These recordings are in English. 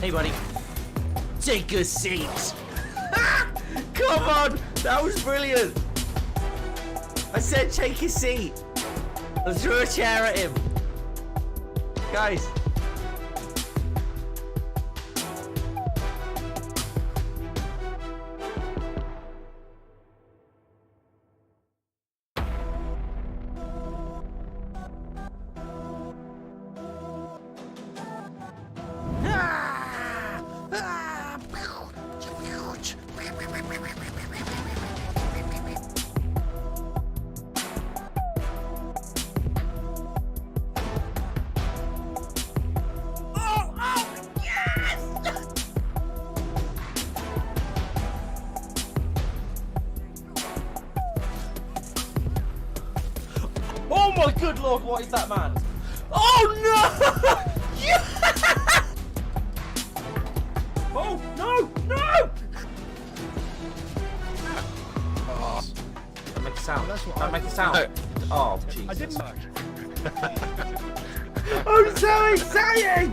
Hey, buddy. Take a seat. Come on. That was brilliant. I said take a seat. Let's throw a chair at him. Guys. Oh my good lord, what is that, man? Oh no! Yeah! Oh no! No! Oh. That makes a sound. That makes a sound. Oh Jesus! I didn't know. I'm so excited!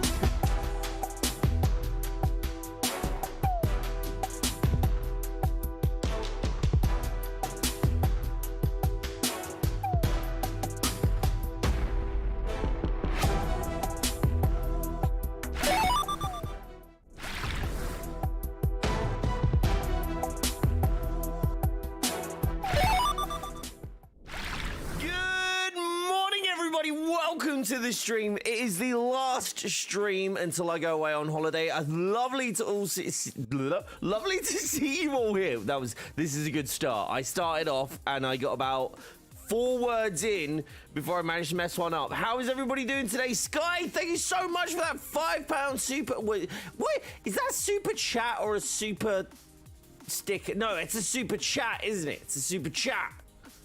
Welcome to the stream. It is the last stream until I go away on holiday. Lovely to see you all here. This is a good start. I started off and I got about 4 words in before I managed to mess one up. How is everybody doing today? Sky, thank you so much for that £5 super. What is that, super chat or a super sticker? No, it's a super chat, isn't it? It's a super chat.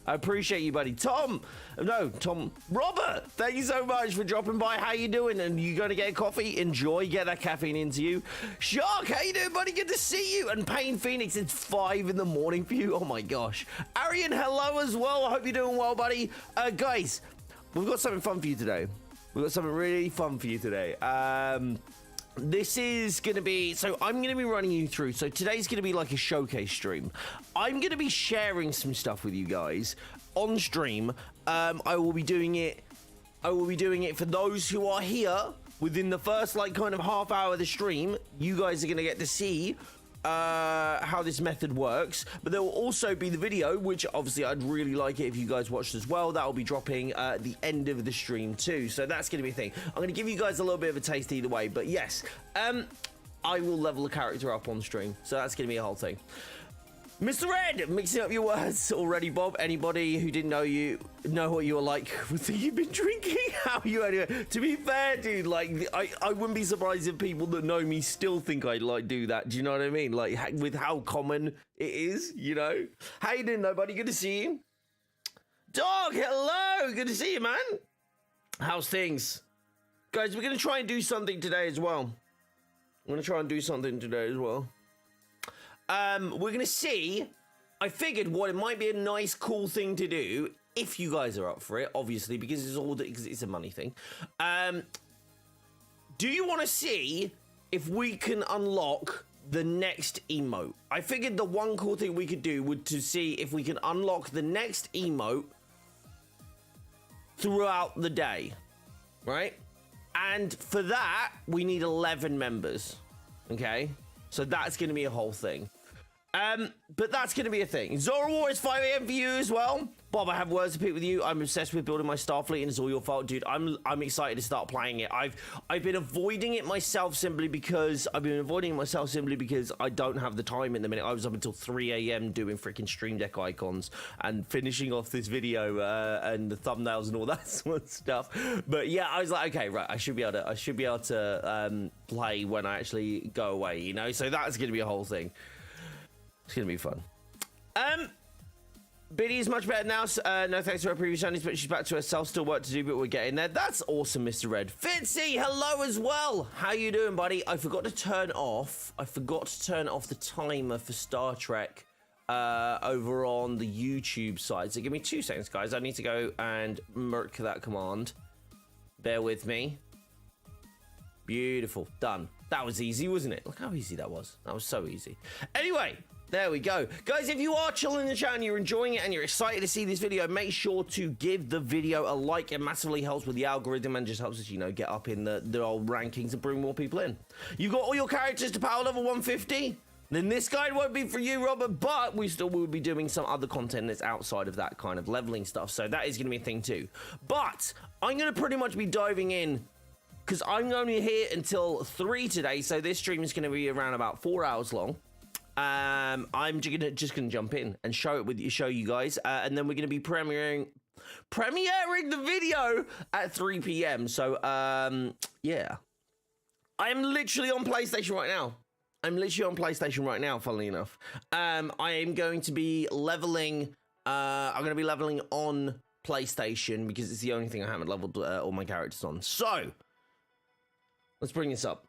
I appreciate you, buddy. Tom, Robert, thank you so much for dropping by. How you doing? And you going to get a coffee? Enjoy, get that caffeine into you. Shark, how you doing, buddy? Good to see you. And Payne Phoenix, it's 5 in the morning for you. Oh my gosh. Arian, hello as well. I hope you're doing well, buddy. Guys, we've got something fun for you today. We've got something really fun for you today. This is going to be, so I'm going to be running you through, so today's going to be like a showcase stream. I'm going to be sharing some stuff with you guys on stream. I will be doing it for those who are here within the first like kind of half hour of the stream. You guys are going to get to see how this method works, but there will also be the video, which obviously I'd really like it if you guys watched as well. That will be dropping at the end of the stream too, so that's going to be a thing. I'm going to give you guys a little bit of a taste either way, but yes, I will level the character up on stream, so that's going to be a whole thing. Mr. Red, mixing up your words already, Bob. Anybody who didn't know you know what you were like would think you've been drinking. How are you anyway? To be fair, dude, like I wouldn't be surprised if people that know me still think I'd like do that. Do you know what I mean? Like with how common it is, you know. How you doing, nobody? Good to see you. Dog, hello. Good to see you, man. How's things, guys? We're gonna try and do something today as well. We're gonna see. I figured what it might be a nice, cool thing to do if you guys are up for it, obviously, because it's a money thing. Do you want to see if we can unlock the next emote? I figured the one cool thing we could do would to see if we can unlock the next emote throughout the day, right? And for that, we need 11 members. Okay, so that's going to be a whole thing. But that's going to be a thing. Zora War is 5 AM for you as well. Bob, I have words to pick with you. I'm obsessed with building my Starfleet, and it's all your fault, dude. I'm excited to start playing it. I've been avoiding it myself simply because I don't have the time in the minute. I was up until 3 AM doing freaking Stream Deck icons and finishing off this video and the thumbnails and all that sort of stuff. But yeah, I was like, okay, right, I should be able to play when I actually go away, you know. So that's going to be a whole thing. It's going to be fun. Biddy is much better now. No thanks to her previous channels, but she's back to herself. Still work to do, but we're getting there. That's awesome, Mr. Red. Fitzy, hello as well. How you doing, buddy? I forgot to turn off the timer for Star Trek over on the YouTube side. So give me 2 seconds, guys. I need to go and merc that command. Bear with me. Beautiful. Done. That was easy, wasn't it? Look how easy that was. That was so easy. Anyway, there we go. Guys, if you are chilling in the chat and you're enjoying it and you're excited to see this video, make sure to give the video a like. It massively helps with the algorithm and just helps us, you know, get up in the old rankings and bring more people in. You got all your characters to power level 150? Then this guide won't be for you, Robert, but we still will be doing some other content that's outside of that kind of leveling stuff. So that is going to be a thing too. But I'm going to pretty much be diving in because I'm only here until 3 today. So this stream is going to be around about 4 hours long. I'm just gonna jump in and show you guys, and then we're gonna be premiering the video at 3 p.m. So yeah, I am literally on PlayStation right now. Funnily enough, I am going to be leveling. I'm going to be leveling on PlayStation because it's the only thing I haven't leveled all my characters on. So let's bring this up.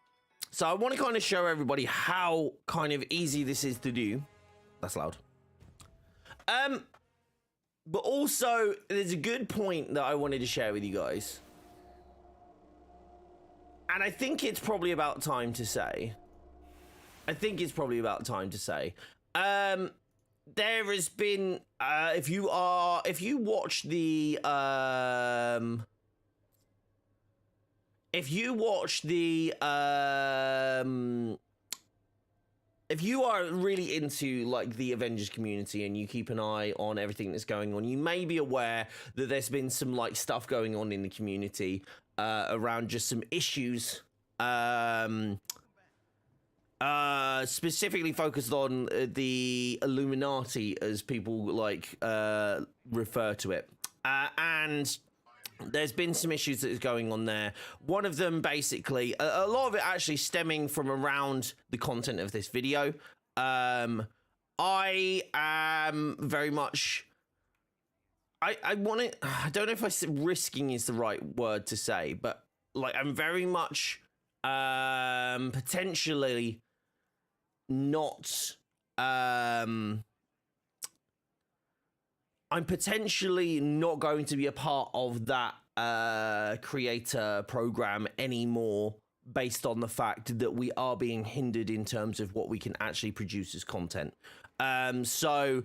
So I want to kind of show everybody how kind of easy this is to do. That's loud. But also there's a good point that I wanted to share with you guys. And I think it's probably about time to say. There has been if you watch the if you are really into like the Avengers community and you keep an eye on everything that's going on, you may be aware that there's been some like stuff going on in the community around just some issues specifically focused on the Illuminati, as people like refer to it, and there's been some issues that is going on there. One of them, basically, a lot of it actually stemming from around the content of this video. I am very much... I want to... I don't know if risking is the right word to say, but like I'm very much potentially not... I'm potentially not going to be a part of that creator program anymore, based on the fact that we are being hindered in terms of what we can actually produce as content. So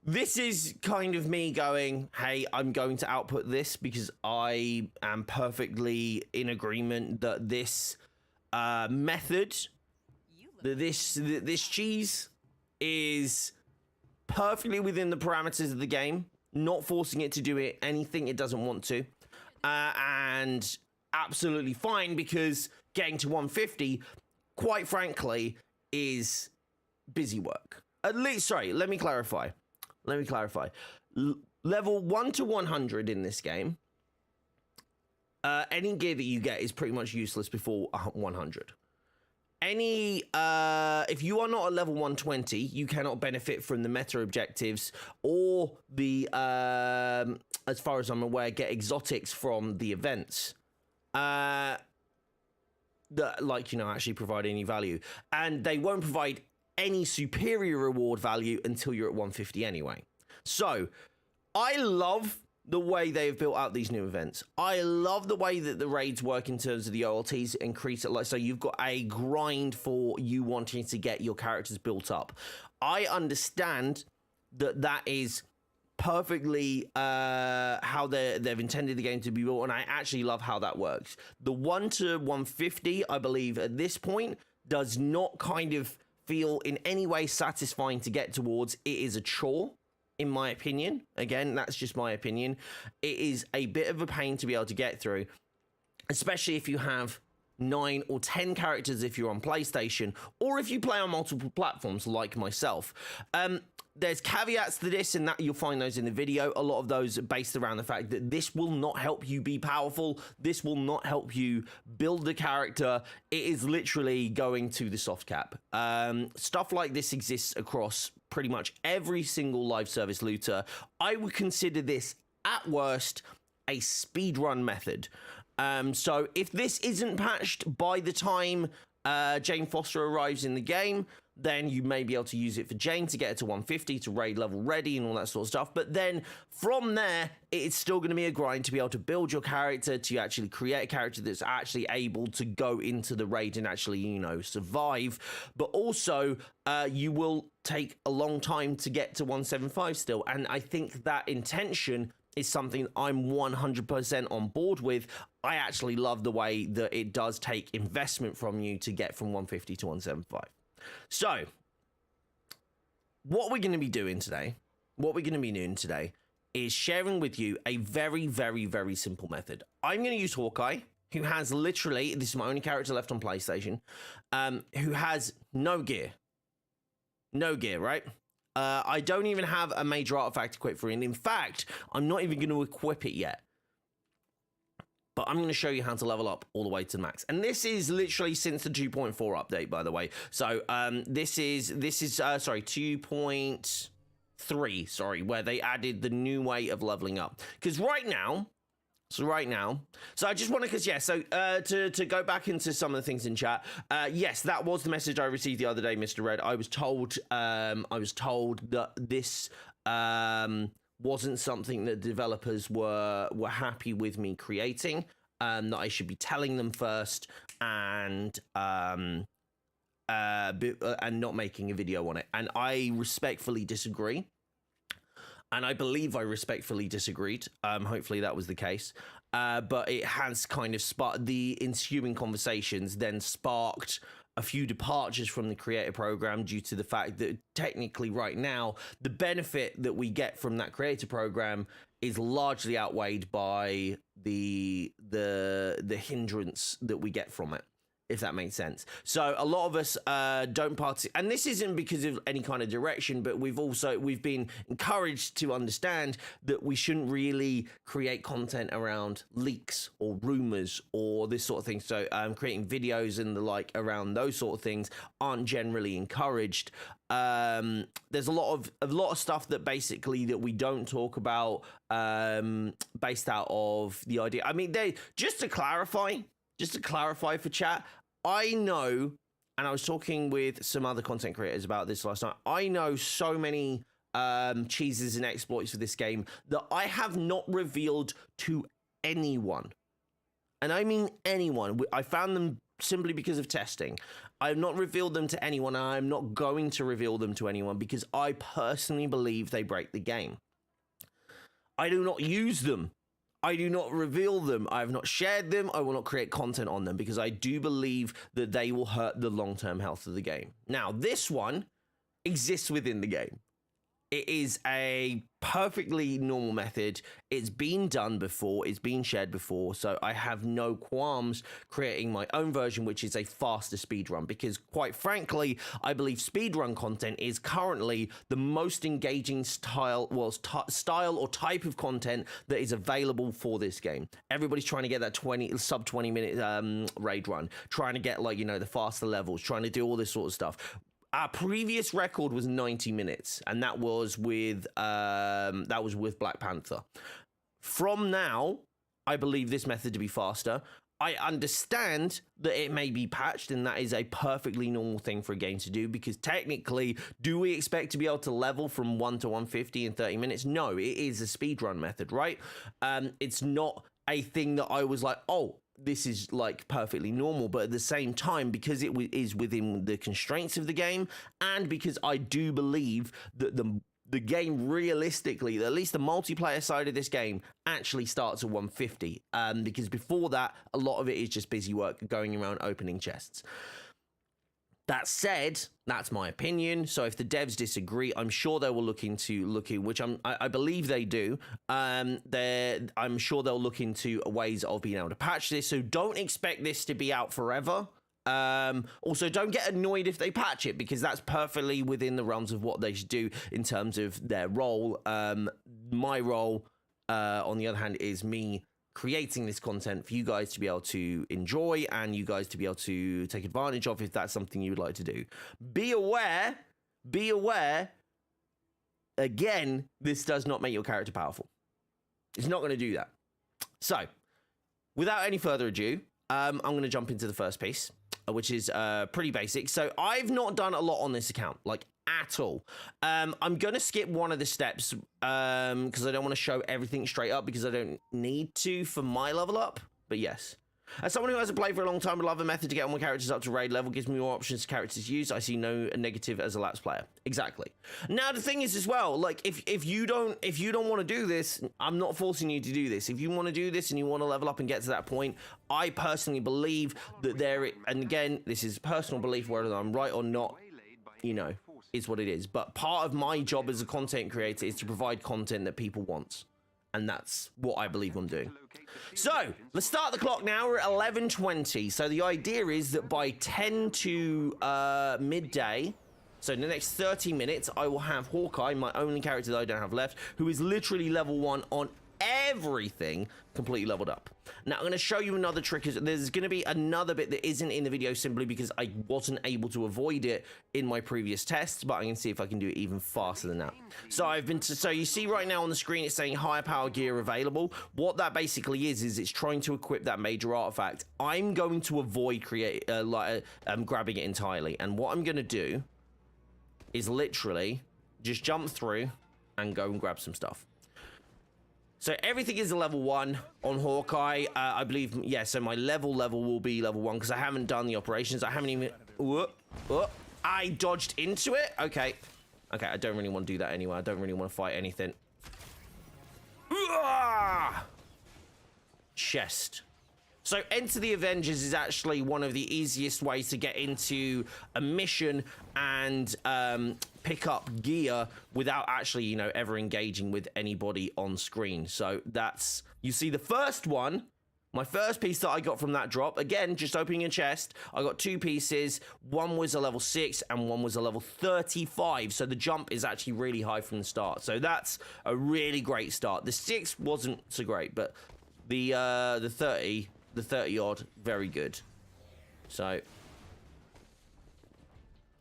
this is kind of me going, hey, I'm going to output this because I am perfectly in agreement that this method, that this cheese is perfectly within the parameters of the game, not forcing it to do anything it doesn't want to, and absolutely fine, because getting to 150, quite frankly, is busy work. At least, sorry, let me clarify. Level 1 to 100 in this game, any gear that you get is pretty much useless before 100. If you are not at level 120, you cannot benefit from the meta objectives or the, as far as I'm aware, get exotics from the events that, like, you know, actually provide any value. And they won't provide any superior reward value until you're at 150 anyway. So I love the way they've built out these new events. I love the way that the raids work in terms of the OLTs increase it. Like, so you've got a grind for you wanting to get your characters built up. I understand that that is perfectly how they've intended the game to be built, and I actually love how that works. The 1 to 150, I believe, at this point, does not kind of feel in any way satisfying to get towards. It is a chore, in my opinion. Again, that's just my opinion. It is a bit of a pain to be able to get through, especially if you have 9 or 10 characters if you're on PlayStation, or if you play on multiple platforms like myself. There's caveats to this, and that you'll find those in the video. A lot of those are based around the fact that this will not help you be powerful. This will not help you build the character. It is literally going to the soft cap. Stuff like this exists across pretty much every single live service looter. I would consider this, at worst, a speedrun method. So if this isn't patched by the time Jane Foster arrives in the game, then you may be able to use it for Jane to get it to 150 to raid level ready and all that sort of stuff. But then from there, it's still going to be a grind to be able to build your character, to actually create a character that's actually able to go into the raid and actually, you know, survive. But also, you will take a long time to get to 175 still. And I think that intention is something I'm 100% on board with. I actually love the way that it does take investment from you to get from 150 to 175. So, what we're going to be doing today, is sharing with you a very, very, very simple method. I'm going to use Hawkeye, who has literally, this is my only character left on PlayStation, who has no gear. No gear, right? I don't even have a major artifact equipped for it. And in fact, I'm not even going to equip it yet. But I'm going to show you how to level up all the way to the max. And this is literally since the 2.4 update, by the way. So this is 2.3, sorry, where they added the new way of leveling up. Because right now, so I just want to, because yeah, so to go back into some of the things in chat, yes, that was the message I received the other day, Mr. Red. I was told that this wasn't something that developers were happy with me creating, that I should be telling them first and not making a video on it. And I respectfully disagree. And I believe I respectfully disagreed. Hopefully that was the case. But it has kind of sparked the ensuing conversations, then sparked a few departures from the creator program due to the fact that technically right now, the benefit that we get from that creator program is largely outweighed by the hindrance that we get from it, if that makes sense. So a lot of us don't participate, and this isn't because of any kind of direction, but we've been encouraged to understand that we shouldn't really create content around leaks or rumors or this sort of thing. So creating videos and the like around those sort of things aren't generally encouraged. There's a lot of stuff that basically that we don't talk about based out of the idea. I mean, just to clarify for chat, I know, and I was talking with some other content creators about this last night, I know so many cheeses and exploits for this game that I have not revealed to anyone. And I mean anyone. I found them simply because of testing. I have not revealed them to anyone, and I'm not going to reveal them to anyone because I personally believe they break the game. I do not use them. I do not reveal them. I have not shared them. I will not create content on them because I do believe that they will hurt the long-term health of the game. Now, this one exists within the game. It is a perfectly normal method. It's been done before. It's been shared before. So I have no qualms creating my own version, which is a faster speedrun. Because quite frankly, I believe speedrun content is currently the most engaging style or type of content that is available for this game. Everybody's trying to get that sub 20 minute raid run, trying to get the faster levels, trying to do all this sort of stuff. Our previous record was 90 minutes, and that was with Black Panther. From now, I believe this method to be faster. I understand that it may be patched, and that is a perfectly normal thing for a game to do, because technically, do we expect to be able to level from 1 to 150 in 30 minutes? No, it is a speedrun method, right? It's not a thing that I was like, oh, this is like perfectly normal, but at the same time, because it is within the constraints of the game, and because I do believe that the game realistically, at least the multiplayer side of this game, actually starts at 150, because before that, a lot of it is just busy work going around opening chests. That said, that's my opinion. So if the devs disagree, I'm sure they will look into which I believe they do. I'm sure they'll look into ways of being able to patch this. So don't expect this to be out forever. Also, don't get annoyed if they patch it, because that's perfectly within the realms of what they should do in terms of their role. My role, on the other hand, is me creating this content for you guys to be able to enjoy and you guys to be able to take advantage of if that's something you would like to do. Be aware, again, this does not make your character powerful. It's not going to do that. So, without any further ado, I'm going to jump into the first piece. which is pretty basic. So I've not done a lot on this account, like at all. I'm gonna skip one of the steps because I don't want to show everything straight up because I don't need to for my level up. But yes. As someone who hasn't played for a long time, would love a method to get all my characters up to raid level, gives me more options to characters use. I see no negative as a lapsed player. Exactly. Now the thing is as well, like if you don't want to do this, I'm not forcing you to do this. If you want to do this and you want to level up and get to that point, I personally believe that and again, this is personal belief, whether I'm right or not, you know, is what it is. But part of my job as a content creator is to provide content that people want. And that's what I believe I'm doing. So, let's start the clock now. We're at 11:20. So the idea is that by 10 to midday, so in the next 30 minutes, I will have Hawkeye, my only character that I don't have left, who is literally level 1 on everything, completely leveled up. Now, I'm going to show you another trick. There's going to be another bit that isn't in the video simply because I wasn't able to avoid it in my previous tests, but I can see if I can do it even faster than that. So you see right now on the screen, it's saying higher power gear available. What that basically is it's trying to equip that major artifact. I'm going to avoid grabbing it entirely. And what I'm going to do is literally just jump through and go and grab some stuff. So everything is a level 1 on Hawkeye. I believe, yeah, so my level will be level 1 because I haven't done the operations. I haven't even... I dodged into it? Okay. Okay, I don't really want to do that anyway. I don't really want to fight anything. Chest. So Enter the Avengers is actually one of the easiest ways to get into a mission and pick up gear without actually, you know, ever engaging with anybody on screen. So that's, you see the first one, my first piece that I got from that drop, again, just opening a chest, I got 2 pieces. One was a level 6 and one was a level 35. So the jump is actually really high from the start. So that's a really great start. The 6 wasn't so great, but the 30 odd, very good. So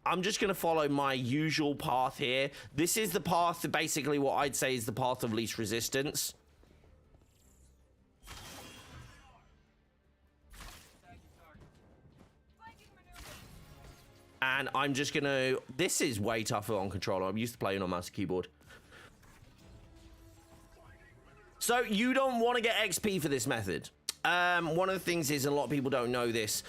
I'm just going to follow my usual path here. This is the path, basically what I'd say is the path of least resistance. And I'm just going to... This is way tougher on controller. I'm used to playing on mouse and keyboard. So you don't want to get XP for this method. One of the things is, and a lot of people don't know this,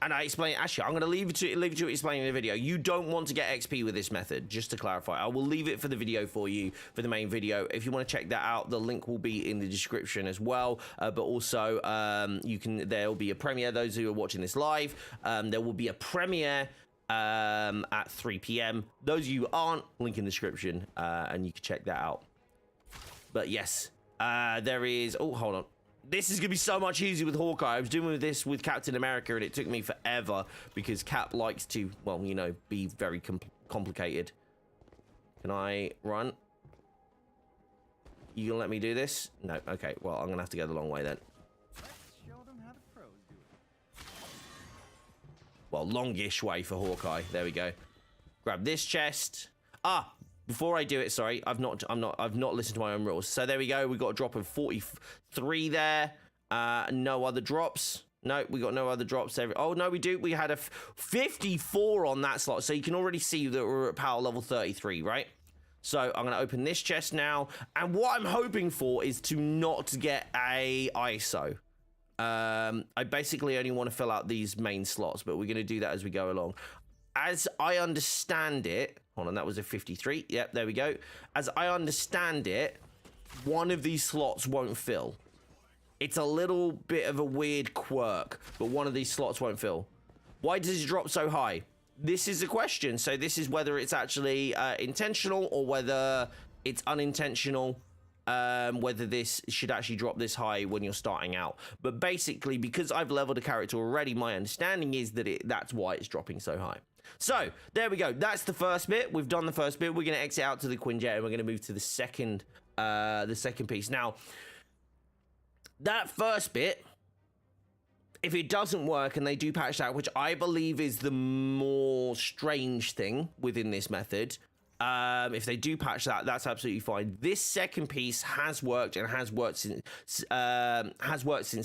and I explain, actually, I'm going to leave it to explain in the video. You don't want to get XP with this method, just to clarify. I will leave it for the video for you, for the main video. If you want to check that out, the link will be in the description as well. But also, there'll be a premiere, those who are watching this live, there will be a premiere at 3 p.m. Those of you who aren't, link in the description, and you can check that out. But yes, there is, oh, hold on. This is going to be so much easier with Hawkeye. I was doing this with Captain America, and it took me forever because Cap likes to, well, you know, be very complicated. Can I run? You going to let me do this? No. Okay, well, I'm going to have to go the long way then. Well, longish way for Hawkeye. There we go. Grab this chest. Before I do it, sorry, I've not listened to my own rules. So there we go. We got a drop of 43 there. No other drops. No, we got no other drops. Oh no, we do. We had a 54 on that slot. So you can already see that we're at power level 33, right? So I'm going to open this chest now. And what I'm hoping for is to not get a ISO. I basically only want to fill out these main slots, but we're going to do that as we go along. As I understand it, hold on, that was a 53. Yep, there we go. As I understand it, one of these slots won't fill. It's a little bit of a weird quirk, but one of these slots won't fill. Why does it drop so high? This is the question. So this is whether it's actually intentional or whether it's unintentional. Whether this should actually drop this high when you're starting out. But basically, because I've leveled a character already, my understanding is that that's why it's dropping so high. So, there we go. That's the first bit. We've done the first bit. We're going to exit out to the Quinjet, and we're going to move to the second piece. Now, that first bit, if it doesn't work and they do patch that, which I believe is the more strange thing within this method, If they do patch that, that's absolutely fine. This second piece has worked and has worked since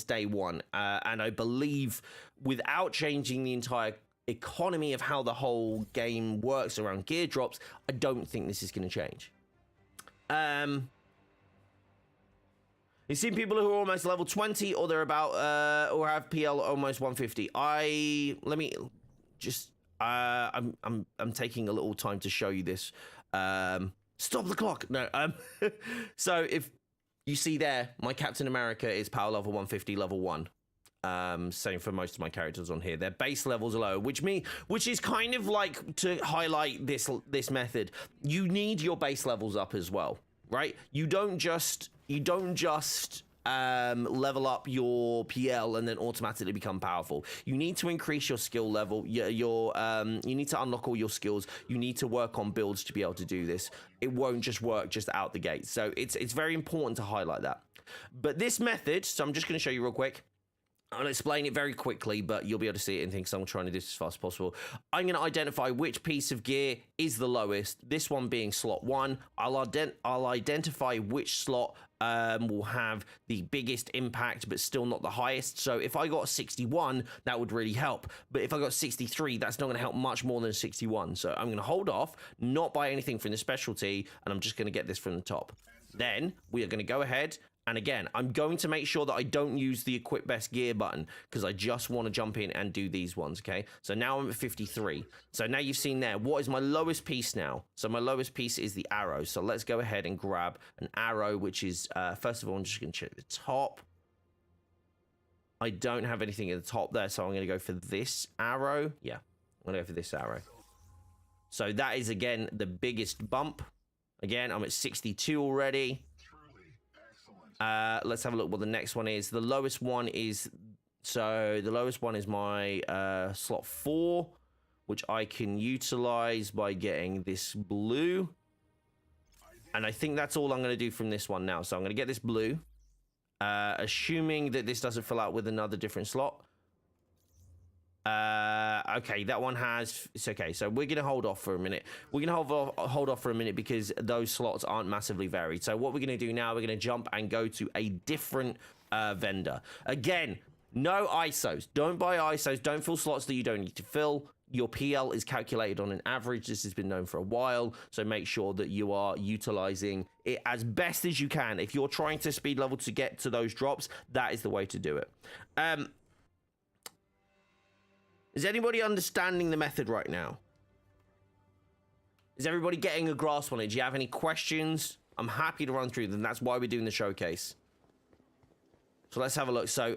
day one, and I believe without changing the entire economy of how the whole game works around gear drops, I don't think this is going to change. You've seen people who are almost level 20 or they're about or have PL almost 150. I'm taking a little time to show you this. Stop the clock. No. So if you see there, my Captain America is power level 150, level 1. Same for most of my characters on here. Their base levels are low, which is kind of like to highlight this method. You need your base levels up as well, right? You don't just level up your PL and then automatically become powerful. You need to increase your skill level. You need to unlock all your skills. You need to work on builds to be able to do this. It won't just work just out the gate. So it's very important to highlight that. But this method, so I'm just going to show you real quick. I'll explain it very quickly, but you'll be able to see it in things. So I'm trying to do this as fast as possible. I'm going to identify which piece of gear is the lowest, this one being slot 1. I'll identify which slot will have the biggest impact, but still not the highest. So if I got 61, that would really help. But if I got 63, that's not going to help much more than 61. So I'm going to hold off, not buy anything from the specialty, and I'm just going to get this from the top. Then we are going to go ahead. And again, I'm going to make sure that I don't use the equip best gear button because I just want to jump in and do these ones, okay? So now I'm at 53. So now you've seen there, what is my lowest piece now? So my lowest piece is the arrow. So let's go ahead and grab an arrow, which is, first of all, I'm just going to check the top. I don't have anything at the top there, so I'm going to go for this arrow. Yeah, I'm going to go for this arrow. So that is, again, the biggest bump. Again, I'm at 62 already. Let's have a look what the next one is. The lowest one is, so the lowest one is my slot 4, which I can utilize by getting this blue. And I think that's all I'm going to do from this one now. So I'm going to get this blue, assuming that this doesn't fill out with another different slot. Okay, that one has, it's okay. So we're going to hold off for a minute. We're going to hold off for a minute because those slots aren't massively varied. So what we're going to do now, we're going to jump and go to a different vendor. Again, no ISOs. Don't buy ISOs. Don't fill slots that you don't need to fill. Your PL is calculated on an average. This has been known for a while. So make sure that you are utilizing it as best as you can. If you're trying to speed level to get to those drops, that is the way to do it. Is anybody understanding the method right now? Is everybody getting a grasp on it? Do you have any questions? I'm happy to run through them. That's why we're doing the showcase. So let's have a look. So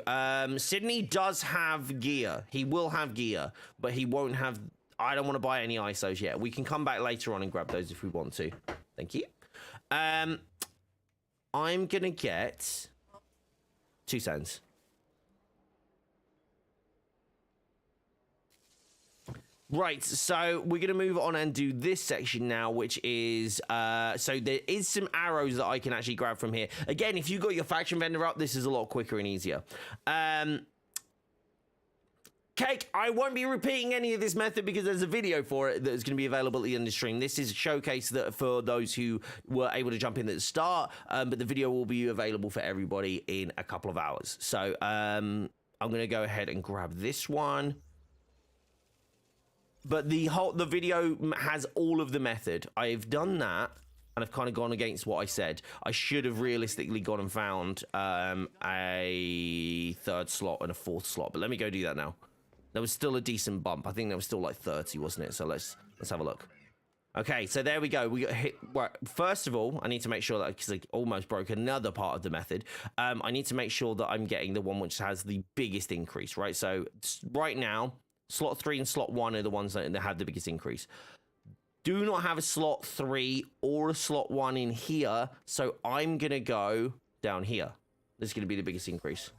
Sydney does have gear. He will have gear, but he won't have... I don't want to buy any ISOs yet. We can come back later on and grab those if we want to. Thank you. I'm going to get 2 cents. Right, so we're going to move on and do this section now, which is, so there is some arrows that I can actually grab from here. Again, if you got your faction vendor up, this is a lot quicker and easier. Cake, I won't be repeating any of this method because there's a video for it that is going to be available at the end of the stream. This is a showcase that for those who were able to jump in at the start, but the video will be available for everybody in a couple of hours. So I'm going to go ahead and grab this one. But the video has all of the method. I've done that, and I've kind of gone against what I said. I should have realistically gone and found a 3rd slot and a 4th slot. But let me go do that now. There was still a decent bump. I think there was still like 30, wasn't it? So let's have a look. Okay, so there we go. We got hit. Right, first of all, I need to make sure that, because I almost broke another part of the method, I need to make sure that I'm getting the one which has the biggest increase, right? So right now, slot 3 and slot 1 are the ones that have the biggest increase. Do not have a slot 3 or a slot 1 in here, so I'm going to go down here. This is going to be the biggest increase.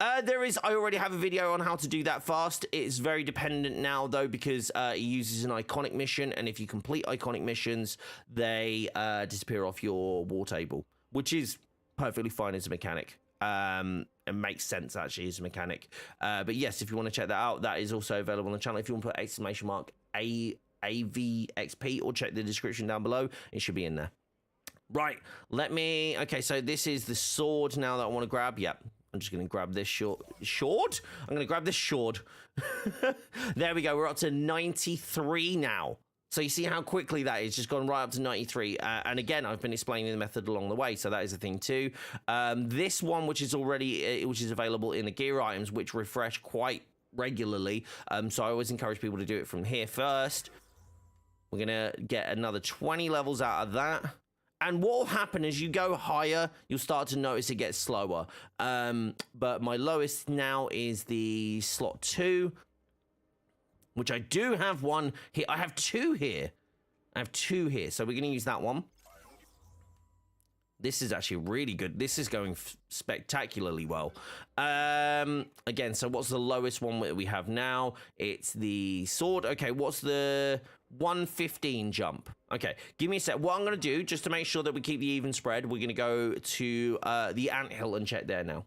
I already have a video on how to do that fast. It's very dependent now, though, because it uses an iconic mission, and if you complete iconic missions, they disappear off your war table, which is perfectly fine as a mechanic. It makes sense, actually, as a mechanic. But yes, if you want to check that out, that is also available on the channel. If you want to put exclamation mark AVXP, or check the description down below. It should be in there. Right, okay, so this is the sword now that I want to grab. Yep, I'm just going to grab this sword. I'm going to grab this sword. There we go, we're up to 93 now. So you see how quickly that is, just gone right up to 93. And again, I've been explaining the method along the way, so that is a thing too. This one, which is available in the gear items, which refresh quite regularly. So I always encourage people to do it from here first. We're going to get another 20 levels out of that. And what will happen as you go higher, you'll start to notice it gets slower. But my lowest now is the slot 2, which I do have one here. I have 2 here. So we're going to use that one. This is actually really good. This is going spectacularly well. Again, so what's the lowest one that we have now? It's the sword. Okay, what's the 115 jump? Okay, give me a sec. What I'm going to do, just to make sure that we keep the even spread, we're going to go to the anthill and check there now.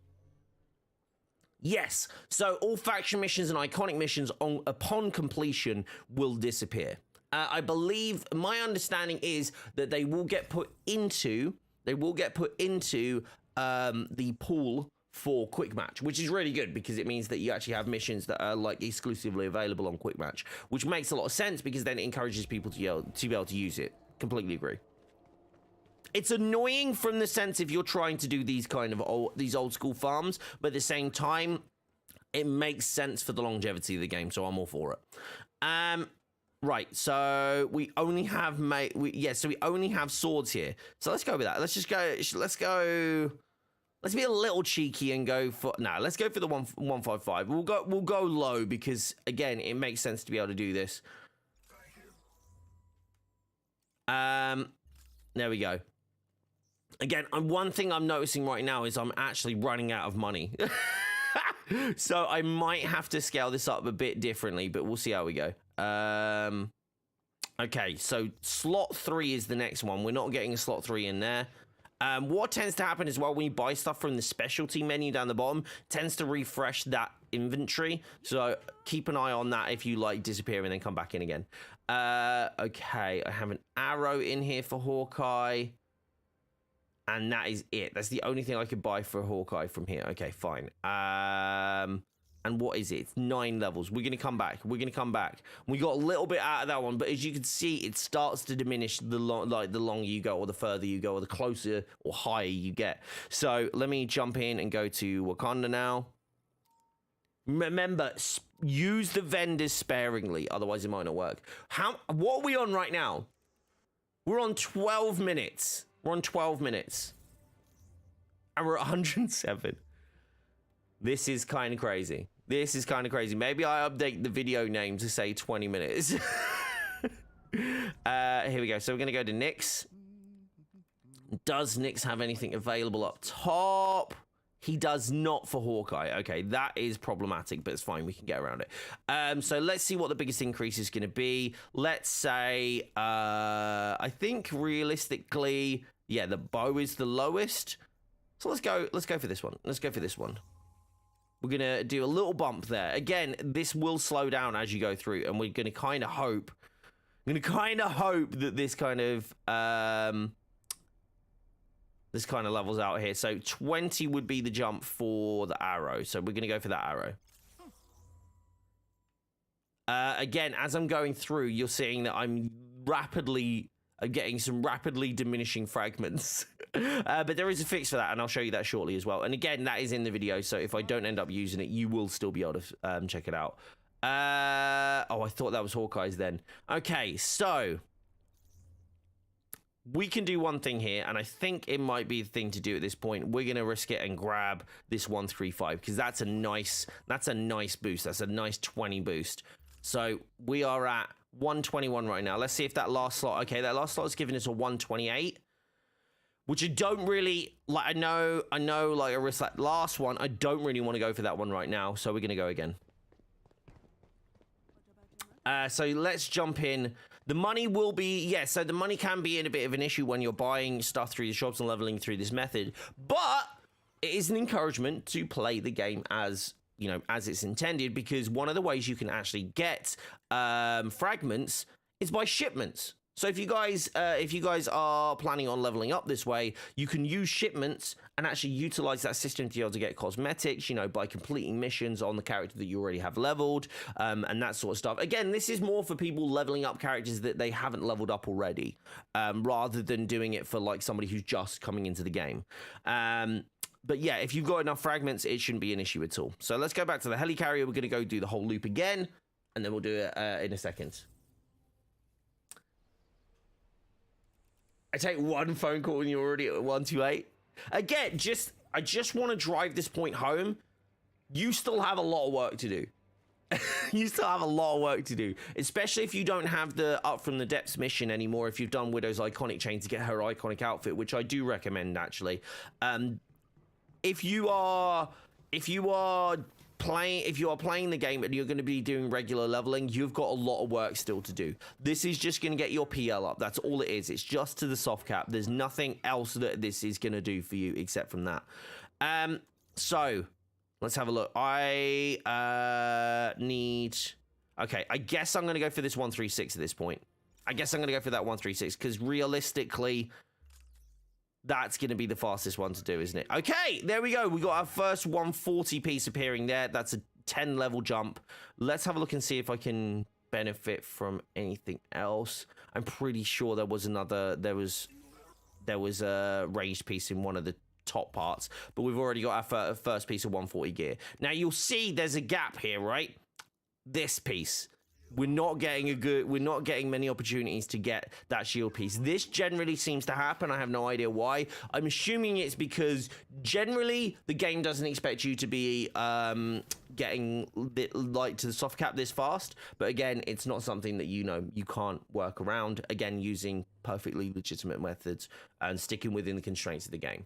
Yes, so all faction missions and iconic missions upon completion will disappear. I believe, my understanding is that they will get put into the pool for quick match, which is really good because it means that you actually have missions that are like exclusively available on quick match, which makes a lot of sense because then it encourages people to be able to use it. Completely agree. It's annoying from the sense if you're trying to do these kind of old school farms, but at the same time, it makes sense for the longevity of the game, so I'm all for it. Right, so we only have so we only have swords here. So let's go with that. Let's be a little cheeky and go for let's go for the 155. We'll go low because again, it makes sense to be able to do this. There we go. Again, one thing I'm noticing right now is I'm actually running out of money. So I might have to scale this up a bit differently, but we'll see how we go. Okay, so slot 3 is the next one. We're not getting a slot 3 in there. What tends to happen as well when you buy stuff from the specialty menu down the bottom, tends to refresh that inventory. So keep an eye on that if you like disappear and then come back in again. Okay, I have an arrow in here for Hawkeye. And that is it. That's the only thing I could buy for Hawkeye from here. Okay, fine. And what is it? It's 9 levels. We're going to come back. We got a little bit out of that one, but as you can see, it starts to diminish the longer you go, or the further you go, or the closer or higher you get. So let me jump in and go to Wakanda now. Remember, use the vendors sparingly, otherwise it might not work. What are we on right now? We're on 12 minutes. We're on 12 minutes. And we're at 107. This is kind of crazy. Maybe I update the video name to say 20 minutes. Here we go. So we're going to go to Nyx. Does Nyx have anything available up top? He does not for Hawkeye. Okay, that is problematic, but it's fine. We can get around it. So let's see what the biggest increase is going to be. Let's say, I think realistically, yeah, the bow is the lowest. So let's go for this one. We're going to do a little bump there. Again, this will slow down as you go through, and we're going to kind of hope that this kind of levels out here. So 20 would be the jump for the arrow. So we're going to go for that arrow. Again, as I'm going through, you're seeing that I'm getting some rapidly diminishing fragments. But there is a fix for that, and I'll show you that shortly as well. And again, that is in the video, so if I don't end up using it, you will still be able to check it out. Oh, I thought that was Hawkeye's then. Okay, so we can do one thing here, and I think it might be the thing to do at this point. We're going to risk it and grab this 135, because that's a nice boost. That's a nice 20 boost. So we are at 121 right now. Let's see if that last slot... Okay, that last slot is giving us a 128, which I don't really... like. I know, like, I risk that last one. I don't really want to go for that one right now, so we're going to go again. So let's jump in. The money will be... Yeah, so the money can be in a bit of an issue when you're buying stuff through the shops and leveling through this method, but it is an encouragement to play the game as... as it's intended, because one of the ways you can actually get fragments It's by shipments. So if you guys are planning on leveling up this way, you can use shipments and actually utilize that system to be able to get cosmetics, you know, by completing missions on the character that you already have leveled, and that sort of stuff. Again, this is more for people leveling up characters that they haven't leveled up already, rather than doing it for like somebody who's just coming into the game. But yeah, if you've got enough fragments, it shouldn't be an issue at all. So let's go back to the helicarrier. We're going to go do the whole loop again, and then we'll do it in a second. I take one phone call and you're already at 128. Again, I just want to drive this point home. You still have a lot of work to do. You still have a lot of work to do, especially if you don't have the Up From the Depths mission anymore. If you've done Widow's iconic chain to get her iconic outfit, which I do recommend actually. If you are playing the game and you're going to be doing regular leveling, you've got a lot of work still to do. This is just going to get your PL up. That's all it is. It's just to the soft cap. There's nothing else that this is going to do for you except from that. So let's have a look. I need... Okay, I guess I'm going to go for this 136 at this point. I guess I'm going to go for that 136 because realistically... that's going to be the fastest one to do, isn't it? Okay, there we go. We got our first 140 piece appearing there. That's a 10 level jump. Let's have a look and see if I can benefit from anything else. I'm pretty sure there was a raised piece in one of the top parts, but we've already got our first piece of 140 gear. Now you'll see there's a gap here, right? This piece. We're not getting many opportunities to get that shield piece. This generally seems to happen. I have no idea why. I'm assuming it's because generally the game doesn't expect you to be getting light to the soft cap this fast. But again, it's not something that you can't work around. Again, using perfectly legitimate methods and sticking within the constraints of the game.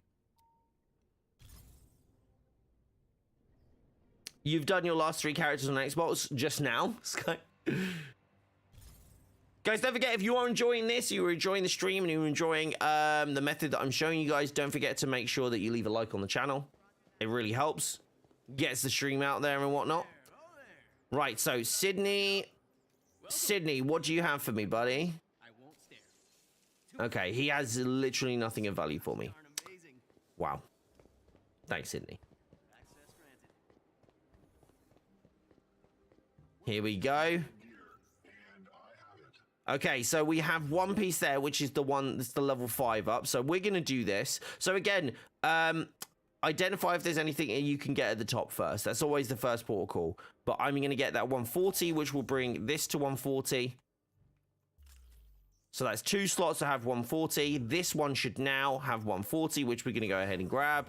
You've done your last 3 characters on Xbox just now, Sky. Guys, don't forget, if you are enjoying this, you are enjoying the stream, and you're enjoying the method that I'm showing you guys, don't forget to make sure that you leave a like on the channel. It really helps. Gets the stream out there and whatnot. Right, so Sydney, what do you have for me, buddy? Okay, he has literally nothing of value for me. Wow. Thanks, Sydney. Here we go. Okay, so we have one piece there, which is the one that's the level 5 up. So we're going to do this. So again, identify if there's anything you can get at the top first. That's always the first port of call. But I'm going to get that 140, which will bring this to 140. So that's 2 slots to have 140. This one should now have 140, which we're going to go ahead and grab.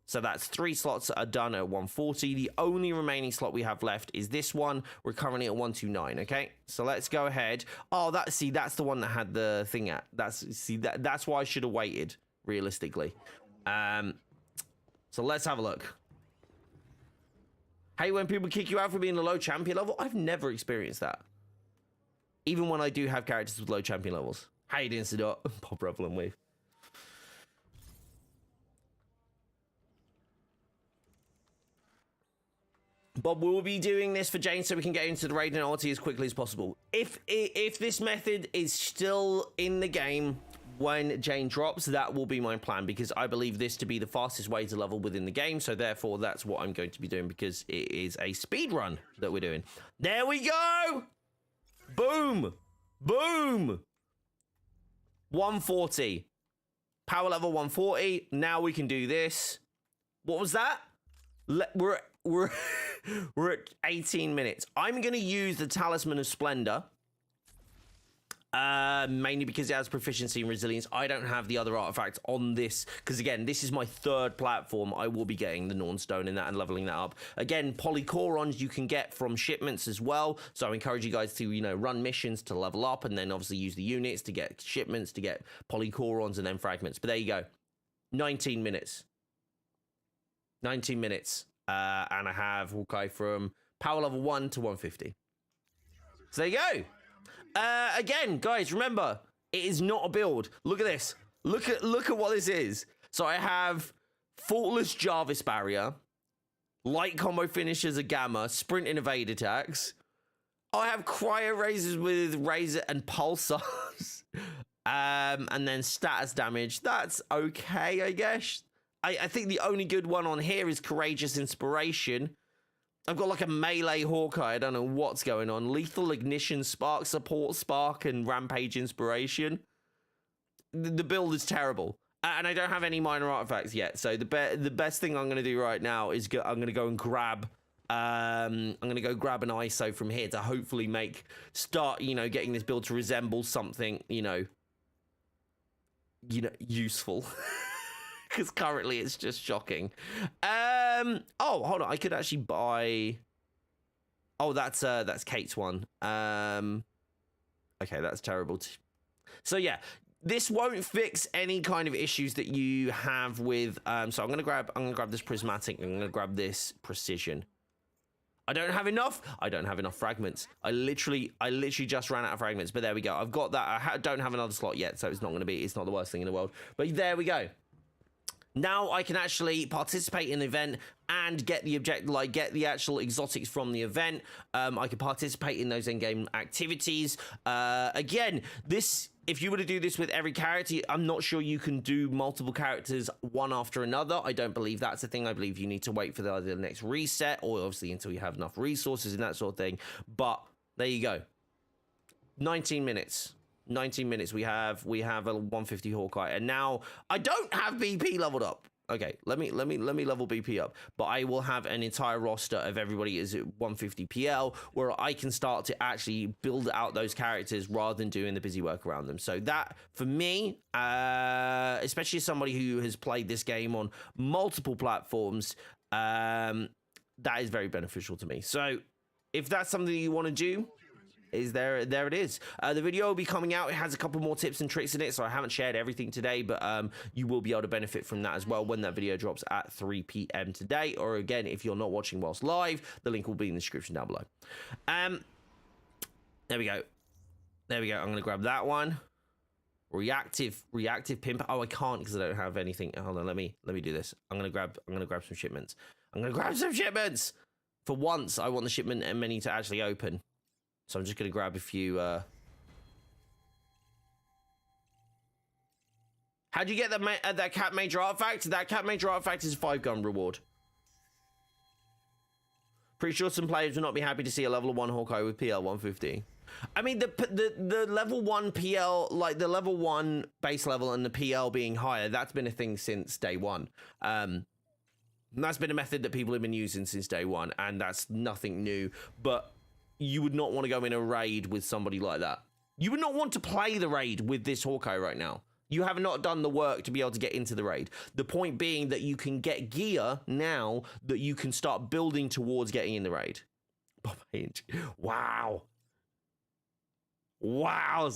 So that's 3 slots that are done at 140. The only remaining slot we have left is this one. We're currently at 129, okay? So let's go ahead. Oh, that's the one that had the thing at. That's why I should have waited, realistically. So let's have a look. Hey, when people kick you out for being a low champion level, I've never experienced that. Even when I do have characters with low champion levels. How you doing, Sadot? BobDuckNWeave. Bob, we'll be doing this for Jane so we can get into the raid and ulti as quickly as possible. If this method is still in the game when Jane drops, that will be my plan, because I believe this to be the fastest way to level within the game. So therefore, that's what I'm going to be doing, because it is a speed run that we're doing. There we go! Boom! Boom! 140. Power level 140. Now we can do this. What was that? We're at 18 minutes. I'm going to use the Talisman of Splendor. Mainly because it has proficiency and resilience. I don't have the other artifacts on this, because again, this is my 3rd platform. I will be getting the Nornstone in that and leveling that up. Again, polycorons you can get from shipments as well. So I encourage you guys to, run missions to level up, and then obviously use the units to get shipments, to get polycorons and then fragments. But there you go. 19 minutes. 19 minutes. And I have Hawkeye from power level 1 to 150. So there you go. Again, guys, remember, it is not a build. Look at this. Look at what this is. So I have Faultless Jarvis Barrier, light combo finishes a Gamma, sprint and evade attacks. I have cryo razors with razor and pulsars. And then status damage. That's okay, I guess. I think the only good one on here is courageous inspiration. I've got like a melee Hawkeye. I don't know what's going on. Lethal ignition, spark support, spark, and rampage inspiration. The build is terrible. And I don't have any minor artifacts yet. So the best thing I'm going to do right now is I'm going to go and grab... I'm going to go grab an ISO from here to hopefully start, getting this build to resemble something, useful. Because currently it's just shocking. Oh, hold on. I could actually buy... Oh, that's Kate's one. Okay, that's terrible. So, yeah. This won't fix any kind of issues that you have with... so I'm gonna grab this prismatic. I'm gonna grab this precision. I don't have enough. I don't have enough fragments. I literally just ran out of fragments. But there we go. I've got that. I don't have another slot yet, so it's not the worst thing in the world. But there we go. Now I can actually participate in the event and get the get the actual exotics from the event. I can participate in those in-game activities. Again, if you were to do this with every character, I'm not sure you can do multiple characters one after another. I don't believe that's a thing. I believe you need to wait for the next reset, or obviously until you have enough resources and that sort of thing. But there you go. 19 minutes. 19 minutes. We have a 150 Hawkeye, and now I don't have BP leveled up. Okay, let me level BP up, but I will have an entire roster of everybody is at 150 PL, where I can start to actually build out those characters rather than doing the busy work around them. So that, for me, especially as somebody who has played this game on multiple platforms, that is very beneficial to me. So if that's something you want to do, there it is. The video will be coming out. It has a couple more tips and tricks in it, so I haven't shared everything today, but you will be able to benefit from that as well when that video drops at 3 p.m. today, or again, if you're not watching whilst live, the link will be in the description down below. There we go. I'm going to grab that one. Reactive pimp. Oh, I can't because I don't have anything. Hold on, let me do this. I'm going to grab some shipments. For once, I want the shipment and menu to actually open. So I'm just going to grab a few... How'd you get that cat major artifact? That cat major artifact is a 5-gun reward. Pretty sure some players will not be happy to see a level 1 Hawkeye with PL 150. I mean, the level 1 PL, like the level 1 base level and the PL being higher, that's been a thing since day one. That's been a method that people have been using since day one, and that's nothing new. But... you would not want to go in a raid with somebody like that. You would not want to play the raid with this Hawkeye right now. You have not done the work to be able to get into the raid. The point being that you can get gear now that you can start building towards getting in the raid. Wow. Wow.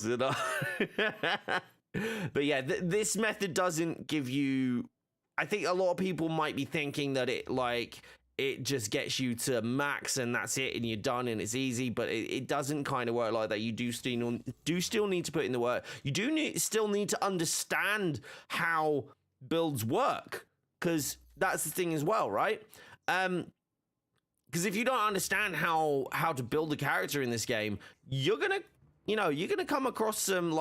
But yeah, this method doesn't give you... I think a lot of people might be thinking that it just gets you to max and that's it and you're done and it's easy, but it doesn't kind of work like that. You do still need to put in the work. You still need to understand how builds work, because that's the thing as well, right? Because if you don't understand how to build a character in this game, you're gonna come across some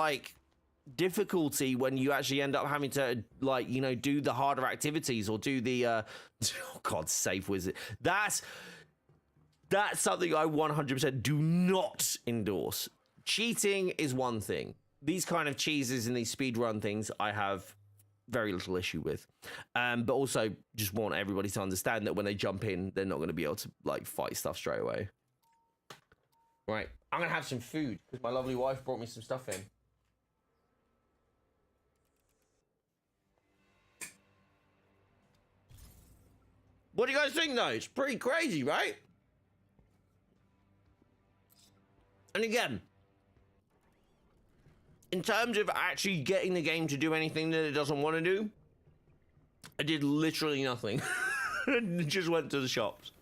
difficulty when you actually end up having to do the harder activities or do the oh god, safe wizard. That's something I 100% do not endorse. Cheating is one thing. These kind of cheeses and these speedrun things I have very little issue with, but also just want everybody to understand that when they jump in, they're not going to be able to fight stuff straight away. Right, I'm gonna have some food because my lovely wife brought me some stuff in. What do you guys think, though? It's pretty crazy, right? And again, in terms of actually getting the game to do anything that it doesn't want to do, I did literally nothing. Just went to the shops.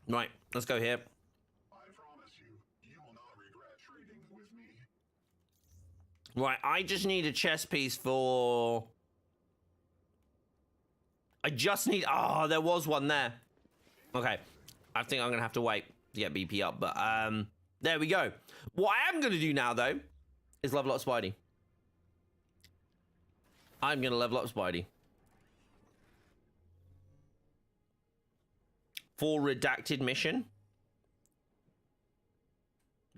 Right, let's go here. I promise you will not regret trading with me. Right, I just need a chess piece for... I just need... Oh, there was one there. Okay. I think I'm going to have to wait to get BP up, but there we go. What I am going to do now, though, is level up Spidey. I'm going to level up Spidey. For redacted mission.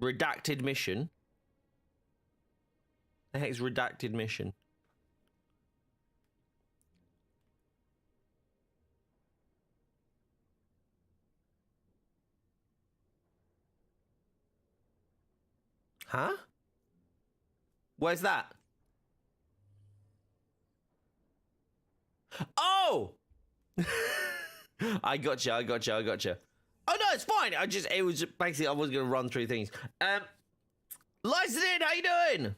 Redacted mission. The heck's redacted mission? Huh? Where's that? Oh! I gotcha. Oh, no, it's fine. It was basically, I was going to run through things. Lyson, how you doing?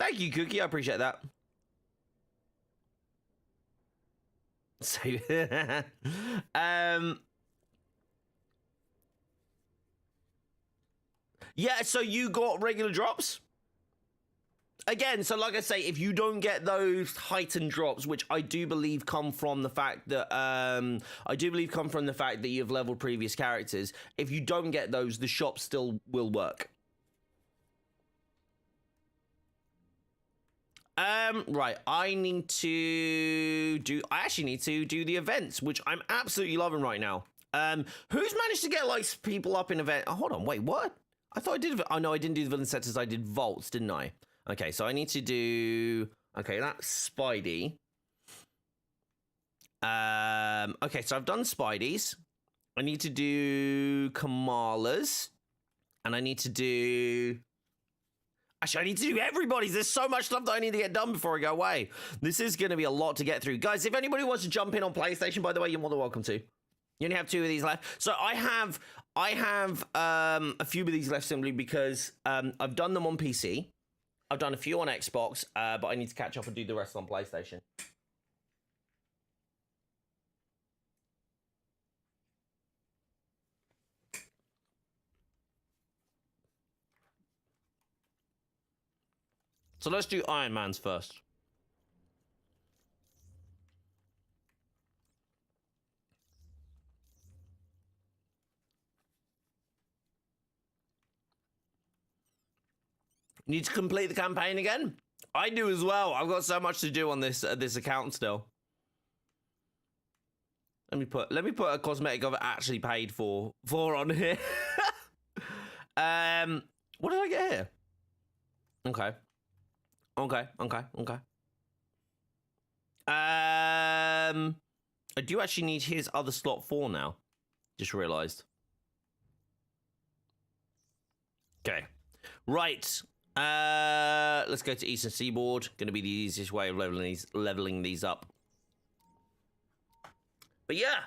Thank you, Cookie. I appreciate that. So, yeah, so you got regular drops? Again, so like I say, if you don't get those heightened drops, which I do believe come from the fact that you've leveled previous characters, if you don't get those, the shop still will work. Right, I actually need to do the events, which I'm absolutely loving right now. Who's managed to get like people up in event? Oh, hold on, wait, what? I thought I did. Oh no, I didn't do the villain sectors. I did vaults, didn't I? Okay, so I need to do. Okay, that's Spidey. Okay, so I've done Spidey's. I need to do Kamala's, and I need to do. Actually, I need to do everybody's. There's so much stuff that I need to get done before I go away. This is going to be a lot to get through. Guys, if anybody wants to jump in on PlayStation, by the way, you're more than welcome to. You only have 2 of these left. So I have a few of these left simply because I've done them on PC. I've done a few on Xbox, but I need to catch up and do the rest on PlayStation. So let's do Iron Man's first. Need to complete the campaign again? I do as well. I've got so much to do on this account still. Let me put a cosmetic I've actually paid for on here. What did I get here? Okay. I do actually need his other slot 4 now. Just realized. Okay. Right. Let's go to Eastern Seaboard. Gonna be the easiest way of leveling these up. But yeah.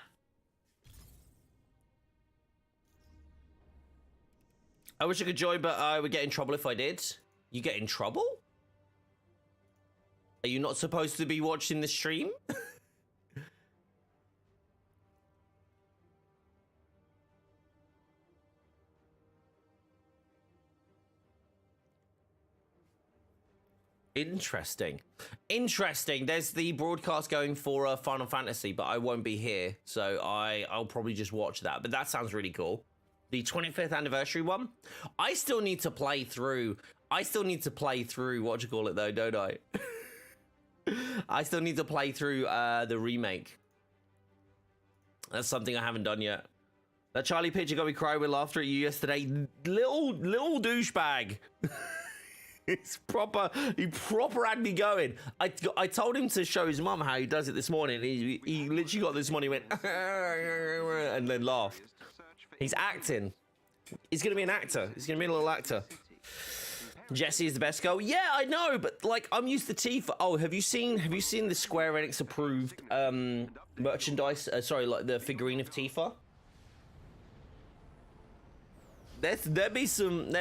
I wish I could join, but I would get in trouble if I did. You get in trouble? Are you not supposed to be watching the stream? Interesting. There's the broadcast going for Final Fantasy, but I won't be here, so I'll probably just watch that. But that sounds really cool. The 25th anniversary one. I still need to play through. What you call it though, don't I? I still need to play through the remake. That's something I haven't done yet. That Charlie picture got me crying with laughter at you yesterday. Little douchebag. It's proper. He proper had me going. I told him to show his mum how he does it this morning. He literally got this morning, went and then laughed. He's acting. He's gonna be an actor. He's gonna be a little actor. Jesse is the best girl. Yeah, I know, but like I'm used to Tifa. Oh, have you seen the Square Enix approved merchandise? Sorry, like the figurine of Tifa. There'd be some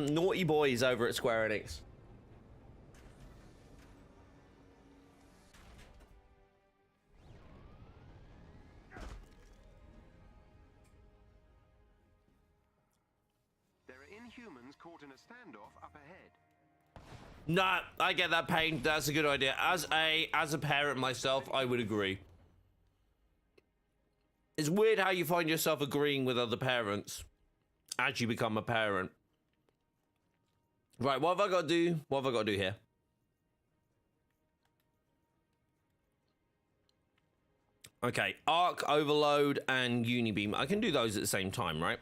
naughty boys over at Square Enix. There are Inhumans caught in a standoff up ahead. Nah, I get that pain. That's a good idea. As a parent myself, I would agree. It's weird how you find yourself agreeing with other parents as you become a parent. Right, what have I got to do? What have I got to do here? Okay, arc, overload, and unibeam. I can do those at the same time, right?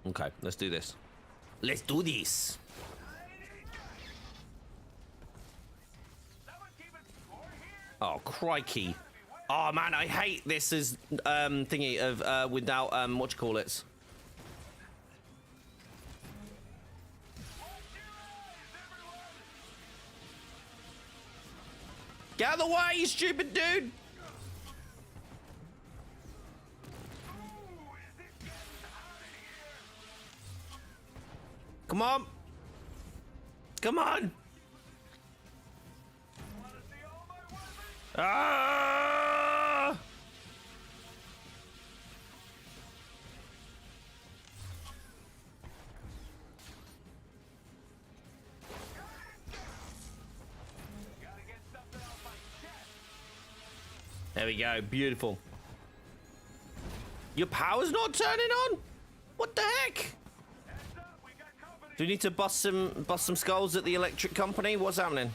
Okay, let's do this. Let's do this. Oh, crikey. Oh, man, I hate this as thingy of without what you call it. Get out of the way, you stupid dude! Come on! Come on! Ah! There we go, beautiful. Your power's not turning on? What the heck? Do we need to bust some skulls at the electric company? What's happening?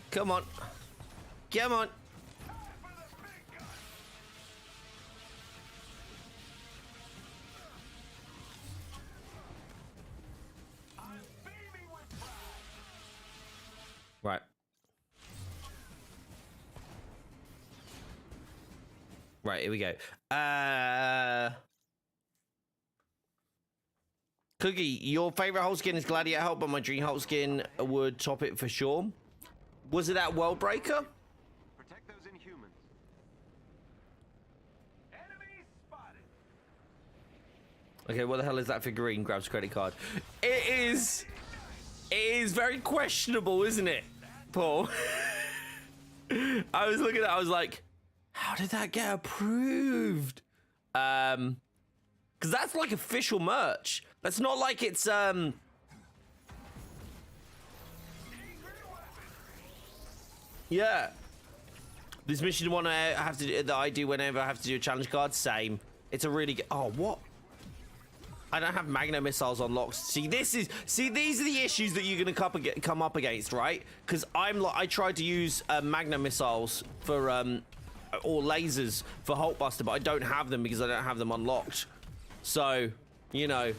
Come on. Come on. Right. Right, here we go. Cookie, your favorite Hulk skin is Gladiator Hulk, but my dream Hulk skin would top it for sure. Was it that World Breaker? Protect those Inhumans. Enemy spotted. Okay, what the hell is that figurine? Grabs credit card. It is very questionable, isn't it, Paul? I was looking at it, I was like, how did that get approved? Because that's like official merch. That's not like it's yeah. This mission one I have to do, that I do whenever I have to do a challenge card. Same. It's a really good. Oh, what? I don't have magna missiles unlocked. See, these are the issues that you're gonna come up against, right? Because I tried to use magna missiles for or lasers for Hulkbuster, but I don't have them because I don't have them unlocked. So, you know,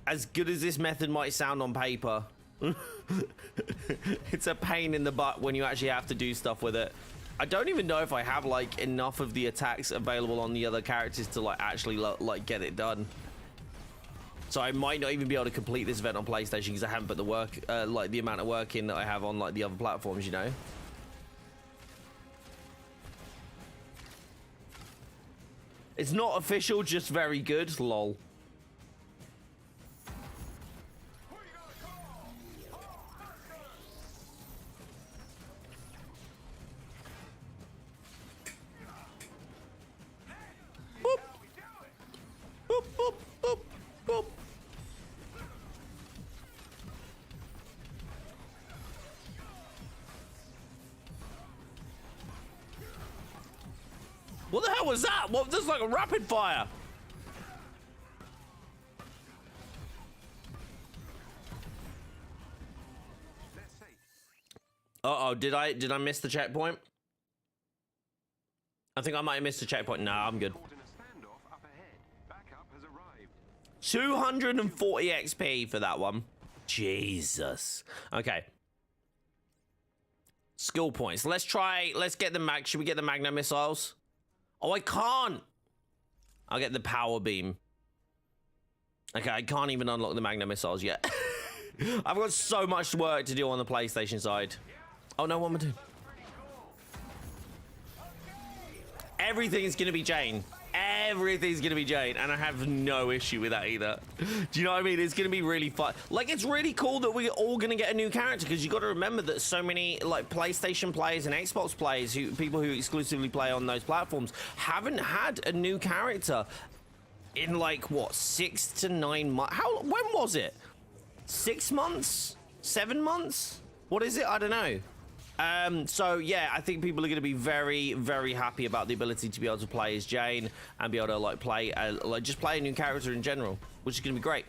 as good as this method might sound on paper, it's a pain in the butt when you actually have to do stuff with it. I don't even know if I have like enough of the attacks available on the other characters to like actually like get it done. So I might not even be able to complete this event on PlayStation because I haven't put the work, like the amount of work in that I have on like the other platforms, you know. It's not official, just very good. Lol. Boop. Boop, boop, boop, boop. What the hell was that? What? This is like a rapid fire. Uh-oh, did I miss the checkpoint? I think I might have missed the checkpoint. Nah, I'm good. 240 XP for that one. Jesus. Okay. Skill points. Let's get the mag. Should we get the magna missiles? Oh, I can't. I'll get the power beam. Okay, I can't even unlock the magna missiles yet. I've got so much work to do on the PlayStation side. Oh no, what am I doing? Everything's gonna be Jane. Everything's gonna be Jane, and I have no issue with that either. Do you know what I mean? It's gonna be really fun. Like, it's really cool that we're all gonna get a new character, because you got to remember that so many like PlayStation players and Xbox players, people who exclusively play on those platforms, haven't had a new character in like what 6 to 9 months. When was it? 6 months? 7 months? What is it? I don't know. So yeah, I think people are going to be very, very happy about the ability to be able to play as Jane and be able to like play, just play a new character in general, which is going to be great.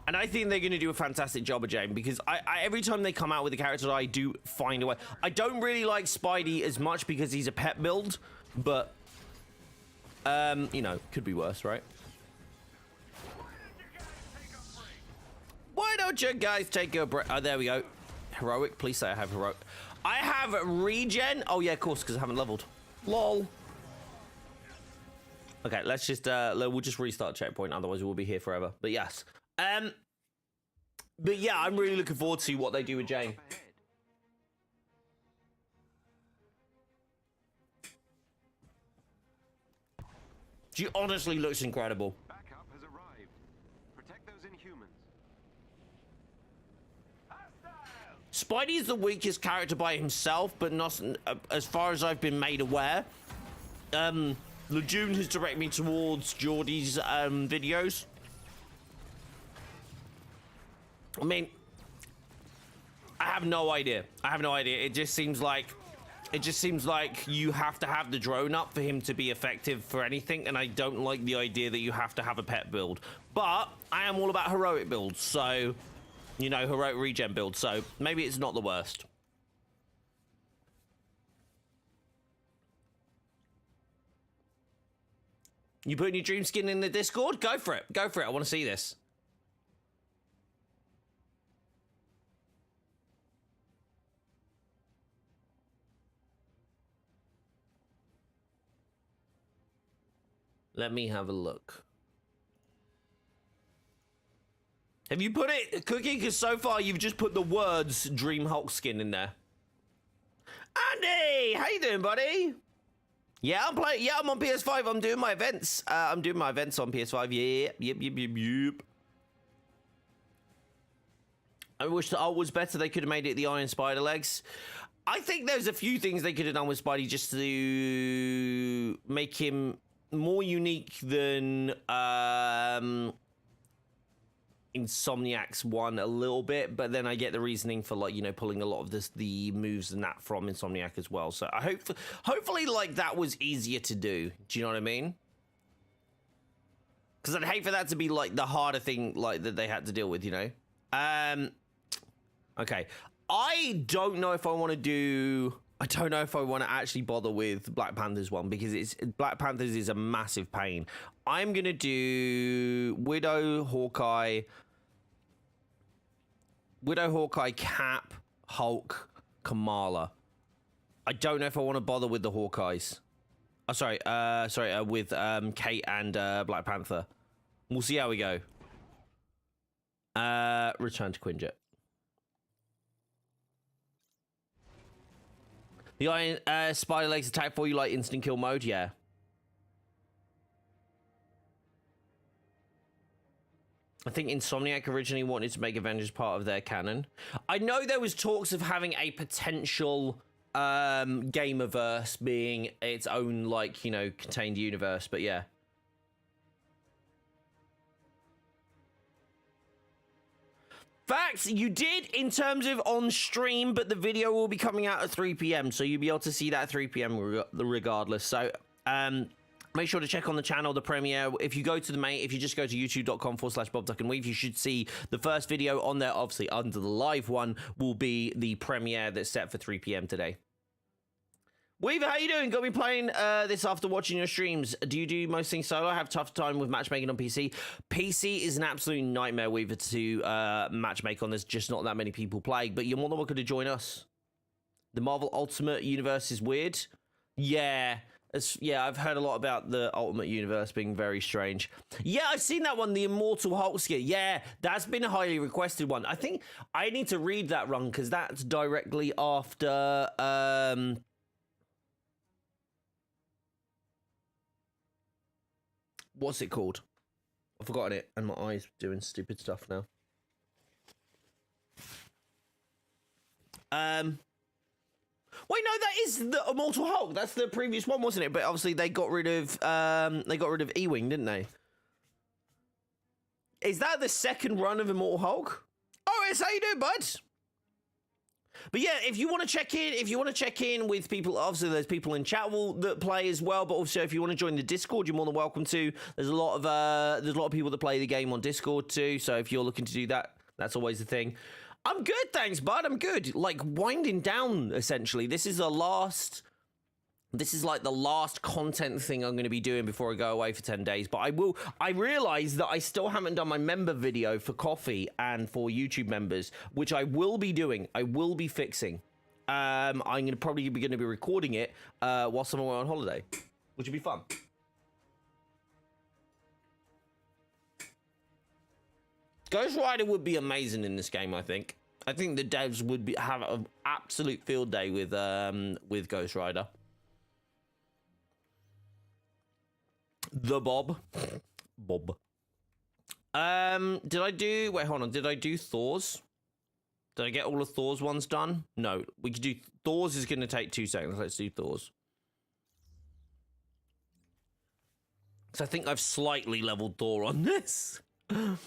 And I think they're going to do a fantastic job of Jane because I every time they come out with a character, I do find a way. I don't really like Spidey as much because he's a pet build, but you know, could be worse, right? Why don't you guys take a break? Oh, there we go. Heroic. Please say I have heroic. I have regen. Oh, yeah, of course, because I haven't leveled. Lol. Okay, let's just, we'll just restart checkpoint. Otherwise, we'll be here forever. But yes. But yeah, I'm really looking forward to see what they do with Jane. She honestly looks incredible. Backup has arrived. Protect those Inhumans. Spidey is the weakest character by himself, but not as far as I've been made aware. Lejeune has directed me towards Geordie's videos. I mean, I have no idea. I have no idea. It just seems like you have to have the drone up for him to be effective for anything, and I don't like the idea that you have to have a pet build. But I am all about heroic builds, so, you know, heroic regen build, so maybe it's not the worst. You putting your dream skin in the Discord? Go for it. Go for it. I want to see this. Let me have a look. Have you put it, Cookie? Because so far you've just put the words Dream Hulk skin in there. Andy, how you doing, buddy? Yeah, I'm playing. Yeah, I'm on PS5. I'm doing my events. I'm doing my events on PS5. Yeah, yep. I wish the art was better. They could have made it the Iron Spider legs. I think there's a few things they could have done with Spidey just to make him more unique than Insomniac's one a little bit, but then I get the reasoning for, like, you know, pulling a lot of the moves and that from Insomniac as well. So I hopefully like that was easier to do. Do you know what I mean? Because I'd hate for that to be like the harder thing like that they had to deal with, you know. Okay, I don't know if I want to actually bother with Black Panther's one because Black Panther's is a massive pain. I'm gonna do Widow, Hawkeye, Cap, Hulk, Kamala. I don't know if I want to bother with the Hawkeyes. Oh, with Kate and Black Panther. We'll see how we go. Return to Quinjet. The Iron Spider legs attack for you like instant kill mode, yeah. I think Insomniac originally wanted to make Avengers part of their canon. I know there was talks of having a potential Gamerverse being its own, like, you know, contained universe, but yeah. Facts, you did in terms of on stream, but the video will be coming out at 3 p.m. So you'll be able to see that at 3 p.m. regardless. So make sure to check on the channel, the premiere. If you go to if you just go to youtube.com/BobDuckNWeave, you should see the first video on there. Obviously, under the live one will be the premiere that's set for 3 p.m. today. Weaver, how you doing? Got me playing this after watching your streams. Do you do most things solo? I have a tough time with matchmaking on PC. PC is an absolute nightmare, Weaver, to matchmake on. There's just not that many people playing, but you're more than welcome to join us. The Marvel Ultimate Universe is weird. Yeah, I've heard a lot about the Ultimate Universe being very strange. Yeah, I've seen that one, the Immortal Hulk skin. Yeah, that's been a highly requested one. I think I need to read that run because that's directly after... what's it called? I've forgotten it, and my eye's doing stupid stuff now. Wait, no, that is the Immortal Hulk. That's the previous one, wasn't it? But obviously they got rid of E-Wing, didn't they? Is that the second run of Immortal Hulk? Oh, Boris, how you doing, bud? But yeah, if you want to check in with people, obviously there's people in chat that play as well. But also, if you want to join the Discord, you're more than welcome to. There's a lot of people that play the game on Discord too. So if you're looking to do that, that's always the thing. I'm good, thanks, bud. I'm good. Like winding down, essentially. This is like the last content thing I'm going to be doing before I go away for 10 days. But I realize that I still haven't done my member video for coffee and for YouTube members, which I will be doing. I will be fixing. I'm probably going to be recording it whilst I'm away on holiday, which would be fun. Ghost Rider would be amazing in this game, I think. I think the devs would have an absolute field day with Ghost Rider. The Bob. Did I do... Wait, hold on. Did I do Thor's? Did I get all of Thor's ones done? No. We could do... Thor's is going to take 2 seconds. Let's do Thor's. So I think I've slightly leveled Thor on this. Who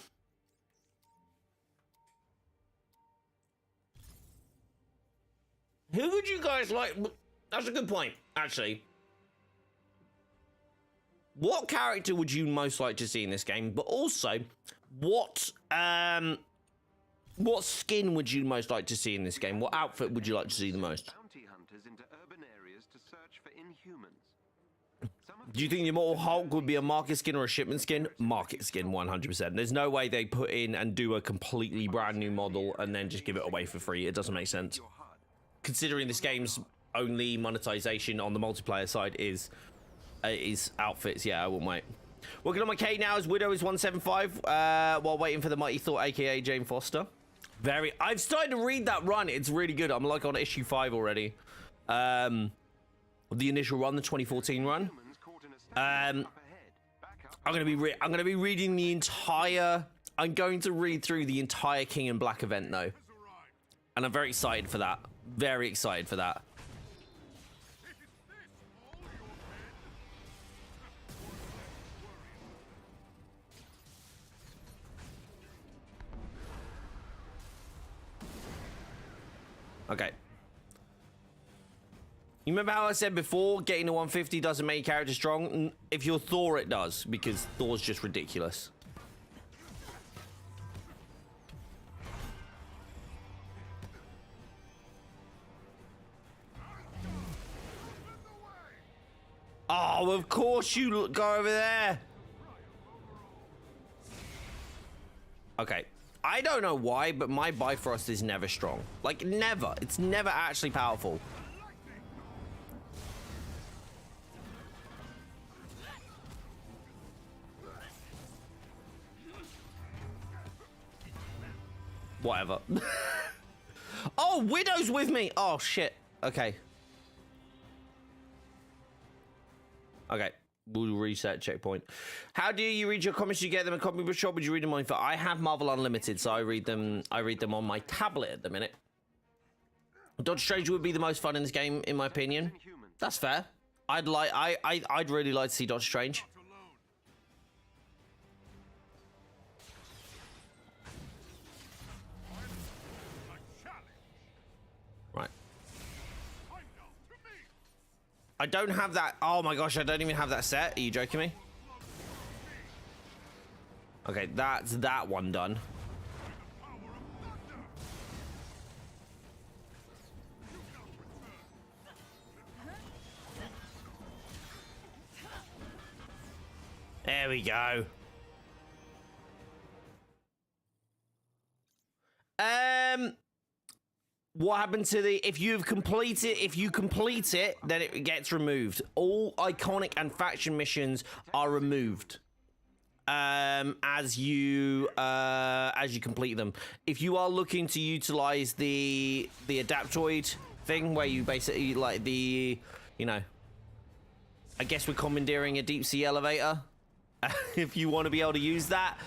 would you guys like... That's a good point, actually. What character would you most like to see in this game? But also, what skin would you most like to see in this game? What outfit would you like to see the most? Bounty hunters into urban areas to search for inhumans. Do you think the Immortal Hulk would be a market skin or a shipment skin? Market skin, 100%. There's no way they put in and do a completely brand new model and then just give it away for free. It doesn't make sense. Considering this game's only monetization on the multiplayer side is outfits. Yeah, I wouldn't wait. Working on my K now as Widow is 175 while waiting for the Mighty Thor, aka Jane Foster. I've started to read that run. It's really good. I'm like on issue 5 already. The initial run, the 2014 run. I'm gonna be reading the entire. I'm going to read through the entire King in Black event though, and I'm very excited for that. Very excited for that. Okay. You remember how I said before, getting to 150 doesn't make your character strong? If you're Thor, it does, because Thor's just ridiculous. Oh, of course you go over there. Okay. I don't know why, but my Bifrost is never strong. Like, never. It's never actually powerful. Whatever. Oh, Widow's with me. Oh, shit. Okay. Okay. We'll reset checkpoint. How do you read your comics? You get them in a comic book shop? Would you read them on? I have Marvel Unlimited, so I read them on my tablet at the minute. Doctor Strange would be the most fun in this game, in my opinion. That's fair. I'd really like to see Doctor Strange. Right. I don't have that. Oh my gosh, I don't even have that set. Are you joking me? Okay, that's that one done. There we go. What happened to the if you complete it, then it gets removed. All iconic and faction missions are removed as you complete them. If you are looking to utilize the Adaptoid thing, where you basically like the, you know, I guess we're commandeering a deep sea elevator. If you want to be able to use that,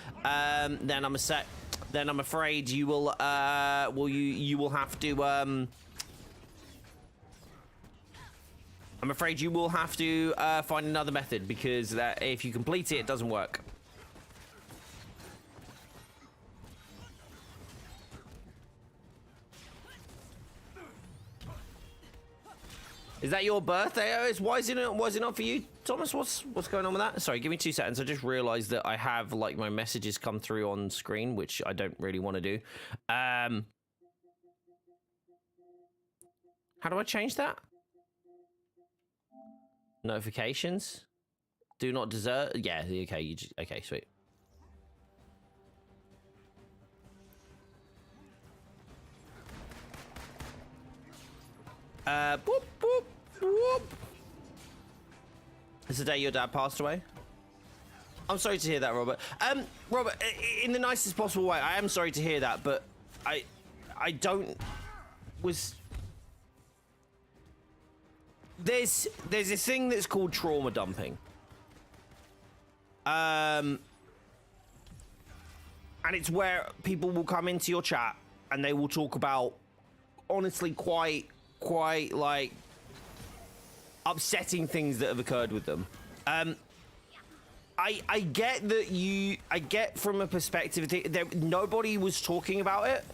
then I'm afraid you will you will have to I'm afraid you will have to find another method, because that if you complete it, it doesn't work. Is that your birthday, Otis? Why is it not for you, Thomas? What's going on with that? Sorry, give me 2 seconds. I just realized that I have like my messages come through on screen, which I don't really want to do. How do I change that? Notifications? Do not desert? Yeah, okay, okay, sweet. Boop, boop, boop. It's the day your dad passed away. I'm sorry to hear that, Robert. Robert, in the nicest possible way, I am sorry to hear that, but I was... There's a thing that's called trauma dumping. And it's where people will come into your chat and they will talk about, honestly, quite like upsetting things that have occurred with them. I get that I get from a perspective that nobody was talking about it,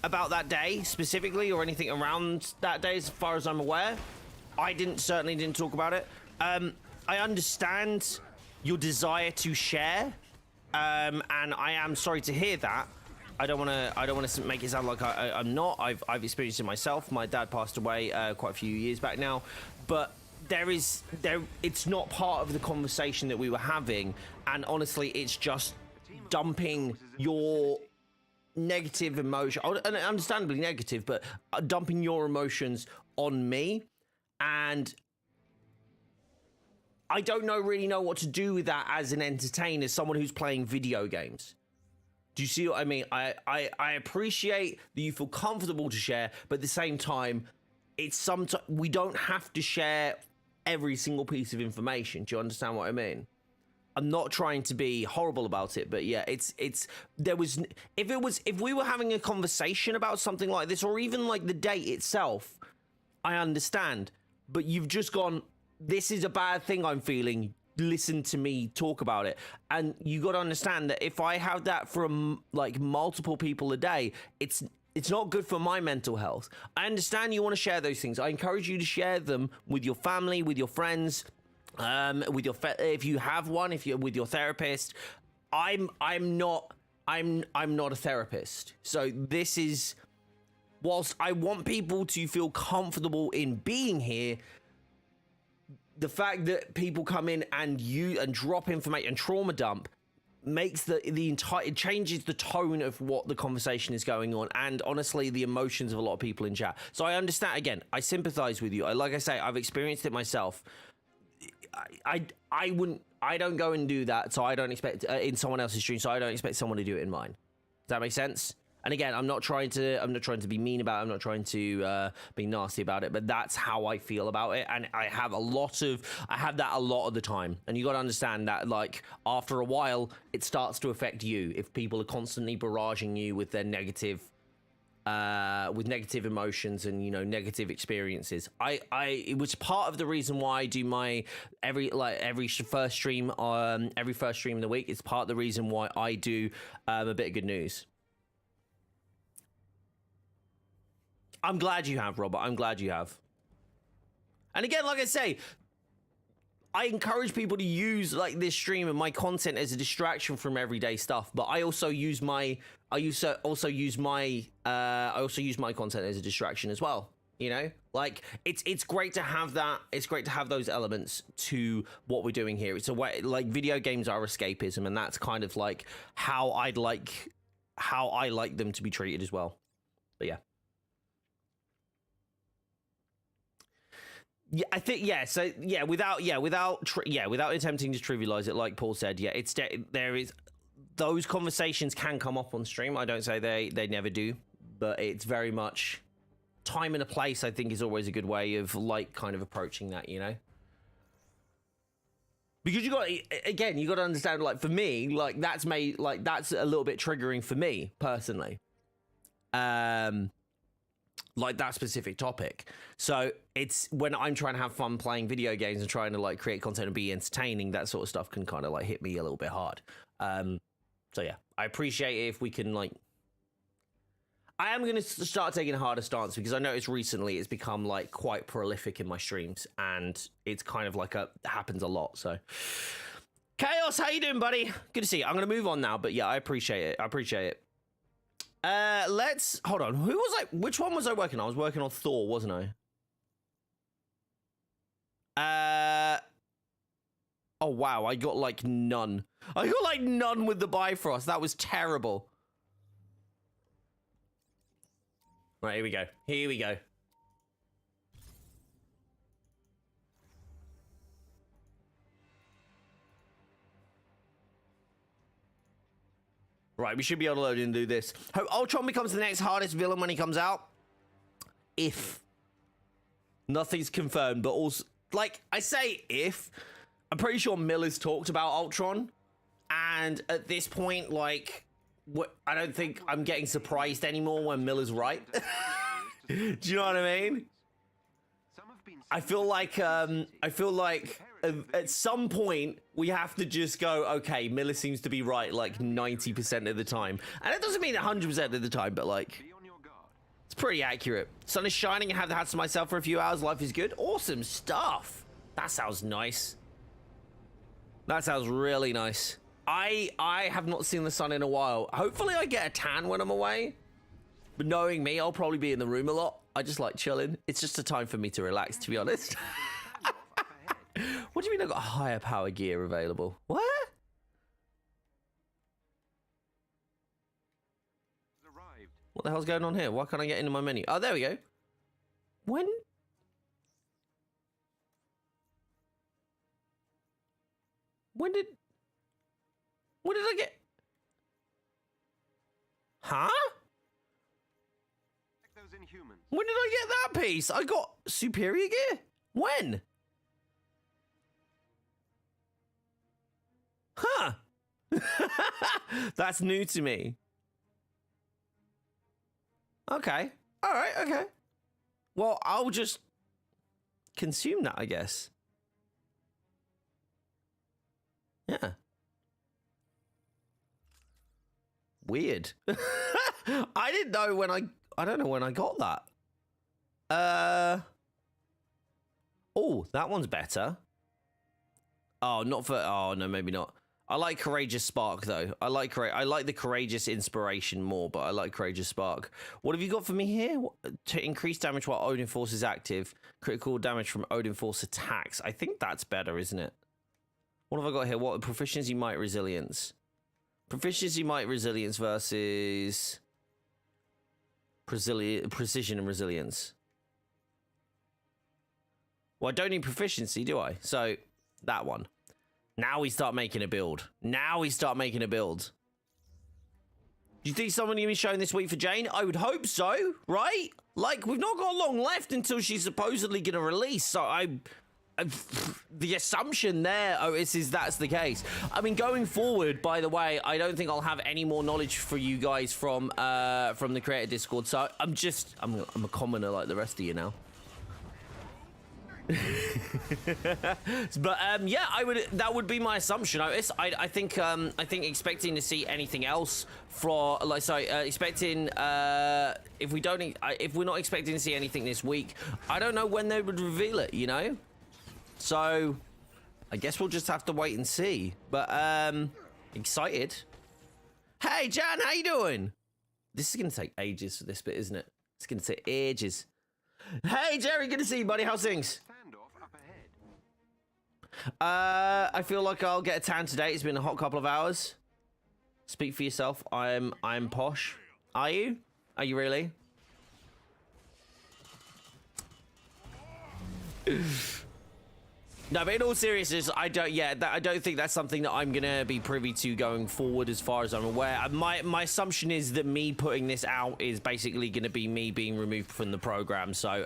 about that day specifically, or anything around that day, as far as I'm aware. I certainly didn't talk about it. I understand your desire to share, and I am sorry to hear that. I don't want to make it sound like I'm not. I've experienced it myself. My dad passed away quite a few years back now, but it's not part of the conversation that we were having, and honestly, it's just dumping your negative emotion, and understandably negative, but dumping your emotions on me, and I don't really know what to do with that as an entertainer, someone who's playing video games. Do you see what I mean? I appreciate that you feel comfortable to share, but at the same time, we don't have to share every single piece of information. Do you understand what I mean? I'm not trying to be horrible about it, but yeah, if we were having a conversation about something like this, or even like the date itself, I understand, but you've just gone, this is a bad thing I'm feeling, listen to me talk about it. And you got to understand that if I have that from like multiple people a day, it's not good for my mental health. I understand you want to share those things. I encourage you to share them with your family, with your friends, with your if you have one, if you're with your therapist. I'm not a therapist, so this is, whilst I want people to feel comfortable in being here, the fact that people come in and drop information and trauma dump makes it changes the tone of what the conversation is going on, and honestly the emotions of a lot of people in chat. So I understand, again, I sympathize with you. Like I say, I've experienced it myself. I don't go and do that, so I don't expect in someone else's stream, so I don't expect someone to do it in mine. Does that make sense? And again, I'm not trying to be mean about it. I'm not trying to be nasty about it, but that's how I feel about it. And I have that a lot of the time. And you got to understand that, like, after a while, it starts to affect you if people are constantly barraging you with their negative emotions and, you know, negative experiences. It was part of the reason why I do my every first stream in the week. It's part of the reason why I do a bit of good news. I'm glad you have, Robert. I'm glad you have. And again, like I say, I encourage people to use like this stream and my content as a distraction from everyday stuff. But I also use my content as a distraction as well. You know, like it's great to have that. It's great to have those elements to what we're doing here. It's a way, like, video games are escapism, and that's kind of like how I like them to be treated as well. But yeah. Yeah, I think, yeah. So yeah, without attempting to trivialize it, like Paul said, yeah, there is, those conversations can come up on stream. I don't say they never do, but it's very much time and a place. I think is always a good way of like kind of approaching that, you know, because you got to understand, like, for me, like that's a little bit triggering for me personally. Like that specific topic. So it's when I'm trying to have fun playing video games and trying to like create content and be entertaining, that sort of stuff can kind of like hit me a little bit hard. So yeah, I appreciate it if we can like, I am going to start taking a harder stance because I noticed recently it's become like quite prolific in my streams, and it's kind of like happens a lot. So, Chaos, how you doing, buddy? Good to see you. I'm going to move on now, but yeah, I appreciate it. I appreciate it. Let's hold on. Who was I? Which one was I working on? I was working on Thor, wasn't I? Oh wow, I got like none. I got like none with the Bifrost. That was terrible. Right, here we go. Here we go. Right, we should be able to load in and do this. Hope Ultron becomes the next hardest villain when he comes out. If. Nothing's confirmed, but also, like, I say if. I'm pretty sure Miller's talked about Ultron. And at this point, like, I don't think I'm getting surprised anymore when Miller's right. Do you know what I mean? I feel like at some point we have to just go, okay, Miller seems to be right like 90% of the time. And it doesn't mean 100% of the time, but like, it's pretty accurate. Sun is shining. I have the house to myself for a few hours. Life is good. Awesome stuff. That sounds nice. That sounds really nice. I have not seen the sun in a while. Hopefully I get a tan when I'm away. But knowing me, I'll probably be in the room a lot. I just like chilling. It's just a time for me to relax, to be honest. What do you mean I've got higher power gear available? What? What the hell's going on here? Why can't I get into my menu? Oh, there we go. When did I get? Huh? When did I get that piece? I got superior gear? When? Huh. That's new to me. Okay. All right, okay. Well, I'll just consume that, I guess. Yeah. Weird. I didn't know when I don't know when I got that. Oh, that one's better. Oh, not for. Oh no, maybe not. I like Courageous Spark though. I like the Courageous Inspiration more, but I like Courageous Spark. What have you got for me here? To increase damage while Odin Force is active. Critical damage from Odin Force attacks. I think that's better, isn't it? What have I got here? What proficiency, might, resilience? Proficiency, might, resilience versus precision and resilience. Well, I don't need proficiency, do I? So that one. Now we start making a build. Now we start making a build. Do you think someone will be showing this week for Jane? I would hope so, right? Like, we've not got long left until she's supposedly going to release. So the assumption there, Otis, is that's the case. I mean, going forward, by the way, I don't think I'll have any more knowledge for you guys from the creator Discord. So I'm a commoner like the rest of you now. But yeah, that would be my assumption, Otis. I think expecting to see anything else for expecting if we're not expecting to see anything this week, I don't know when they would reveal it, you know. So I guess we'll just have to wait and see. But excited. Hey Jan, how you doing? This is gonna take ages for this bit, isn't it? It's gonna take ages. Hey Jerry, good to see you, buddy. How's things? I feel like I'll get a tan today. It's been a hot couple of hours. Speak for yourself. I'm posh. Are you? Are you really? No, but in all seriousness, I don't think that's something that I'm gonna be privy to going forward, as far as I'm aware. My assumption is that me putting this out is basically gonna be me being removed from the program. So,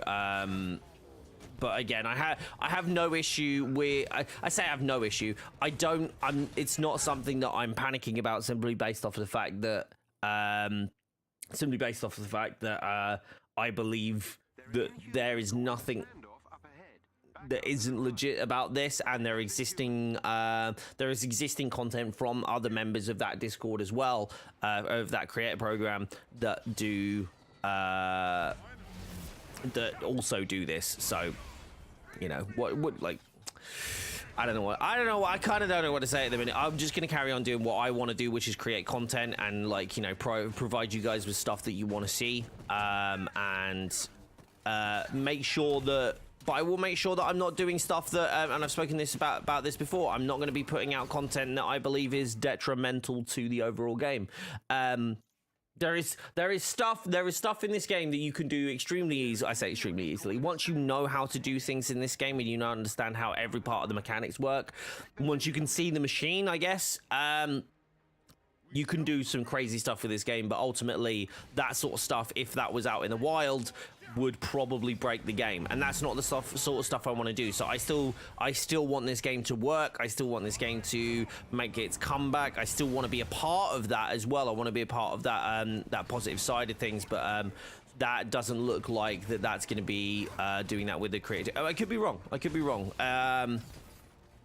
but again, I have no issue with. I say I have no issue. It's not something that I'm panicking about simply based off of the fact that I believe that there is nothing that isn't legit about this, and there is existing content from other members of that Discord as well, of that creator program, that do that also do this. So, you know, what like, I don't know. I kind of don't know what to say at the minute. I'm just going to carry on doing what I want to do, which is create content and, like, you know, provide you guys with stuff that you want to see, and make sure that. But I will make sure that I'm not doing stuff that, and I've spoken about this before. I'm not going to be putting out content that I believe is detrimental to the overall game. There is stuff in this game that you can do extremely easily. I say extremely easily. Once you know how to do things in this game and you know understand how every part of the mechanics work, once you can see the machine, I guess, you can do some crazy stuff with this game. But ultimately, that sort of stuff, if that was out in the wild, would probably break the game, and that's not the sort of stuff I want to do. So I still want this game to work. I still want this game to make its comeback. I still want to be a part of that as well. I want to be a part of that that positive side of things, but that doesn't look like that's going to be doing that with the creative. I could be wrong.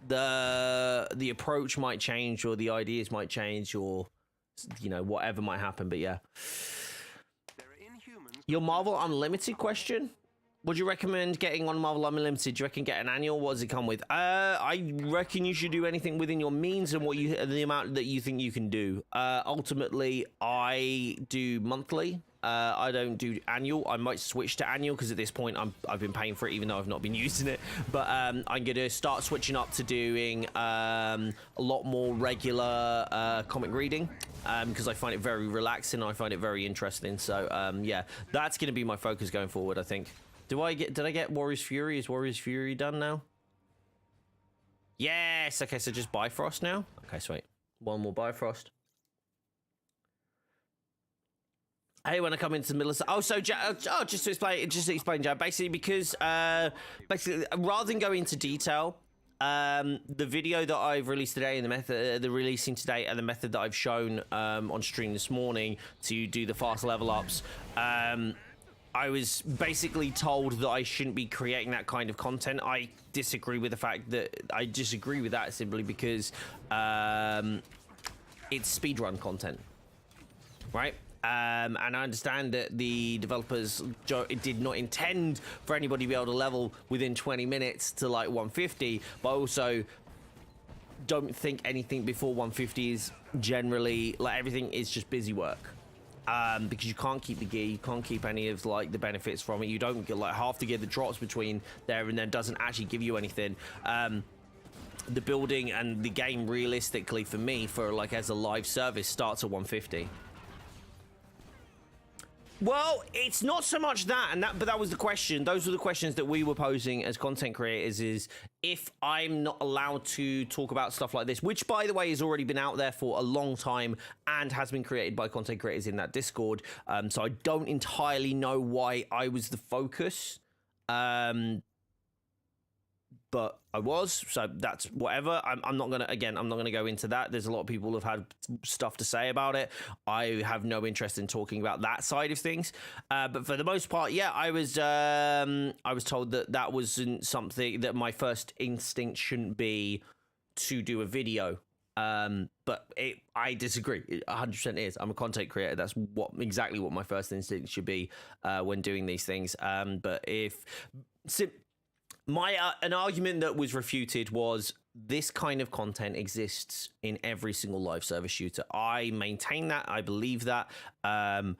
The approach might change, or the ideas might change, or, you know, whatever might happen. But yeah. Your Marvel Unlimited question? Would you recommend getting on Marvel Unlimited? Do you reckon get an annual? What does it come with? I reckon you should do anything within your means and the amount that you think you can do. Ultimately, I do monthly. I don't do annual. I might switch to annual because at this point I've been paying for it even though I've not been using it. But I'm going to start switching up to doing a lot more regular comic reading because I find it very relaxing. I find it very interesting. So yeah, that's going to be my focus going forward, I think. Did I get Warriors Fury? Is Warriors Fury done now? Yes. Okay, so just Bifrost now. Okay, sweet. One more Bifrost. Hey, when I come into the middle of just to explain, Jack. Basically, because rather than go into detail, the video that I've released today and the releasing today and the method that I've shown on stream this morning to do the fast level ups, I was basically told that I shouldn't be creating that kind of content. I disagree with the fact that simply because it's speedrun content, right? And I understand that the developers did not intend for anybody to be able to level within 20 minutes to like 150, but also don't think anything before 150 is generally, like, everything is just busy work. Because you can't keep the gear, you can't keep any of like the benefits from it. You don't get like half the gear that drops between there and then doesn't actually give you anything. The building and the game realistically for me, for like as a live service, starts at 150. Well, it's not so much that, but that was the question. Those were the questions that we were posing as content creators, is if I'm not allowed to talk about stuff like this, which, by the way, has already been out there for a long time and has been created by content creators in that Discord. So I don't entirely know why I was the focus. But I was, so that's whatever. I'm not gonna go into that. There's a lot of people who have had stuff to say about it. I have no interest in talking about that side of things. But for the most part, yeah, I was told that wasn't something that my first instinct shouldn't be to do a video. But I disagree. It 100% is. I'm a content creator. That's exactly what my first instinct should be when doing these things. But an argument that was refuted was this kind of content exists in every single live service shooter. I maintain that. I believe that. And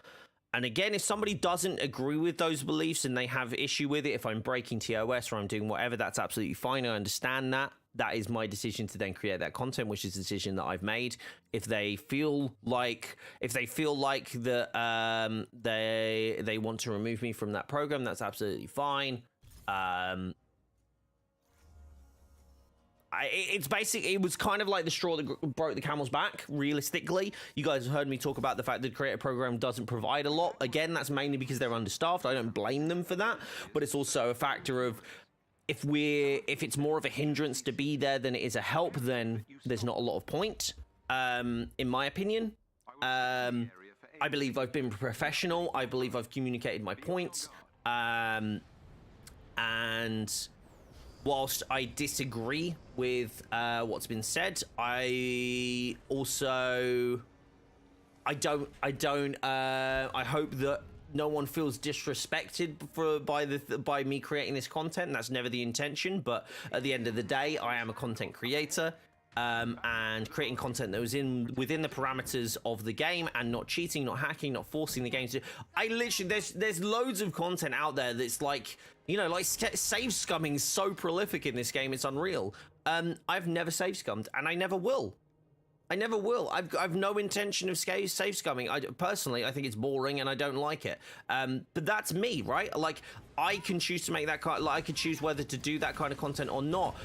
again, if somebody doesn't agree with those beliefs and they have issue with it, if I'm breaking TOS or I'm doing whatever, that's absolutely fine. I understand that. That is my decision to then create that content, which is a decision that I've made. If they feel like that they want to remove me from that program, that's absolutely fine. It's basically, it was kind of like the straw that broke the camel's back, realistically. You guys have heard me talk about the fact that the creator program doesn't provide a lot. Again, that's mainly because they're understaffed. I don't blame them for that, but it's also a factor of if it's more of a hindrance to be there than it is a help, then there's not a lot of point, in my opinion. I believe I've been professional. I believe I've communicated my points. And whilst I disagree with what's been said, I hope that no one feels disrespected by me creating this content. That's never the intention, but at the end of the day, I am a content creator. And creating content that was within the parameters of the game and not cheating, not hacking, not forcing the game to. I literally, there's loads of content out there that's like, you know, like save scumming is so prolific in this game, it's unreal. I've never save scummed, and I never will. I never will. I've no intention of save scumming. Personally, I think it's boring and I don't like it. But that's me, right? Like, I can choose to make that kind. Like, I could choose whether to do that kind of content or not.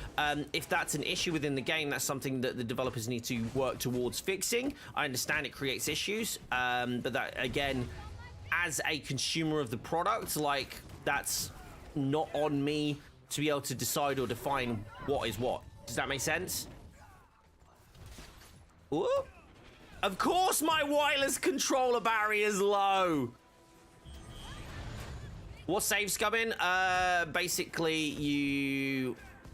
If that's an issue within the game, that's something that the developers need to work towards fixing. I understand it creates issues, but that, again, as a consumer of the product, like, that's not on me to be able to decide or define what is what. Does that make sense? Ooh. Of course my wireless controller battery is low. What's save scumming? Basically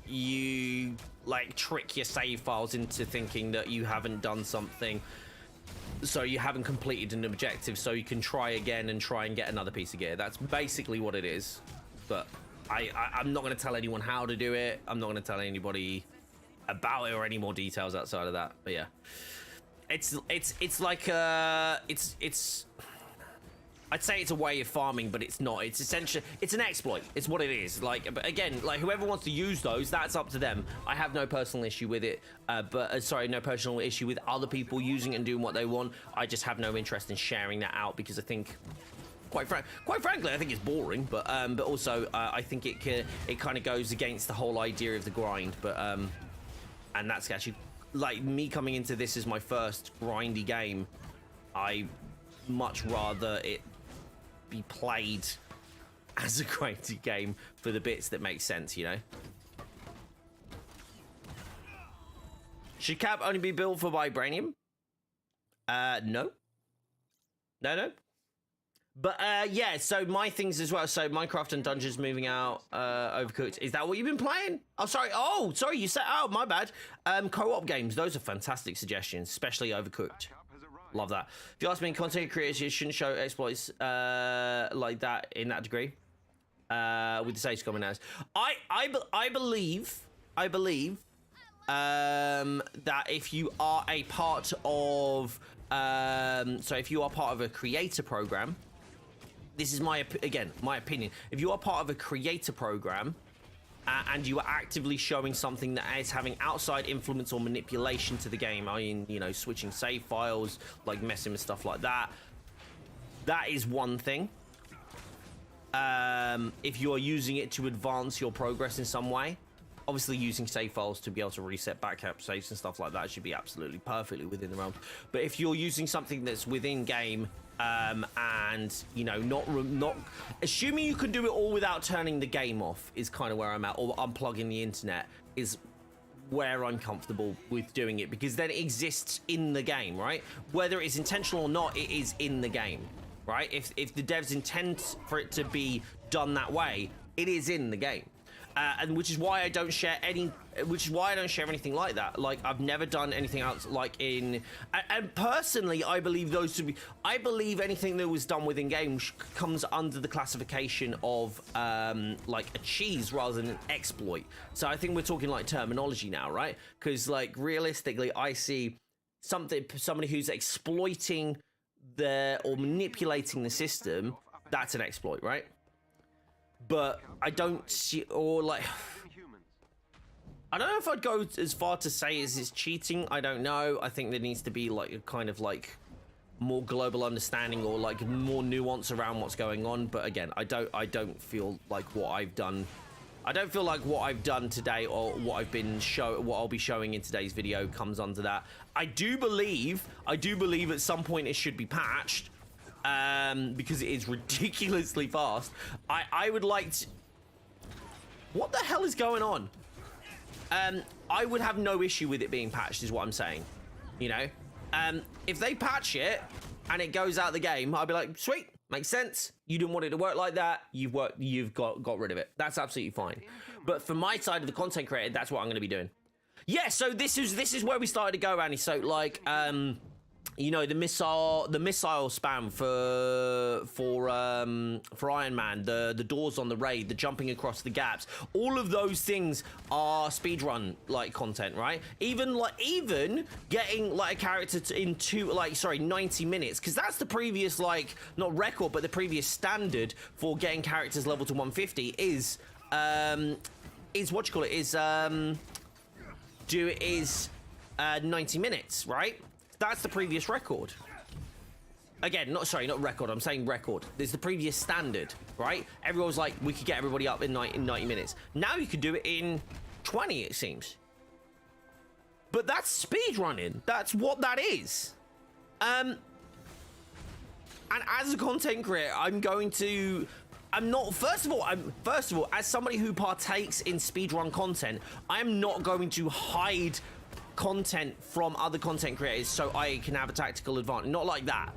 you like trick your save files into thinking that you haven't done something, so you haven't completed an objective, so you can try again and try and get another piece of gear. That's basically what it is. But I'm not going to tell anyone how to do it. I'm not going to tell anybody about it or any more details outside of that. But yeah, it's like it's I'd say it's a way of farming, but it's not. It's essentially, it's an exploit. It's what it is. Like, but again, like, whoever wants to use those, that's up to them. I have no personal issue with it, sorry, no personal issue with other people using it and doing what they want. I just have no interest in sharing that out because I think, quite frankly, I think it's boring. But also, I think it kind of goes against the whole idea of the grind. But and that's actually, like, me coming into this as my first grindy game. I much rather it be played as a grindy game for the bits that make sense, you know? Should cap only be built for vibranium? No. No. But yeah, so my things as well. So Minecraft and Dungeons moving out, Overcooked. Is that what you've been playing? Oh, sorry, you said, oh, my bad. Co-op games, those are fantastic suggestions, especially Overcooked. Love that. If you ask me, content creators, you shouldn't show exploits like that in that degree. With the sage comment as I believe that if you are a part of if you are part of a creator program, this is my opinion. If you are part of a creator program and you are actively showing something that is having outside influence or manipulation to the game, I mean, you know, switching save files, like messing with stuff like that, that is one thing. If you are using it to advance your progress in some way, obviously using save files to be able to reset backup saves and stuff like that should be absolutely perfectly within the realm. But if you're using something that's within game, and you know, not assuming you can do it all without turning the game off is kind of where I'm at, or unplugging the internet is where I'm comfortable with doing it, because then it exists in the game, right? Whether it's intentional or not, it is in the game, right? If the devs intend for it to be done that way, it is in the game. And which is why I don't share anything like that. Like, I've never done anything else like in, and personally, I believe I believe anything that was done within game comes under the classification of like a cheese rather than an exploit. So I think we're talking like terminology now, right? Because like realistically, I see somebody who's exploiting or manipulating the system. That's an exploit, right? But I don't see, or like, I don't know if I'd go as far to say is it's cheating. I don't know. I think there needs to be like a kind of like more global understanding or like more nuance around what's going on. But again, I don't feel like what I've done. I don't feel like what I've done today or what I'll be showing in today's video comes under that. I do believe at some point it should be patched. Because it is ridiculously fast. I would like to... What the hell is going on? I would have no issue with it being patched, is what I'm saying. You know? If they patch it and it goes out the game, I'd be like, sweet, makes sense. You didn't want it to work like that. You've got rid of it. That's absolutely fine. But for my side of the content creator, that's what I'm going to be doing. Yeah, so this is where we started to go, Annie. So, like, you know, the missile spam for Iron Man, the doors on the raid, the jumping across the gaps, all of those things are speedrun like content, right? Even getting like a character in 90 minutes, because that's the previous, like, not record, but the previous standard for getting characters level to 150 is what you call it, is 90 minutes, right? That's the previous record. Again, not record, I'm saying record. There's the previous standard, right? Everyone was like, we could get everybody up in 90 minutes. Now you could do it in 20, it seems. But that's speedrunning. That's what that is. And as a content creator, first of all, as somebody who partakes in speedrun content, I am not going to hide content from other content creators so I can have a tactical advantage. Not like that,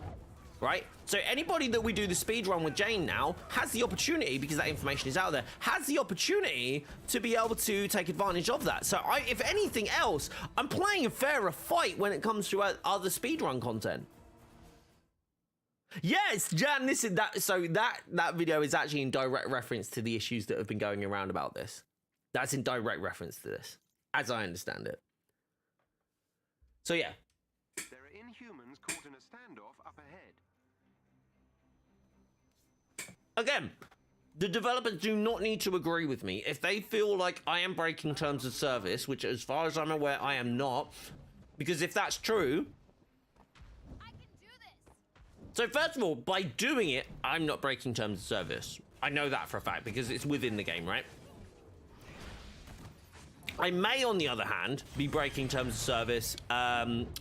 right? So anybody that we do the speedrun with Jane now has the opportunity, because that information is out there, has the opportunity to be able to take advantage of that. So if anything else, I'm playing a fairer fight when it comes to other speedrun content. Yes, Jan, listen, that video is actually in direct reference to the issues that have been going around about this. That's in direct reference to this, as I understand it. So yeah. There are inhumans caught in a standoff up ahead. Again, the developers do not need to agree with me. If they feel like I am breaking terms of service, which as far as I'm aware, I am not, because if that's true... I can do this. So first of all, by doing it, I'm not breaking terms of service. I know that for a fact, because it's within the game, right? I may, on the other hand, be breaking terms of service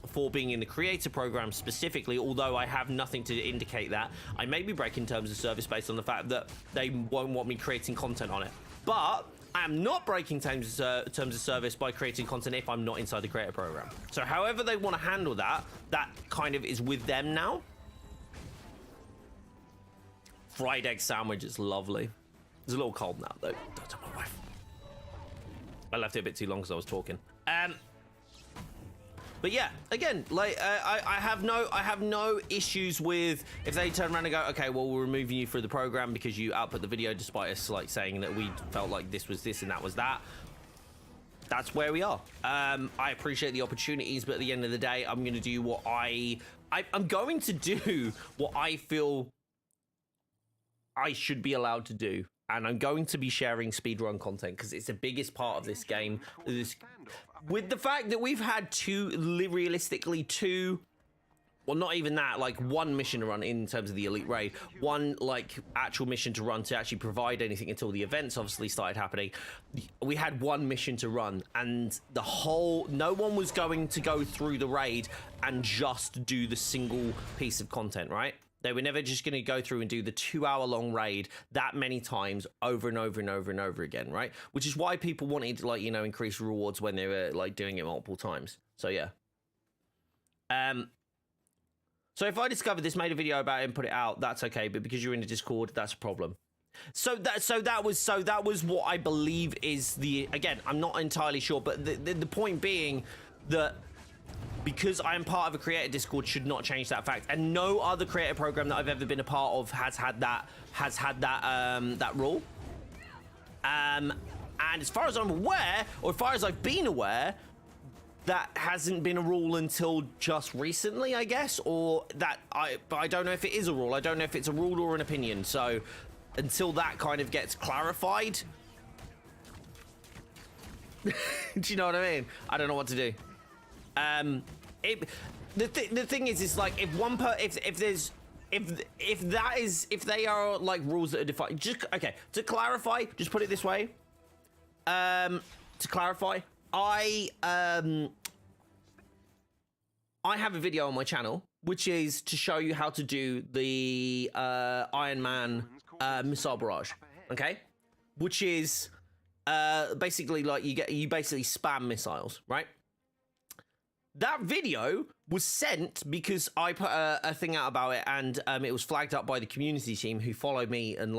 for being in the creator program specifically, although I have nothing to indicate that. I may be breaking terms of service based on the fact that they won't want me creating content on it. But I am not breaking terms of service by creating content if I'm not inside the creator program. So however they want to handle that, that kind of is with them now. Fried egg sandwich is lovely. It's a little cold now, though. Don't tell my wife. I left it a bit too long because I was talking. But yeah, again, like I have no issues with if they turn around and go, okay, well, we're removing you from the program because you output the video, despite us like saying that we felt like this was this and that was that. That's where we are. I appreciate the opportunities, but at the end of the day, I'm going to do what I'm going to do what I feel I should be allowed to do. And I'm going to be sharing speedrun content because it's the biggest part of this game. With the fact that we've had realistically two, well, not even that, like one mission to run in terms of the Elite Raid, one like actual mission to run to actually provide anything until the events obviously started happening. We had one mission to run, and no one was going to go through the raid and just do the single piece of content, right? They were never just going to go through and do the 2-hour-long raid that many times over and over and over and over again, right? Which is why people wanted, like, you know, increase rewards when they were, like, doing it multiple times. So, yeah. So if I discovered this, made a video about it and put it out, that's okay. But because you're in the Discord, that's a problem. So that was what I believe is the... Again, I'm not entirely sure, but the point being that... Because I am part of a creator Discord should not change that fact, and no other creator program that I've ever been a part of has had that rule. And as far as I'm aware, or as far as I've been aware, that hasn't been a rule until just recently, I guess, or that but I don't know if it is a rule. I don't know if it's a rule or an opinion. So until that kind of gets clarified, do you know what I mean? I don't know what to do. The thing is like if they are like rules that are defined, just okay, to clarify, just put it this way. To clarify, I have a video on my channel which is to show you how to do the Iron Man missile barrage, okay? Which is basically like you basically spam missiles, right? That video was sent because I put a thing out about it, and it was flagged up by the community team who followed me and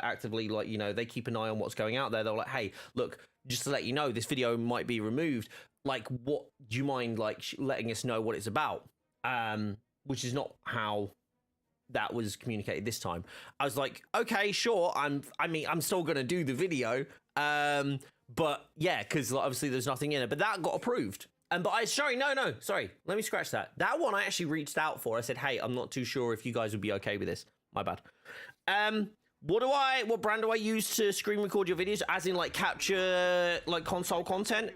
actively, like, you know, they keep an eye on what's going out there. They're like, hey, look, just to let you know, this video might be removed. like, what do you mind like letting us know what it's about? Which is not how that was communicated this time. I was like, okay, sure. I'm still gonna do the video. But yeah, because like, obviously there's nothing in it. But that got approved. But sorry. Let me scratch that. That one I actually reached out for. I said, hey, I'm not too sure if you guys would be okay with this. My bad. What brand do I use to screen record your videos? As in like capture like console content?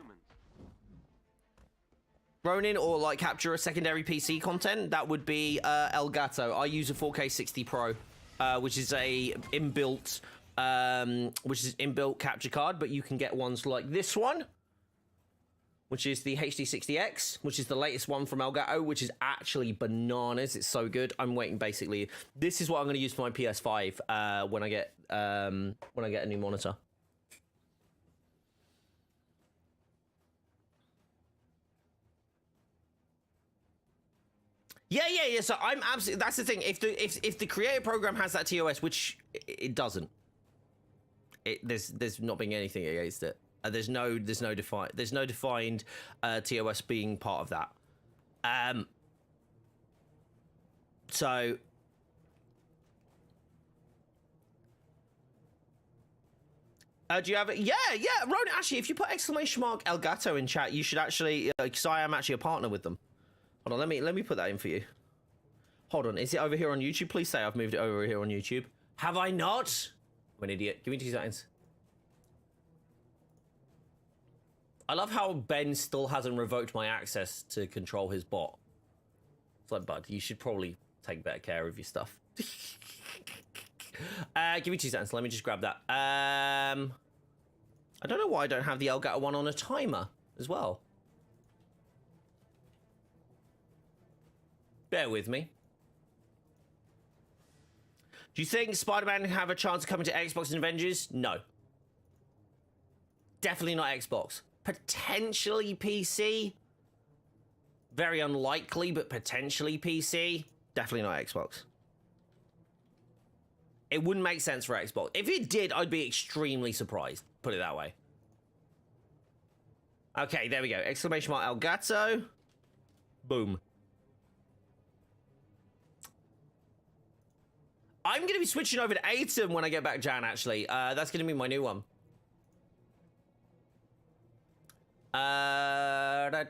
Ronin, or like capture a secondary PC content? That would be Elgato. I use a 4K 60 Pro, which is a inbuilt capture card, but you can get ones like this one, which is the HD60X, which is the latest one from Elgato, which is actually bananas. It's so good. I'm waiting basically. This is what I'm going to use for my PS5 when I get a new monitor. Yeah. So I'm absolutely. That's the thing. If the creator program has that TOS, which it doesn't, there's not being anything against it. There's no defined TOS being part of that. So. Do you have it? Yeah. Ronan, actually, if you put exclamation mark Elgato in chat, you should actually, because I am actually a partner with them. Hold on, let me put that in for you. Hold on, is it over here on YouTube? Please say I've moved it over here on YouTube. Have I not? I'm an idiot. Give me 2 seconds. I love how Ben still hasn't revoked my access to control his bot. It's like, bud, you should probably take better care of your stuff. Give me 2 seconds. Let me just grab that. I don't know why I don't have the Elgato one on a timer as well. Bear with me. Do you think Spider-Man have a chance of coming to Xbox and Avengers? No. Definitely not Xbox. Potentially PC. Very unlikely, but potentially PC. Definitely not Xbox. It wouldn't make sense for Xbox. If it did, I'd be extremely surprised. Put it that way. Okay, there we go. Exclamation mark Elgato. Boom. I'm going to be switching over to Atom when I get back, Jan, actually. That's going to be my new one. Right.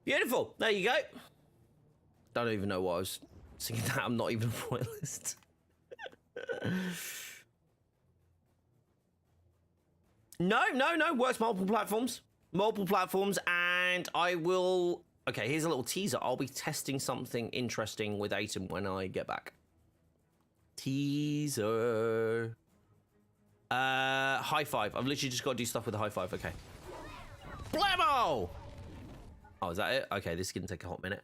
Beautiful. There you go. Don't even know what I was singing that. I'm not even a royalist. No. Works multiple platforms. And I will... Okay, here's a little teaser. I'll be testing something interesting with Atom when I get back. Teaser. High five. I've literally just got to do stuff with the high five. Okay. Blammo! Oh, is that it? Okay, this is going to take a hot minute.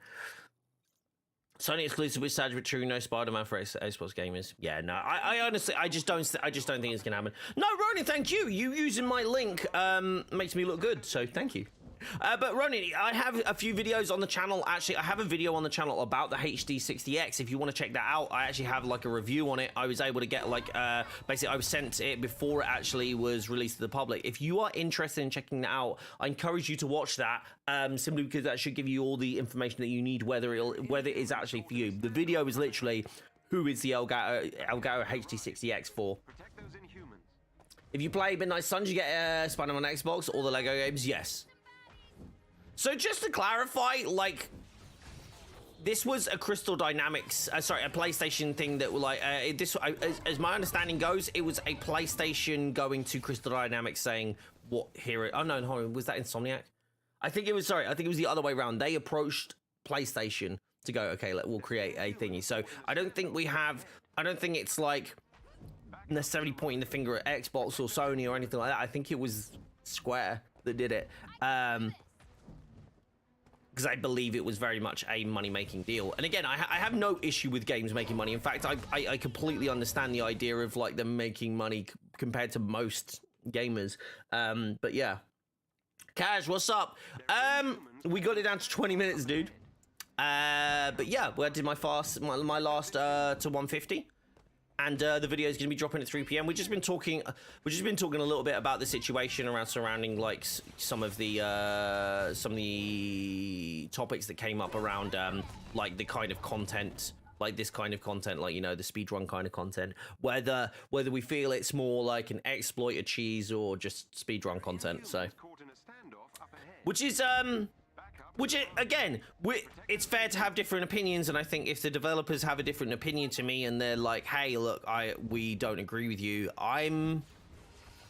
Sony exclusive with Sag, but true, no Spider-Man for Xbox gamers. Yeah, no, I honestly, I just don't think it's gonna happen. No, Ronan, thank you. You using my link makes me look good, so thank you. But Ronan, I have a few videos on the channel. Actually, I have a video on the channel about the HD60X. If you want to check that out, I actually have like a review on it. I was able to get like, basically I was sent it before it actually was released to the public. If you are interested in checking that out, I encourage you to watch that, simply because that should give you all the information that you need, whether it is actually for you. The video is literally, who is the Elgato HD60X for? Protect those Inhumans. If you play Midnight Suns, you get Spider-Man on Xbox, all the Lego games, yes. So just to clarify, like, this was a Crystal Dynamics, a PlayStation thing that, like, as my understanding goes, it was a PlayStation going to Crystal Dynamics saying, what, here, oh no, was that Insomniac? I think it was the other way around. They approached PlayStation to go, okay, we'll create a thingy. So I don't think it's like necessarily pointing the finger at Xbox or Sony or anything like that. I think it was Square that did it. Because I believe it was very much a money-making deal. And again, I have no issue with games making money. In fact, I completely understand the idea of like them making money compared to most gamers. But yeah. Cash, what's up? We got it down to 20 minutes, dude. But yeah, I did my last to 150. And the video is going to be dropping at 3 p.m. We've just been talking a little bit about the situation surrounding like some of the topics that came up around like the kind of content, like this kind of content, like, you know, the speedrun kind of content, whether we feel it's more like an exploited cheese or just speedrun content. So, it's fair to have different opinions, and I think if the developers have a different opinion to me and they're like, hey, look, we don't agree with you, I'm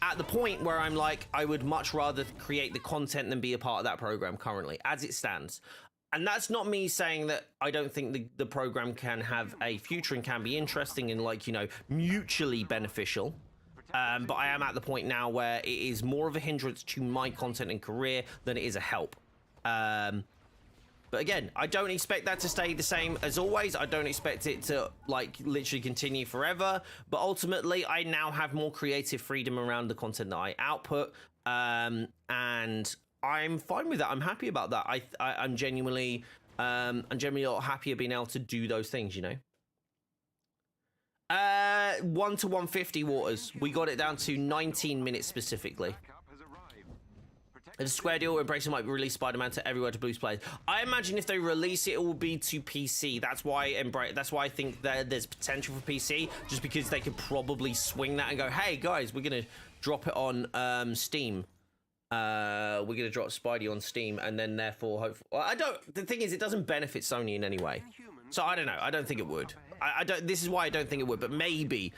at the point where I'm like, I would much rather create the content than be a part of that program currently, as it stands. And that's not me saying that I don't think the program can have a future and can be interesting and, like, you know, mutually beneficial. But I am at the point now where it is more of a hindrance to my content and career than it is a help. But again, I don't expect that to stay the same as always. I don't expect it to, like, literally continue forever. But ultimately, I now have more creative freedom around the content that I output. And I'm fine with that. I'm happy about that. I'm genuinely a lot happier being able to do those things, you know? 1 to 150 waters. We got it down to 19 minutes specifically. The Square deal embracing might release Spider-Man to everywhere to boost players. I imagine if they release it, it will be to PC. That's why I think that there's potential for PC, just because they could probably swing that and go, hey guys, we're gonna drop it on Steam. We're gonna drop Spidey on Steam, and then therefore, hopefully, well, the thing is, it doesn't benefit Sony in any way. So I don't know. I don't think it would. I don't. This is why I don't think it would. But maybe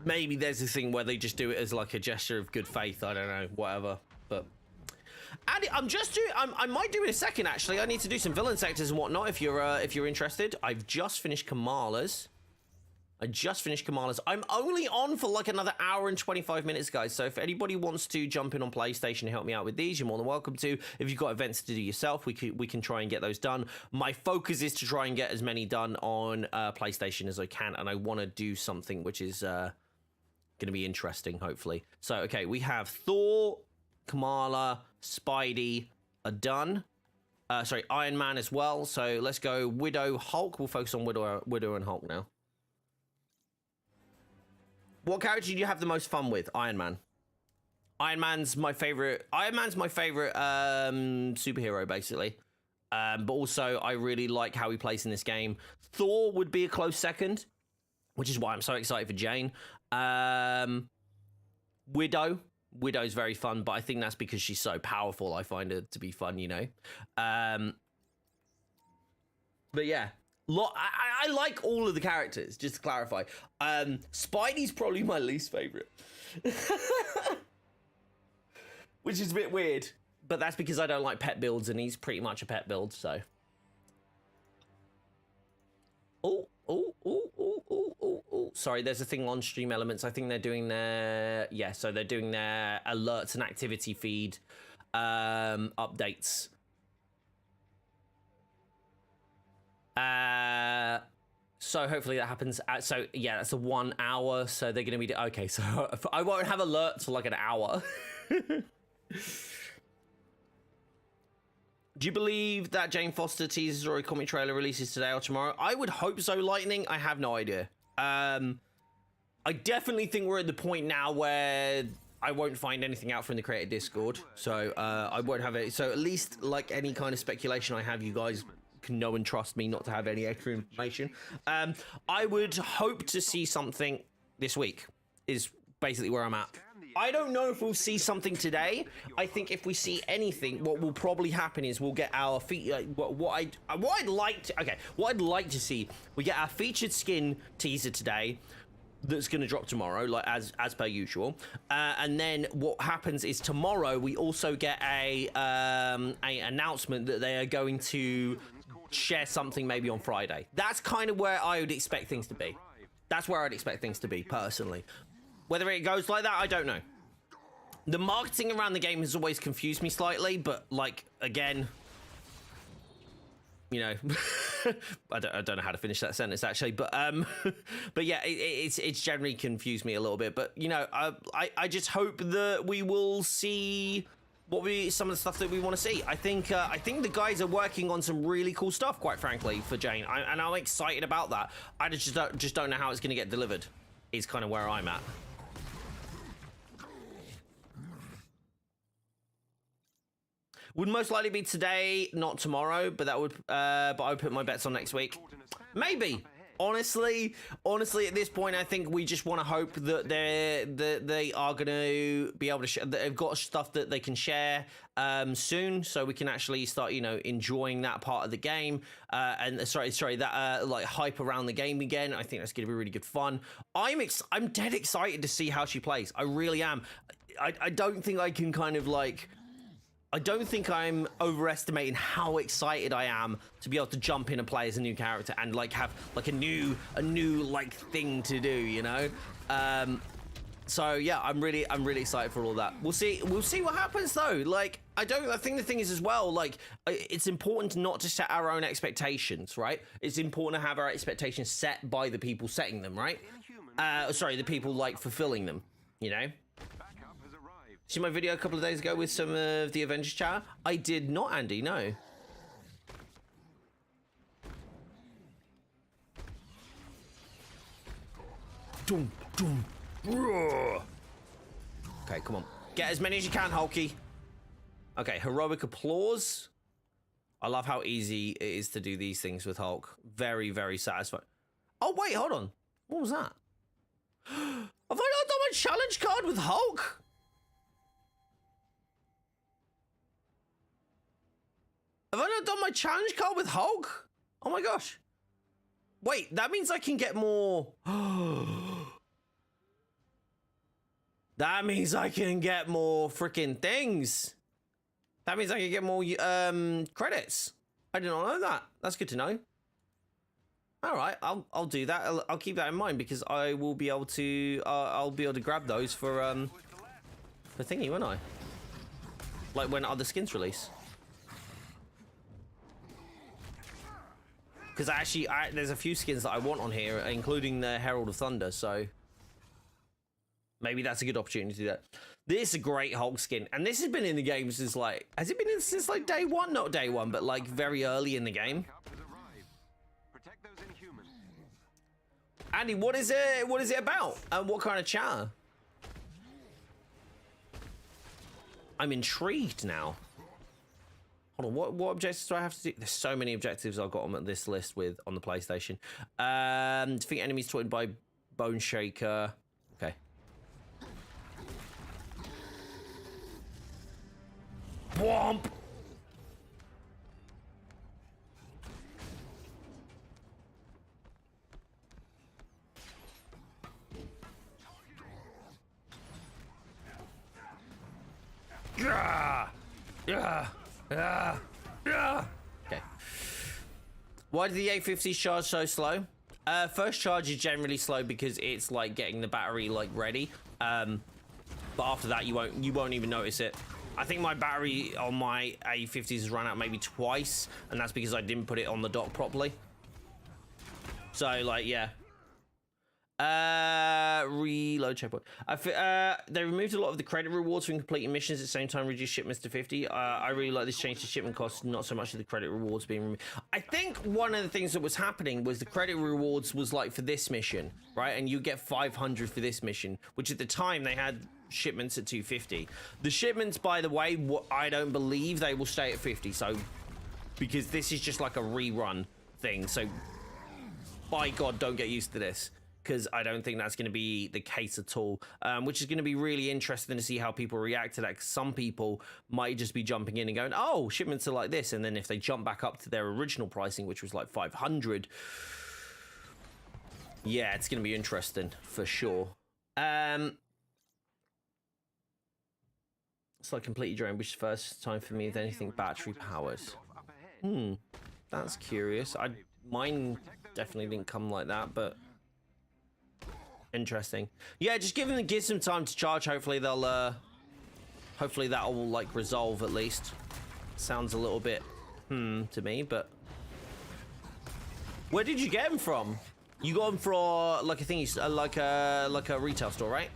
there's a thing where they just do it as like a gesture of good faith. I don't know. Whatever. But and I might do in a second. Actually, I need to do some villain sectors and whatnot. If you're interested, I've just finished Kamala's. I'm only on for like another hour and 25 minutes, guys. So if anybody wants to jump in on PlayStation and help me out with these, you're more than welcome to. If you've got events to do yourself, we can try and get those done. My focus is to try and get as many done on PlayStation as I can, and I want to do something which is going to be interesting, hopefully. So, okay, we have Thor, Kamala, Spidey are done. Sorry, Iron Man as well. So let's go Widow, Hulk. We'll focus on Widow and Hulk now. What character do you have the most fun with? Iron Man. Iron Man's my favorite superhero, basically. But also, I really like how he plays in this game. Thor would be a close second, which is why I'm so excited for Jane. Widow's very fun, but I think that's because she's so powerful. I find her to be fun, you know. But yeah. I like all of the characters, just to clarify. Spidey's probably my least favorite. Which is a bit weird, but that's because I don't like pet builds, and he's pretty much a pet build, so. Oh. Sorry, there's a thing on Stream Elements. I think they're doing their... Yeah, so they're doing their alerts and activity feed updates. So hopefully that happens. So yeah, that's a 1 hour. So they're going to be okay. So I won't have alerts for like an hour. Do you believe that Jane Foster teaser or a comic trailer releases today or tomorrow? I would hope so, Lightning. I have no idea. I definitely think we're at the point now where I won't find anything out from the creator Discord. So I won't have it. So at least like any kind of speculation I have, you guys can know and trust me not to have any extra information. I would hope to see something this week is basically where I'm at. I don't know if we'll see something today. I think if we see anything, what will probably happen is we'll get our what I'd like to see, we get our featured skin teaser today that's going to drop tomorrow, like as per usual, and then what happens is tomorrow we also get a announcement that they are going to share something maybe on Friday. That's kind of where I would expect things to be. That's where I'd expect things to be, personally. Whether it goes like that, I don't know. The marketing around the game has always confused me slightly, but, like, again, you know, I don't know how to finish that sentence, actually, but yeah, it's generally confused me a little bit, but, you know, I just hope that we will see what would be some of the stuff that we want to see. I think the guys are working on some really cool stuff, quite frankly, for Jane, and I'm excited about that. I just don't know how it's going to get delivered. Is kind of where I'm at. Would most likely be today, not tomorrow, but that would, but I would put my bets on next week. Maybe. Honestly, at this point, I think we just want to hope that they are going to be able to they've got stuff that they can share soon, so we can actually start, you know, enjoying that part of the game. And sorry, that like hype around the game again. I think that's going to be really good fun. I'm dead excited to see how she plays. I really am. I don't think I can kind of like. I don't think I'm overestimating how excited I am to be able to jump in and play as a new character and like have like a new like thing to do, you know. So yeah, I'm really excited for all that. We'll see what happens though. Like I think the thing is as well, like it's important not to set our own expectations, right? It's important to have our expectations set by the people setting them, right? Sorry, the people like fulfilling them, you know. See my video a couple of days ago with some of the Avengers chat? I did not, Andy, no. Dum, dum, roar. Okay, come on. Get as many as you can, Hulky. Okay, heroic applause. I love how easy it is to do these things with Hulk. Very, very satisfying. Oh, wait, hold on. What was that? Have I not done my challenge card with Hulk? Have I not done my challenge card with Hulk? Oh my gosh. Wait, that means I can get more. That means I can get more freaking things. That means I can get more credits. I did not know that. That's good to know. All right, I'll do that. I'll keep that in mind because I will be able to I'll be able to grab those for thingy, won't I? Like when other skins release. Because actually, there's a few skins that I want on here, including the Herald of Thunder, so maybe that's a good opportunity to do that. This is a great Hulk skin, and this has been in the game since like, has it been in since like day one? Not day one, but like very early in the game. Andy, what is it? What is it about? And what kind of chatter? I'm intrigued now. Hold on, what objectives do I have to do? There's so many objectives I've got on this list with on the PlayStation. Defeat enemies taunted by Bone Shaker. Okay. Womp! Yeah! Yeah! Okay. Why did the A50 charge so slow? First charge is generally slow because it's like getting the battery like ready. But after that you won't even notice it. I think my battery on my A50s has run out maybe twice, and that's because I didn't put it on the dock properly. So like yeah. Reload checkpoint. They removed a lot of the credit rewards from completing missions at the same time, reduced shipments to 50. I really like this change to shipment costs, not so much of the credit rewards being removed. I think one of the things that was happening was the credit rewards was like for this mission, right? And you get 500 for this mission, which at the time they had shipments at 250. The shipments, by the way, I don't believe they will stay at 50. So, because this is just like a rerun thing. So, by God, don't get used to this. Because I don't think that's going to be the case at all, which is going to be really interesting to see how people react to that. Because some people might just be jumping in and going, oh, shipments are like this. And then if they jump back up to their original pricing, which was like 500, yeah, it's going to be interesting for sure. It's like completely drained, which is the first time for me with anything battery powered. That's curious. Mine definitely didn't come like that, but... interesting. Yeah, just give some time to charge. Hopefully they'll hopefully that'll like resolve at least. Sounds a little bit to me, but where did you get them from? You got them for like a thingy, like a retail store, right?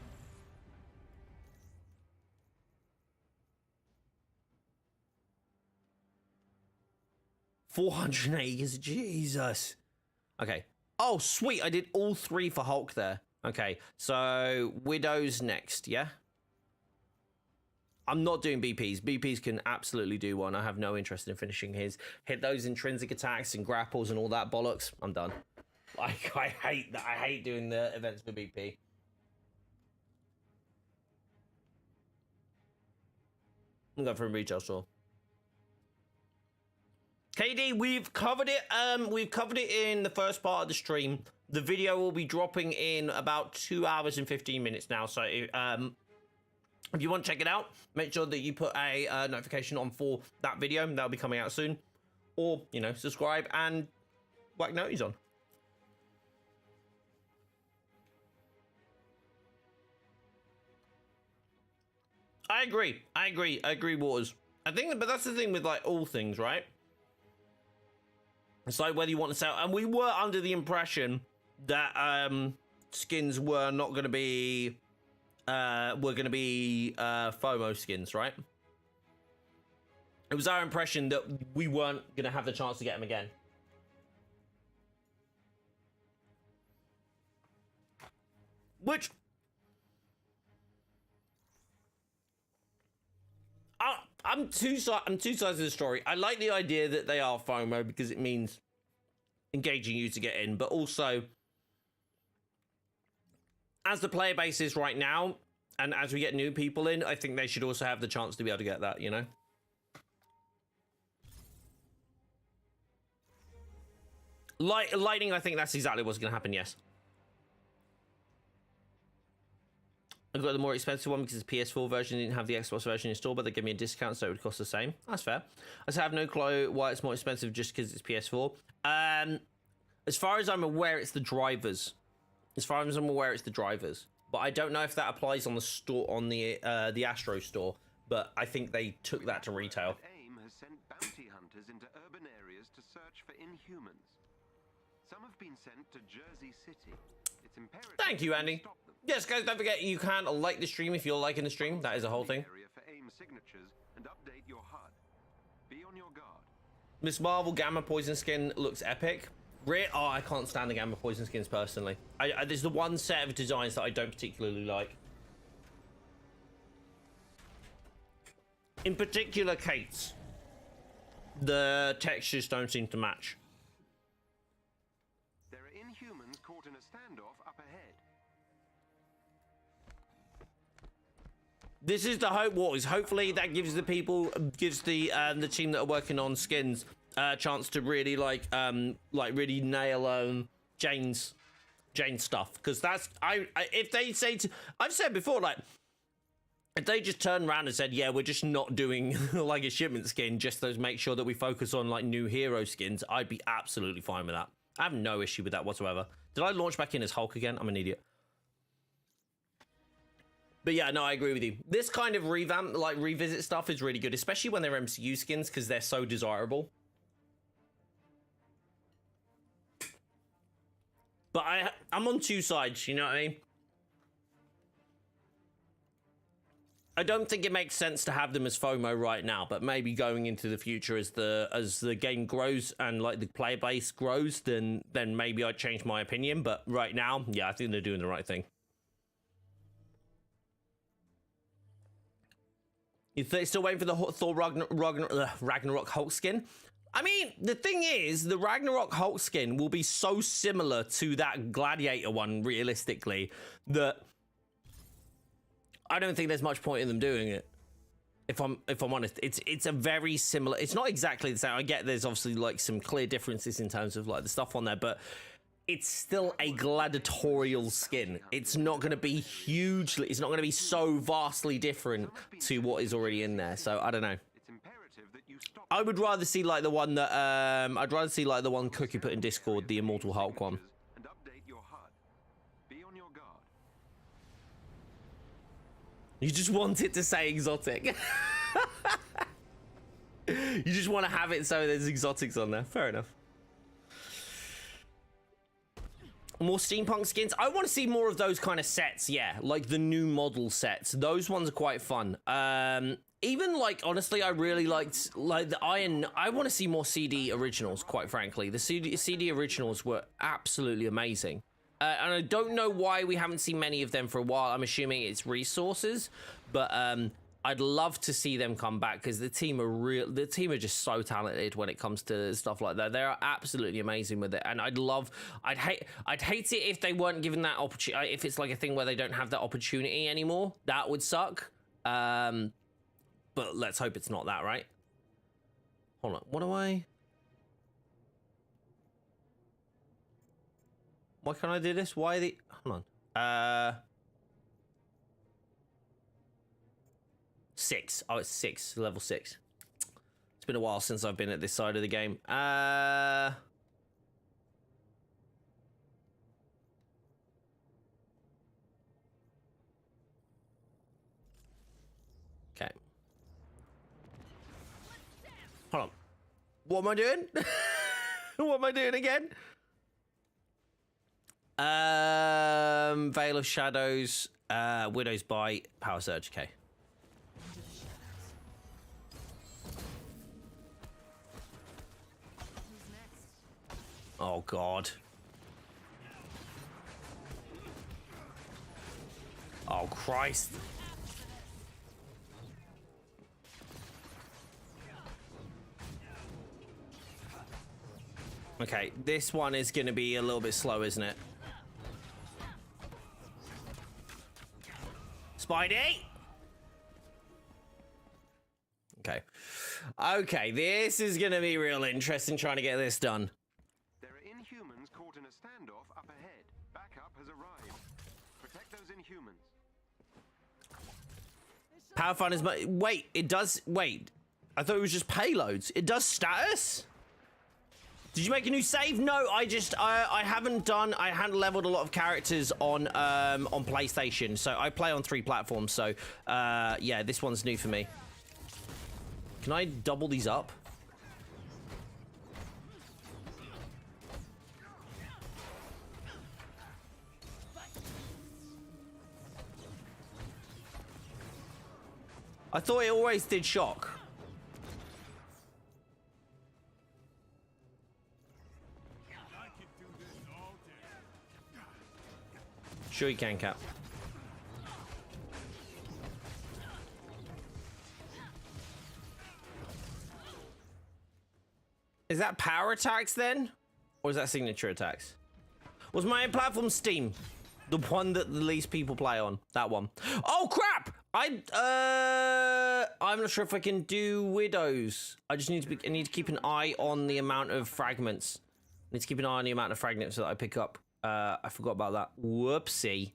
480, Jesus. Okay. Oh, sweet. I did all 3 for Hulk there. Okay, so Widow's next, yeah? I'm not doing BPs. BPs can absolutely do one. I have no interest in finishing his. Hit those intrinsic attacks and grapples and all that bollocks. I'm done. Like, I hate that. I hate doing the events for BP. I'm going for a retail store. KD, we've covered it. We've covered it in the first part of the stream. The video will be dropping in about 2 hours and 15 minutes now. So, if you want to check it out, make sure that you put a notification on for that video. That'll be coming out soon. Or, you know, subscribe and whack noties on. I agree, Waters. I think, but that's the thing with, like, all things, right? It's like whether you want to sell, and we were under the impression that skins were not going to be, FOMO skins, right? It was our impression that we weren't going to have the chance to get them again. Which, I'm two sides of the story. I like the idea that they are FOMO because it means engaging you to get in, but also, as the player base is right now, and as we get new people in, I think they should also have the chance to be able to get that, you know? Lightning, I think that's exactly what's going to happen, yes. I got the more expensive one because the PS4 version didn't have the Xbox version installed, but they gave me a discount, so it would cost the same. That's fair. I just have no clue why it's more expensive just because it's PS4. As far as I'm aware, it's the drivers. As far as I'm aware, it's the drivers. But I don't know if that applies on the store, on the Astro store. But I think they took that to retail. AIM has sent bounty hunters into urban areas to search for Inhumans. Some have been sent to Jersey City. It's imperative. Thank you, Andy. Yes, guys, don't forget you can like the stream if you're liking the stream. That is a whole thing. Area for AIM signatures and update your HUD. Be on your guard. Miss Marvel Gamma Poison skin looks epic. Oh, I can't stand the Gamma Poison skins personally. There's the one set of designs that I don't particularly like. In particular, Kate's. The textures don't seem to match. There are Inhumans caught in a standoff up ahead. This is the hope, Waters. Hopefully that gives the people, gives the team that are working on skins a chance to really like really nail Jane's stuff, because that's if they say to, I've said before, like, if they just turned around and said, yeah, we're just not doing like a shipment skin, just to make sure that we focus on like new hero skins, I'd be absolutely fine with that. I have no issue with that whatsoever. Did I launch back in as Hulk again? I'm an idiot. But yeah, no, I agree with you. This kind of revamp, like revisit stuff is really good, especially when they're MCU skins, because they're so desirable. But I'm on two sides, you know what I mean? I don't think it makes sense to have them as FOMO right now, but maybe going into the future as the game grows and like the player base grows, then maybe I'd change my opinion. But right now, yeah, I think they're doing the right thing. You're still waiting for the Thor Ragnarok Hulk skin? I mean, the thing is, the Ragnarok Hulk skin will be so similar to that Gladiator one, realistically, that I don't think there's much point in them doing it. If I'm honest, it's a very similar. It's not exactly the same. I get there's obviously like some clear differences in terms of like the stuff on there, but it's still a gladiatorial skin. It's not going to be hugely. It's not going to be so vastly different to what is already in there. So I don't know. I would rather see like the one that I'd rather see like the one Cookie put in Discord, the Immortal Hulk one. And update your HUD. Be on your guard. You just want it to say exotic. You just want to have it so there's exotics on there. Fair enough. More steampunk skins. I want to see more of those kind of sets. Yeah, like the new model sets. Those ones are quite fun. even like honestly, I really liked like the Iron. I want to see more CD originals. Quite frankly, the CD originals were absolutely amazing, and I don't know why we haven't seen many of them for a while. I'm assuming it's resources, but I'd love to see them come back because the team are real. The team are just so talented when it comes to stuff like that. They are absolutely amazing with it, and I'd hate it if they weren't given that opportunity. If it's like a thing where they don't have that opportunity anymore, that would suck. But let's hope it's not that, right? Hold on, what do I? Why can't I do this? Why the? Hold on. 6. Oh, it's 6. Level 6. It's been a while since I've been at this side of the game. Okay. Hold on. What am I doing? What am I doing again? Veil of Shadows, Widow's Bite, Power Surge. Okay. Oh God. Oh Christ. Okay, this one is going to be a little bit slow, isn't it? Spidey! Okay. Okay, this is going to be real interesting trying to get this done. There are Inhumans caught in a standoff up ahead. Backup has arrived. Protect those Inhumans. Power Fun is my... Wait, it does... Wait. I thought it was just payloads. It does status? Did you make a new save? No, I haven't done... I hadn't leveled a lot of characters on PlayStation. So I play on 3 platforms. So, yeah, this one's new for me. Can I double these up? I thought it always did shock. Sure you can, Cap. Is that power attacks then? Or is that signature attacks? Was my platform Steam? The one that the least people play on. That one. Oh crap! I'm not sure if I can do widows. I just need to I need to keep an eye on the amount of fragments. I need to keep an eye on the amount of fragments that I pick up. I forgot about that. Whoopsie.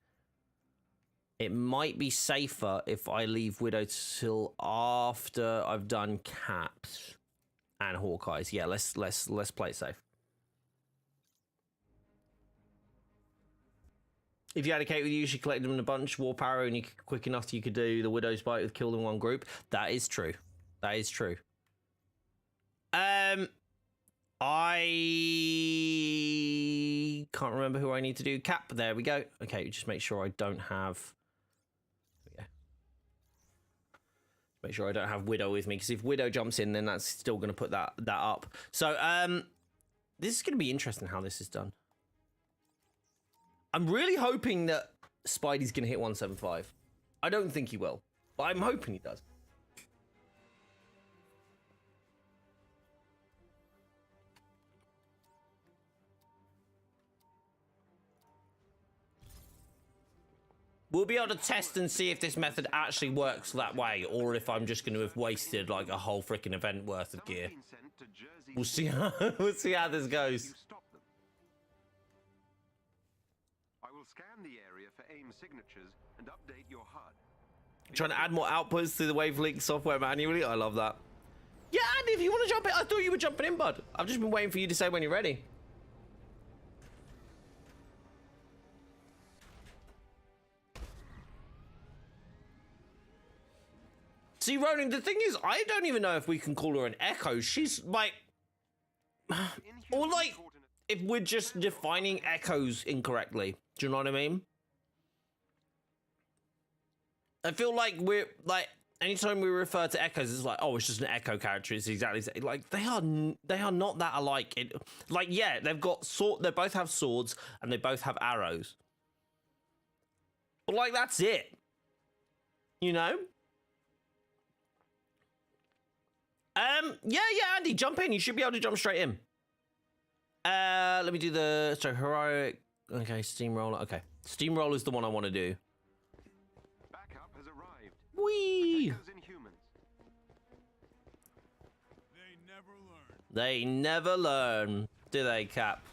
It might be safer if I leave Widow till after I've done Caps and Hawkeyes. Yeah, let's play it safe. If you had a cake with you should collect them in a bunch, Warp Arrow, and you're quick enough so you could do the Widow's Bite with killed in one group. That is true. That is true. I can't remember who I need to do. Cap, there we go. Okay, just make sure I don't have... Yeah. Make sure I don't have Widow with me, because if Widow jumps in, then that's still going to put that up. So, this is going to be interesting how this is done. I'm really hoping that Spidey's going to hit 175. I don't think he will, but I'm hoping he does. We'll be able to test and see if this method actually works that way, or if I'm just going to have wasted like a whole freaking event worth of gear. We'll see how this goes. I will scan the area for aim signatures and update your HUD. Trying to add more outputs to the Wavelink software manually. I love that. Yeah, Andy, if you want to jump in, I thought you were jumping in, bud. I've just been waiting for you to say when you're ready. See, Ronan, the thing is, I don't even know if we can call her an Echo. She's like... Or like, if we're just defining echoes incorrectly. Do you know what I mean? I feel like we're, like, anytime we refer to echoes, it's like, oh, it's just an echo character. It's exactly the same. Like they are not that alike. Like yeah, they've got they both have swords and they both have arrows. But like that's it. You know? Yeah, Andy, jump in. You should be able to jump straight in. Let me do heroic. Okay, steamroller. Okay, steamroller is the one I want to do. Backup has arrived. Whee! Echoes in humans. They never learn, do they, Cap?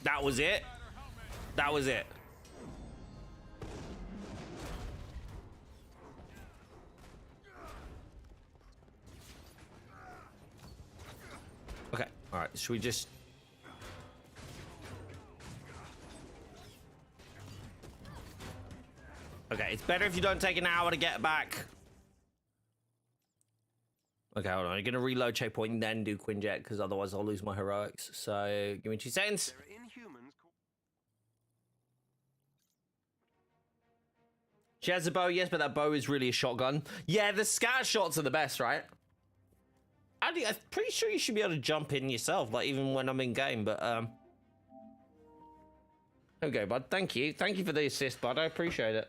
That was it. That was it. Okay, all right, should we just... Okay, it's better if you don't take an hour to get back. Okay, hold on. I'm going to reload checkpoint and then do Quinjet, because otherwise I'll lose my heroics. So, give me 2 seconds. There are inhumans called... She has a bow, yes, but that bow is really a shotgun. Yeah, the scatter shots are the best, right? I'm pretty sure you should be able to jump in yourself, like even when I'm in game, but okay, bud. Thank you. Thank you for the assist, bud. I appreciate it.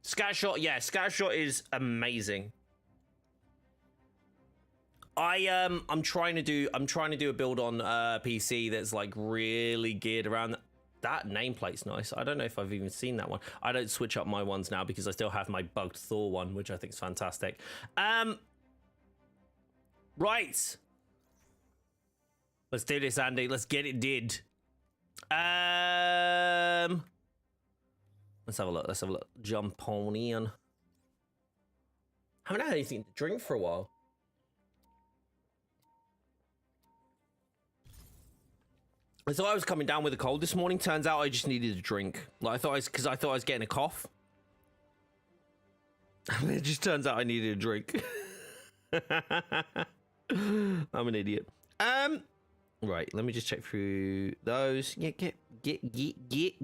Scatter shot, yeah, scatter shot is amazing. I'm trying to do a build on PC that's like really geared around that nameplate's nice. I don't know if I've even seen that one. I don't switch up my ones now because I still have my bugged Thor one, which I think is fantastic. Right. Let's do this, Andy. Let's get it did. Let's have a look. Let's have a look. Jump on in. Haven't had anything to drink for a while. I thought I was coming down with a cold this morning. Turns out I just needed a drink. Like because I thought I was getting a cough. And it just turns out I needed a drink. I'm an idiot. Right, let me just check through those. Get,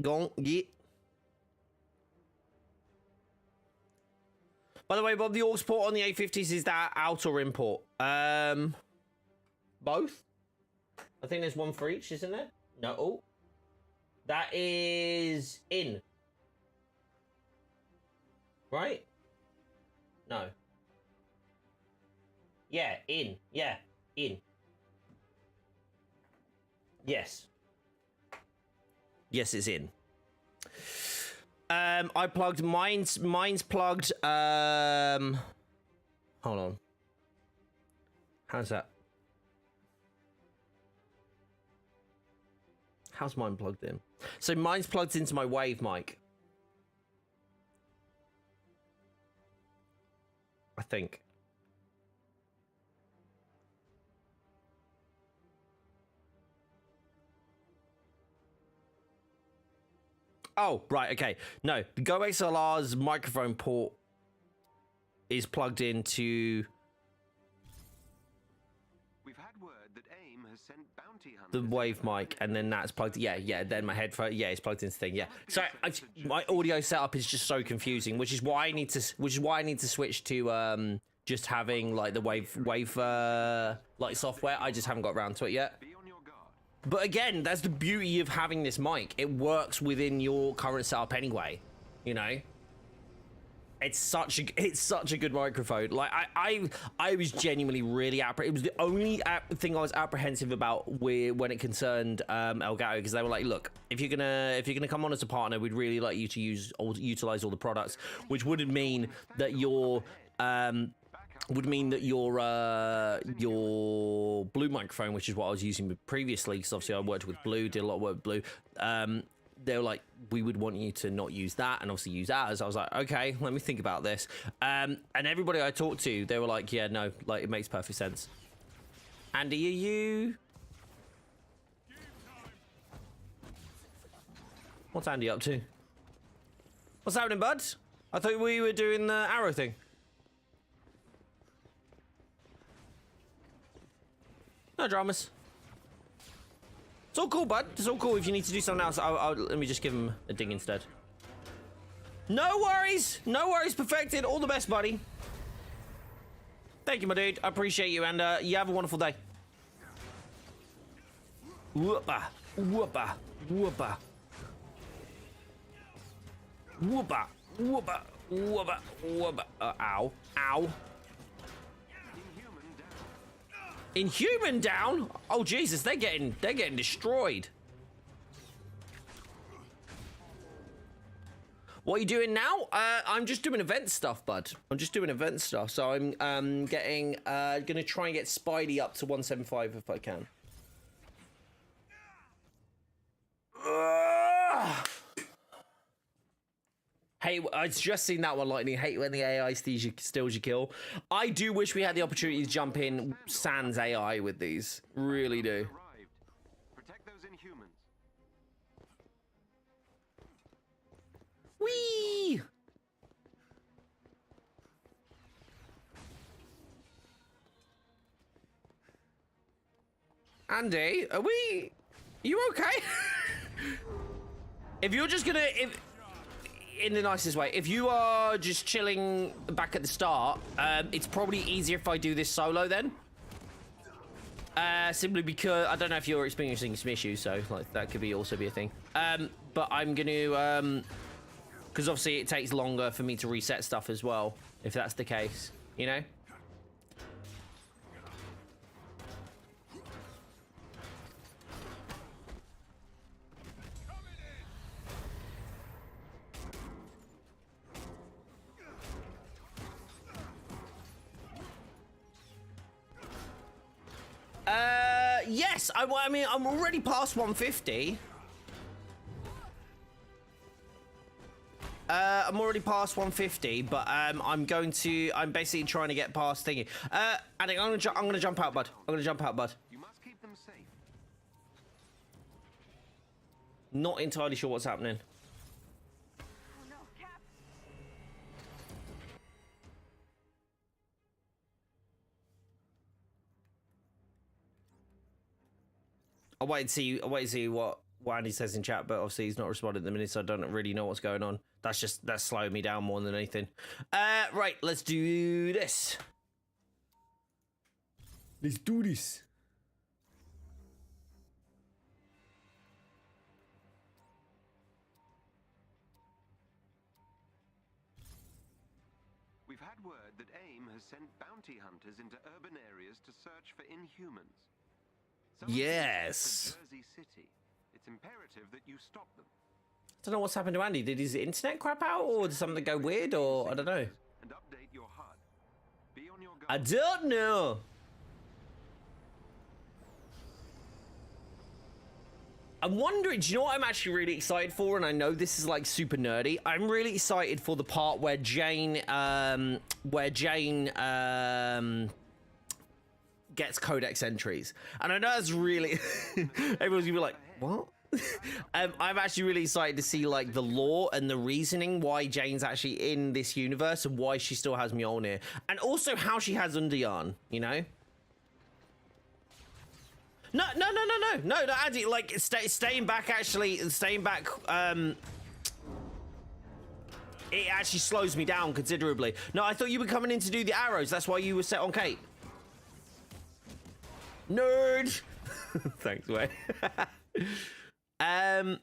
go, get. By the way, Bob, the aux port on the 850s, is that out or import? Both? I think there's one for each, isn't there? No. Oh. That is in. Right? No. Yeah, in. Yeah, in. Yes. Yes, it's in. I plugged mine's plugged. Hold on. How's that? How's mine plugged in? So mine's plugged into my Wave mic. I think. Oh, right, okay. No, the GoXLR's microphone port is plugged into We've had word that AIM has sent bounty hunters the Wave mic, and then that's plugged. Yeah. Then my headphone. Yeah, it's plugged into the thing. Yeah. So my audio setup is just so confusing, which is why I need to switch to just having like the wave like software. I just haven't got around to it yet. Be on your guard. But again, that's the beauty of having this mic. It works within your current setup anyway. You know. It's such a good microphone. Like I was genuinely really it was the only thing I was apprehensive about when it concerned Elgato, because they were like, look, if you're gonna come on as a partner, we'd really like you to utilize all the products, which would mean that your Blue microphone, which is what I was using previously, because obviously I worked with Blue, did a lot of work with Blue. They were like, we would want you to not use that and obviously use ours. I was like, okay, let me think about this. And everybody I talked to, they were like, yeah, no, like it makes perfect sense. Andy, are you? What's Andy up to? What's happening, bud? I thought we were doing the arrow thing. No dramas. It's all cool, bud. It's all cool. If you need to do something else, let me just give him a ding instead. No worries. No worries. Perfected. All the best, buddy. Thank you, my dude. I appreciate you, and you have a wonderful day. Whoopa. Whoopa. Whoopa. Whoopa. Whoopa. Whoopa. Whoopa. Ow. Ow. Inhuman down? Oh Jesus, they're getting destroyed. What are you doing now? I'm just doing event stuff, bud. I'm just doing event stuff. So I'm gonna try and get Spidey up to 175 if I can. Hey, I just seen that one, Lightning. Hate when the AI steals your kill. I do wish we had the opportunity to jump in sans AI with these. Really do. Protect those Inhumans. Whee! Andy, are you okay? If you're just gonna... in the nicest way, if you are just chilling back at the start, it's probably easier if I do this solo then. Simply because I don't know if you're experiencing some issues, so like that could also be a thing. But I'm gonna because obviously it takes longer for me to reset stuff as well, if that's the case, you know. Yes, I mean, I'm already past 150. I'm already past 150, but I'm basically trying to get past thingy. Andy, I'm gonna jump out, bud. I'm gonna jump out, bud. You must keep them safe. Not entirely sure what's happening. Oh no, Cap. I'll wait and see what Andy says in chat, but obviously he's not responding at the minute, so I don't really know what's going on. That's slowing me down more than anything. Right, let's do this. Let's do this. We've had word that AIM has sent bounty hunters into urban areas to search for Inhumans. Yes. Jersey City. It's imperative that you stop them. I don't know what's happened to Andy. Did his internet crap out, or did something go weird, or I don't know. And update your HUD. Be on your guard. I don't know. I'm wondering, do you know what I'm actually really excited for? And I know this is like super nerdy. I'm really excited for the part where Jane gets codex entries. And I know that's really everyone's gonna be like, what? I'm actually really excited to see like the lore and the reasoning why Jane's actually in this universe and why she still has Mjolnir, and also how she has Underyarn, you know. No, Andy, like staying back, it actually slows me down considerably. No, I thought you were coming in to do the arrows. That's why you were set on Kate. Nerd. Thanks, Way. Effing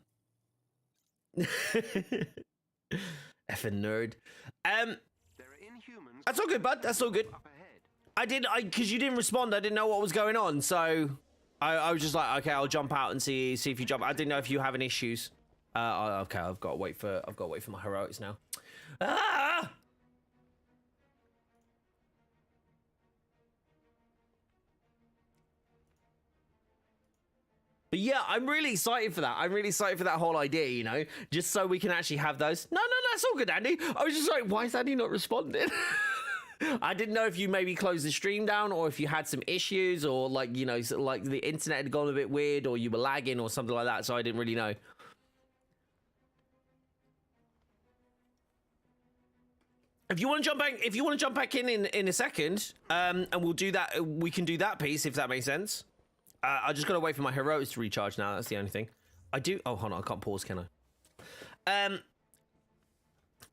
nerd. There are Inhumans. That's all good, bud. That's all good. Up ahead. Because you didn't respond. I didn't know what was going on, so I was just like, okay, I'll jump out and see if you jump. I didn't know if you were having issues. Okay, I've got to wait for my heroics now. Ah! But yeah, I'm really excited for that. I'm really excited for that whole idea, you know, just so we can actually have those. No, that's all good, Andy. I was just like, why is Andy not responding? I didn't know if you maybe closed the stream down, or if you had some issues, or like, you know, like the internet had gone a bit weird, or you were lagging or something like that. So I didn't really know. If you want to jump back in a second, and we'll do that. We can do that piece if that makes sense. I just gotta wait for my heroics to recharge now. That's the only thing. I do. Oh, hold on. I can't pause, can I?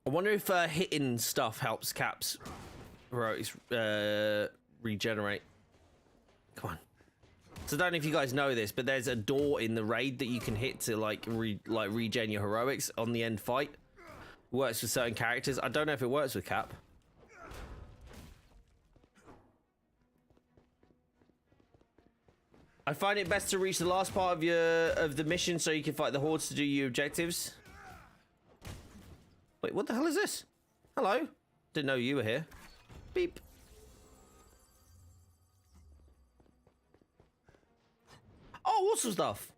I wonder if hitting stuff helps Cap's heroics regenerate. Come on. So I don't know if you guys know this, but there's a door in the raid that you can hit to like regen your heroics on the end fight. Works with certain characters. I don't know if it works with Cap. I find it best to reach the last part of the mission so you can fight the hordes to do your objectives. Wait, what the hell is this? Hello? Didn't know you were here. Beep. Oh, awesome stuff.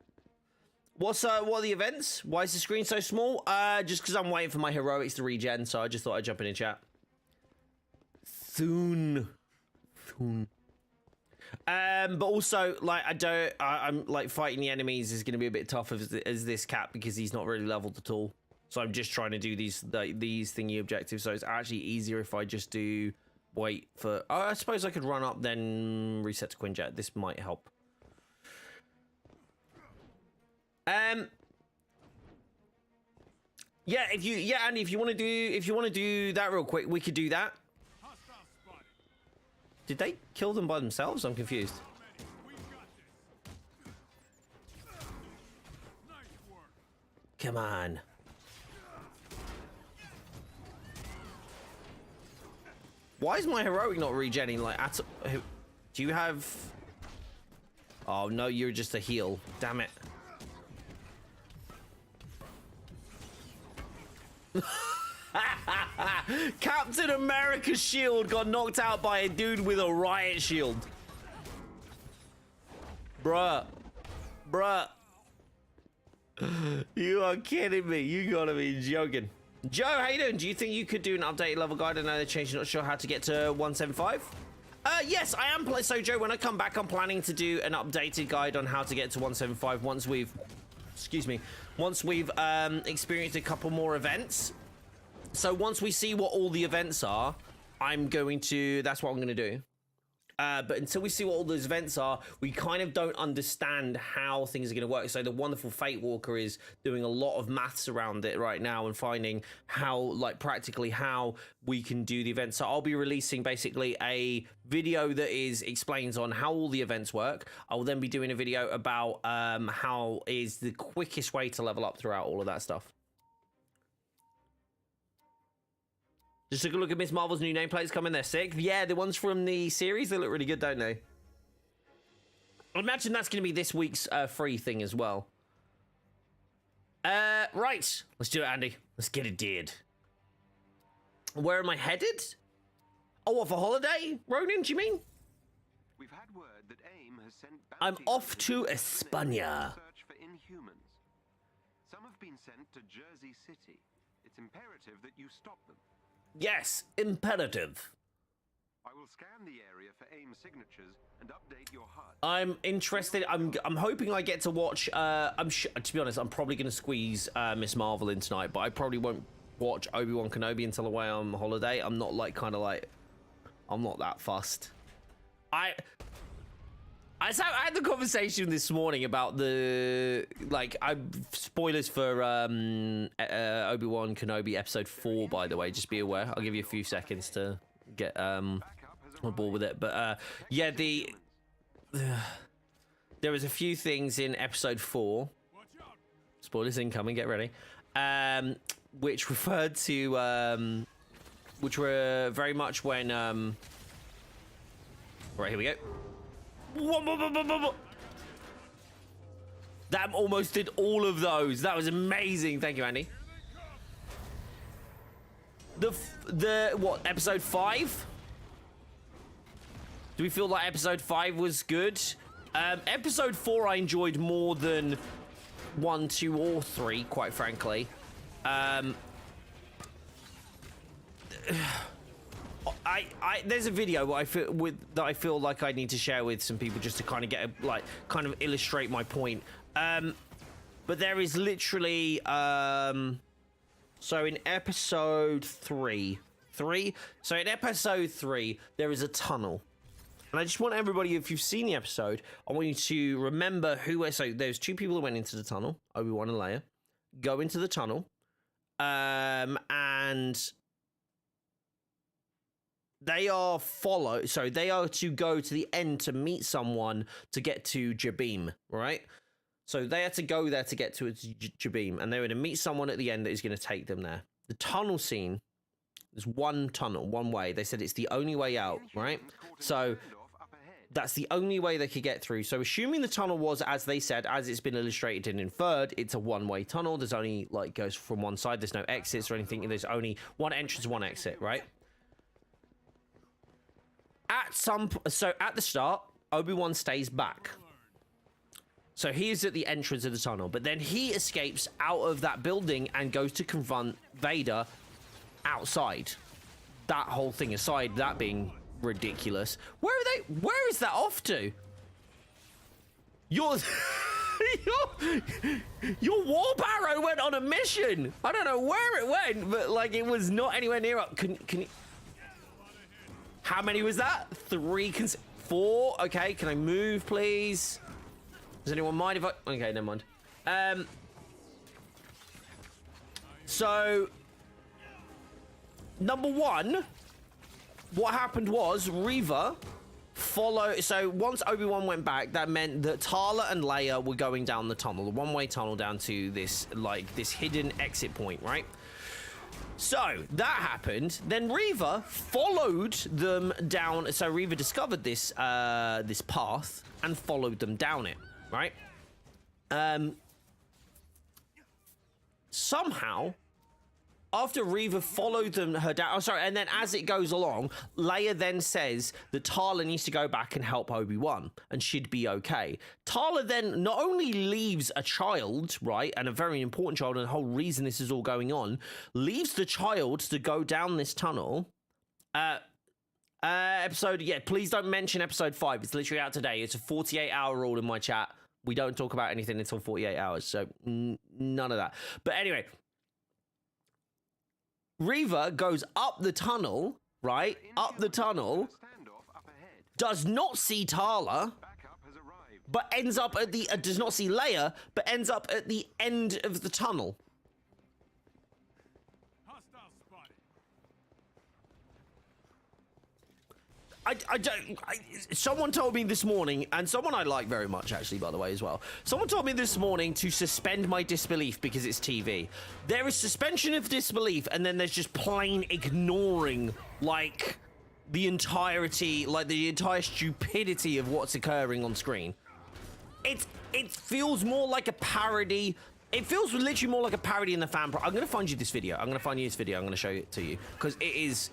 What are the events? Why is the screen so small? Just because I'm waiting for my heroics to regen, so I just thought I'd jump in chat. Soon. But also, like, I'm like fighting the enemies is going to be a bit tough as this Cap because he's not really leveled at all. So I'm just trying to do these thingy objectives. So it's actually easier if I just do wait for. Oh, I suppose I could run up then reset to Quinjet. This might help. Yeah, Andy, if you want to do that real quick, we could do that. Did they kill them by themselves? I'm confused. Come on. Why is my heroic not regenning? Like, do you have? Oh no, you're just a heal. Damn it. Captain America's shield got knocked out by a dude with a riot shield. Bruh. You are kidding me. You gotta be joking. Joe, how you doing? Do you think you could do an updated level guide? I know they changed, not sure how to get to 175. Yes, I am. So Joe, when I come back, I'm planning to do an updated guide on how to get to 175 once we've, experienced a couple more events. So once we see what all the events are, that's what I'm going to do. But until we see what all those events are, we kind of don't understand how things are going to work. So the wonderful Fate Walker is doing a lot of maths around it right now and finding how, like, practically how we can do the events. So I'll be releasing basically a video that explains on how all the events work. I will then be doing a video about how is the quickest way to level up throughout all of that stuff. Just took a look at Miss Marvel's new nameplates coming. They're sick. Yeah, the ones from the series, they look really good, don't they? I imagine that's going to be this week's free thing as well. Right. Let's do it, Andy. Let's get it did. Where am I headed? Oh, what, for holiday? Ronin, do you mean? We've had word that AIM has sent I'm off to España. Search for Inhumans. Some have been sent to Jersey City. It's imperative that you stop them. Yes, imperative. I will scan the area for AIM signatures and update your HUD. I'm interested. I'm hoping I get to watch. To be honest, I'm probably going to squeeze Miss Marvel in tonight, but I probably won't watch Obi-Wan Kenobi until away on holiday. I'm not I'm not that fussed. I had the conversation this morning about spoilers for Obi-Wan Kenobi episode 4, by the way. Just be aware. I'll give you a few seconds to get on board with it. But yeah, there was a few things in episode 4. Spoilers incoming. Get ready. Which referred to which were very much when right, here we go. That almost did all of those. That was amazing. Thank you, Andy. What, episode 5? Do we feel like episode 5 was good? Episode 4 I enjoyed more than 1, 2, or 3, quite frankly. There's a video that I feel like I need to share with some people just to kind of get kind of illustrate my point. But there is literally so in episode 3, there is a tunnel, And I just want everybody, if you've seen the episode, I want you to remember who. So there's two people that went into the tunnel, Obi-Wan and Leia, go into the tunnel, and they are they are to go to the end to meet someone to get to Jabeam, right? So they had to go there to get to Jabeam, and they were to meet someone at the end that is going to take them there. The tunnel scene, there's one tunnel, one way. They said it's the only way out, right? So that's the only way they could get through. So assuming the tunnel was, as they said, as it's been illustrated and inferred, it's a one-way tunnel. There's only, like, goes from one side. There's no exits or anything. There's only one entrance, one exit, right? So at the start, Obi-Wan stays back. So he is at the entrance of the tunnel, but then he escapes out of that building and goes to confront Vader outside. That whole thing aside, that being ridiculous. Where is that off to? Your war barrow went on a mission. I don't know where it went, but like it was not anywhere near up. Can you... How many was that? 4. Okay, can I move, please? Does anyone mind if I... Okay, never mind. So, number one, what happened was Reva followed... So, once Obi-Wan went back, that meant that Tala and Leia were going down the tunnel, the one-way tunnel down to this, like, this hidden exit point, right? So, that happened. Then Reva followed them down. So, Reva discovered this, this path and followed them down it. Right? Somehow, after Reva followed her down, oh sorry, and then as it goes along, Leia then says that Tala needs to go back and help Obi-Wan, and she'd be okay. Tala then not only leaves a child, right, and a very important child, and the whole reason this is all going on, leaves the child to go down this tunnel. Episode, yeah, please don't mention episode 5. It's literally out today. It's a 48-hour rule in my chat. We don't talk about anything until 48 hours, so none of that. But anyway, Reva goes up the tunnel, right? Up the tunnel, does not see Tala, but ends up at the, does not see Leia, but ends up at the end of the tunnel. Someone told me this morning, and someone I like very much, actually, by the way, as well. Someone told me this morning to suspend my disbelief because it's TV. There is suspension of disbelief, and then there's just plain ignoring, like, the entirety, like, the entire stupidity of what's occurring on screen. It feels more like a parody. It feels literally more like a parody in the fan. I'm going to find you this video. I'm going to find you this video. I'm going to show it to you, because it is...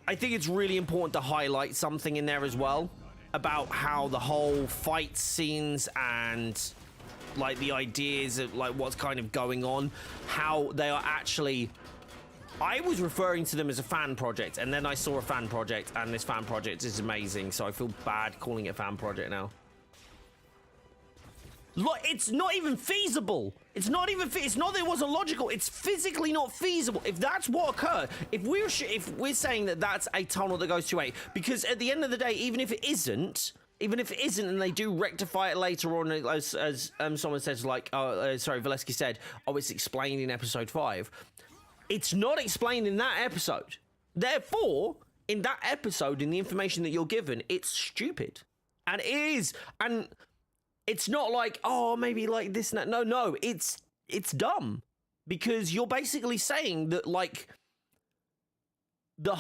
I think it's really important to highlight something in there as well about how the whole fight scenes and like the ideas of like what's kind of going on, how they are actually... I was referring to them as a fan project, and then I saw a fan project, and this fan project is amazing, so I feel bad calling it a fan project now. Look, it's not even feasible. It's not that it wasn't logical. It's physically not feasible. If that's what occurred, if we're saying that that's a tunnel that goes to 8, because at the end of the day, even if it isn't, and they do rectify it later on, as someone says, like, sorry, Valesky said, oh, it's explained in episode 5. It's not explained in that episode. Therefore, in that episode, in the information that you're given, it's stupid, and it is, and. It's not like, oh, maybe like this and that. No, it's dumb. Because you're basically saying that, like, the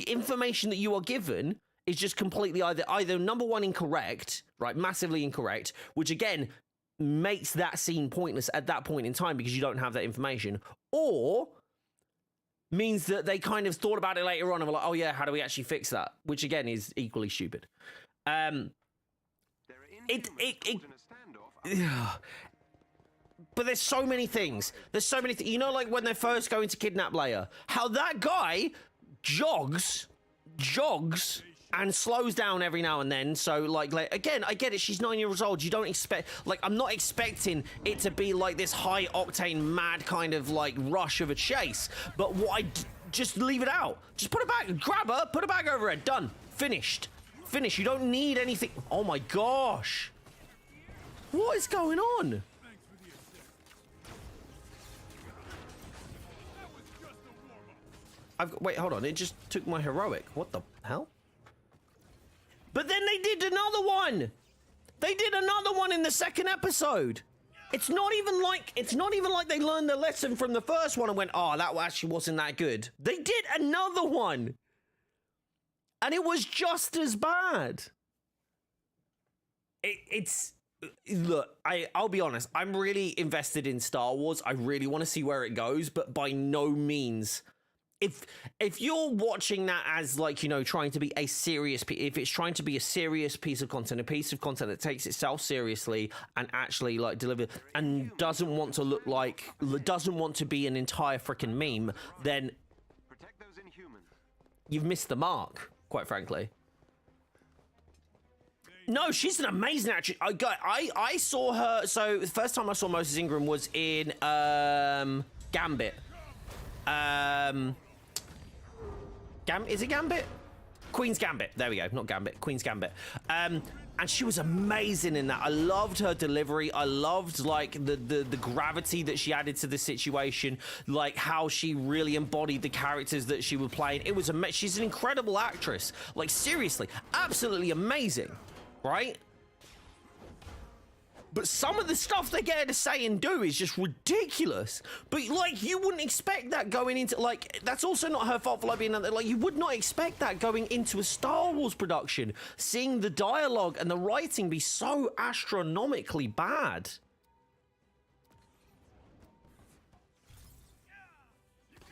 information that you are given is just completely either number one, incorrect, right, massively incorrect, which again makes that scene pointless at that point in time because you don't have that information, or means that they kind of thought about it later on and were like, oh yeah, how do we actually fix that? Which again is equally stupid. But there's so many things. You know, like when they're first going to kidnap Leia, how that guy jogs and slows down every now and then. So like again, I get it. She's 9 years old. You don't expect, like, I'm not expecting it to be like this high octane, mad kind of like rush of a chase. But just leave it out. Just put it back, grab her, put it back over her, done. Finished. Finished. You don't need anything. Oh my gosh. What is going on? Wait, hold on. It just took my heroic. What the hell? But then they did another one. They did another one in the second episode. It's not even like they learned their lesson from the first one and went, "Oh, that actually wasn't that good." They did another one. And it was just as bad. Look, I'll be honest. I'm really invested in Star Wars. I really want to see where it goes, but by no means. If you're watching that as like, you know, trying to be a serious, if it's trying to be a serious piece of content, a piece of content that takes itself seriously and actually like deliver and doesn't want to look like, doesn't want to be an entire freaking meme, then Protect those Inhumans. you've missed the mark, quite frankly. No, she's an amazing actress. I saw her. So the first time I saw Moses Ingram was in Gambit. Is it Gambit? Queen's Gambit. There we go. Not Gambit. Queen's Gambit. And she was amazing in that. I loved her delivery. I loved like the gravity that she added to the situation, like how she really embodied the characters that she was playing. It was she's an incredible actress. Like seriously, absolutely amazing, right? But some of the stuff they get her to say and do is just ridiculous. But like, you wouldn't expect that going into, like, that's also not her fault for like being like, you would not expect that going into a Star Wars production, seeing the dialogue and the writing be so astronomically bad.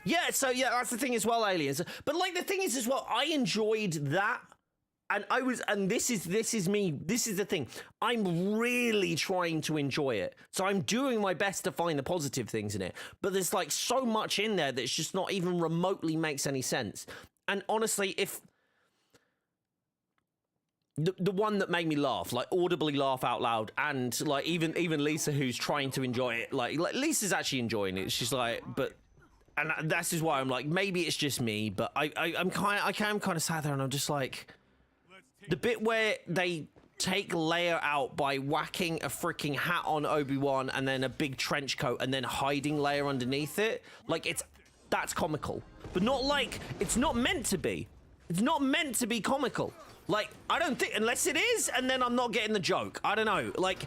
Yeah, so yeah, that's the thing as well, Aliens. But like the thing is as well, I enjoyed that. And this is me. This is the thing. I'm really trying to enjoy it. So I'm doing my best to find the positive things in it. But there's like so much in there that's just not even remotely makes any sense. And honestly, if the one that made me laugh, like audibly laugh out loud, and like even Lisa, who's trying to enjoy it, like Lisa's actually enjoying it. She's like, but. And that's just why I'm like, maybe it's just me, but I'm kind of sat there and I'm just like, the bit where they take Leia out by whacking a freaking hat on Obi-Wan and then a big trench coat and then hiding Leia underneath it, like that's comical, but not like, it's not meant to be. It's not meant to be comical. Like, I don't think, unless it is, and then I'm not getting the joke. I don't know. Like,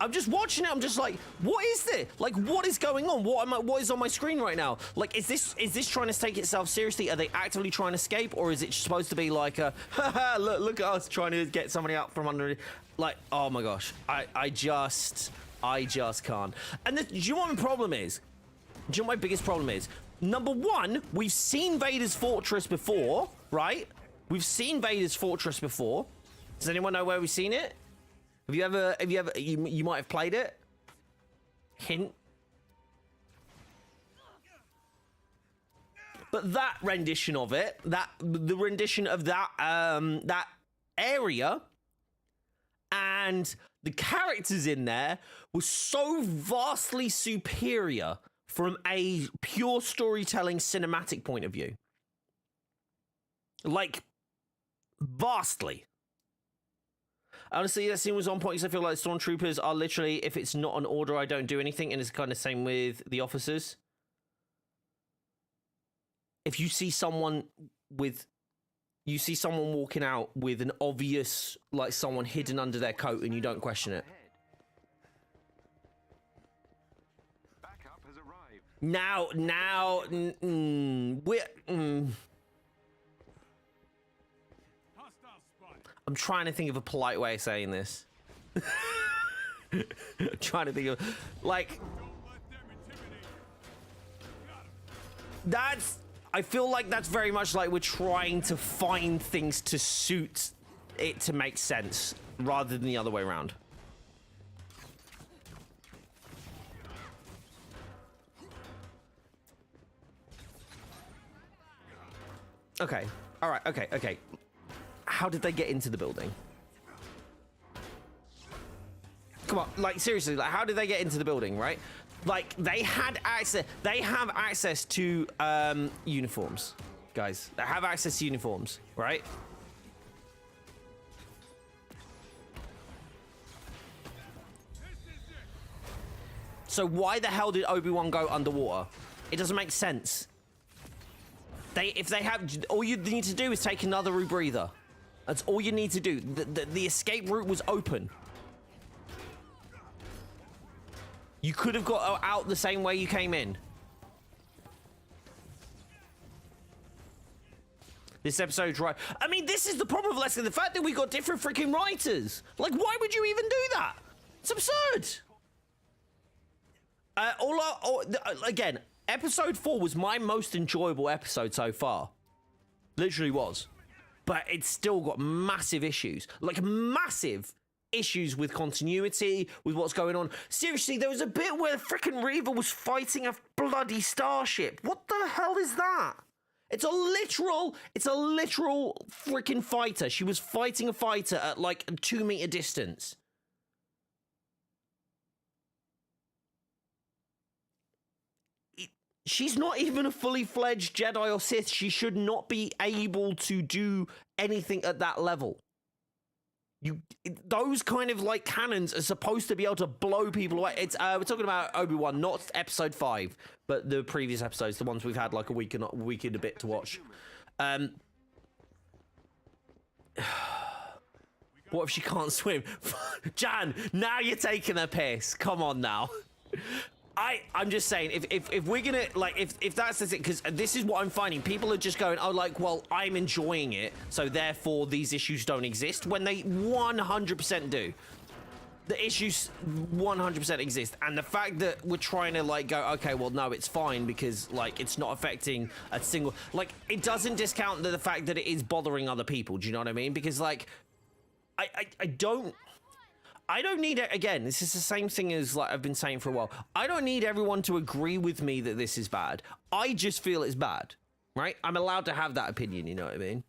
I'm just watching it. I'm just like, what is this? Like, what is going on? What is on my screen right now? Like, is this trying to take itself seriously? Are they actively trying to escape, or is it supposed to be like a, haha, look at us trying to get somebody out from under? Like, oh my gosh, I just can't. And do you know what my problem is? Do you know what my biggest problem is? Number one, we've seen Vader's fortress before, right? We've seen Vader's fortress before. Does anyone know where we've seen it? Have you ever, you might have played it? Hint. But that rendition of it, the rendition of that, that area and the characters in there was so vastly superior from a pure storytelling cinematic point of view. Like, vastly. Honestly, that scene was on point because I feel like stormtroopers are literally, if it's not an order, I don't do anything, and it's kind of the same with the officers. If you see someone walking out with an obvious, like someone hidden under their coat, and you don't question it. Backup has arrived. I'm trying to think of a polite way of saying this. I'm trying to think of, like, I feel like that's very much like we're trying to find things to suit it to make sense rather than the other way around. Okay. All right. Okay. How did they get into the building? Come on, like seriously, like how did they get into the building, right? Like they have access to uniforms, guys. They have access to uniforms, right? So why the hell did Obi-Wan go underwater? It doesn't make sense. If they have, all you need to do is take another rebreather. That's all you need to do. The escape route was open. You could have got out the same way you came in. This episode's right. I mean, this is the problem with Leslie. The fact that we got different freaking writers. Like, why would you even do that? It's absurd. Again, episode 4 was my most enjoyable episode so far. Literally was. But it's still got massive issues. Like, massive issues with continuity, with what's going on. Seriously, there was a bit where frickin' Reva was fighting a bloody starship. What the hell is that? It's a literal freaking fighter. She was fighting a fighter at like a 2-meter distance. She's not even a fully fledged Jedi or Sith. She should not be able to do anything at that level. Those kind of like cannons are supposed to be able to blow people away. It's we're talking about Obi-Wan, not episode 5, but the previous episodes, the ones we've had like a week and a bit to watch. What if she can't swim? Jan, now you're taking a piss. Come on now. I'm just saying, if we're gonna, like, if that's the thing, because this is what I'm finding, people are just going, oh, like, well, I'm enjoying it, so therefore these issues don't exist, when they 100% do. The issues 100% exist, and the fact that we're trying to, like, go, okay, well, no, it's fine, because, like, it's not affecting a single, like, it doesn't discount the fact that it is bothering other people, do you know what I mean? Because, like, I don't need it. Again, this is the same thing as like I've been saying for a while. I don't need everyone to agree with me that this is bad. I just feel it's bad, right? I'm allowed to have that opinion, you know what I mean?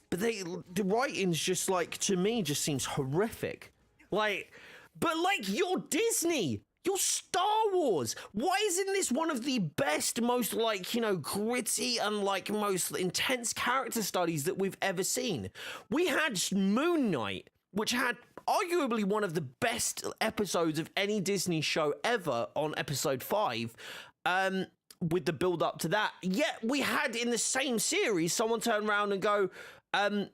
But the writing's just like, to me, just seems horrific. Like, but like, you're Disney. You're Star Wars. Why isn't this one of the best, most like, you know, gritty and like most intense character studies that we've ever seen? We had Moon Knight, which had arguably one of the best episodes of any Disney show ever on episode 5, with the build up to that. Yet we had in the same series someone turn around and go, dance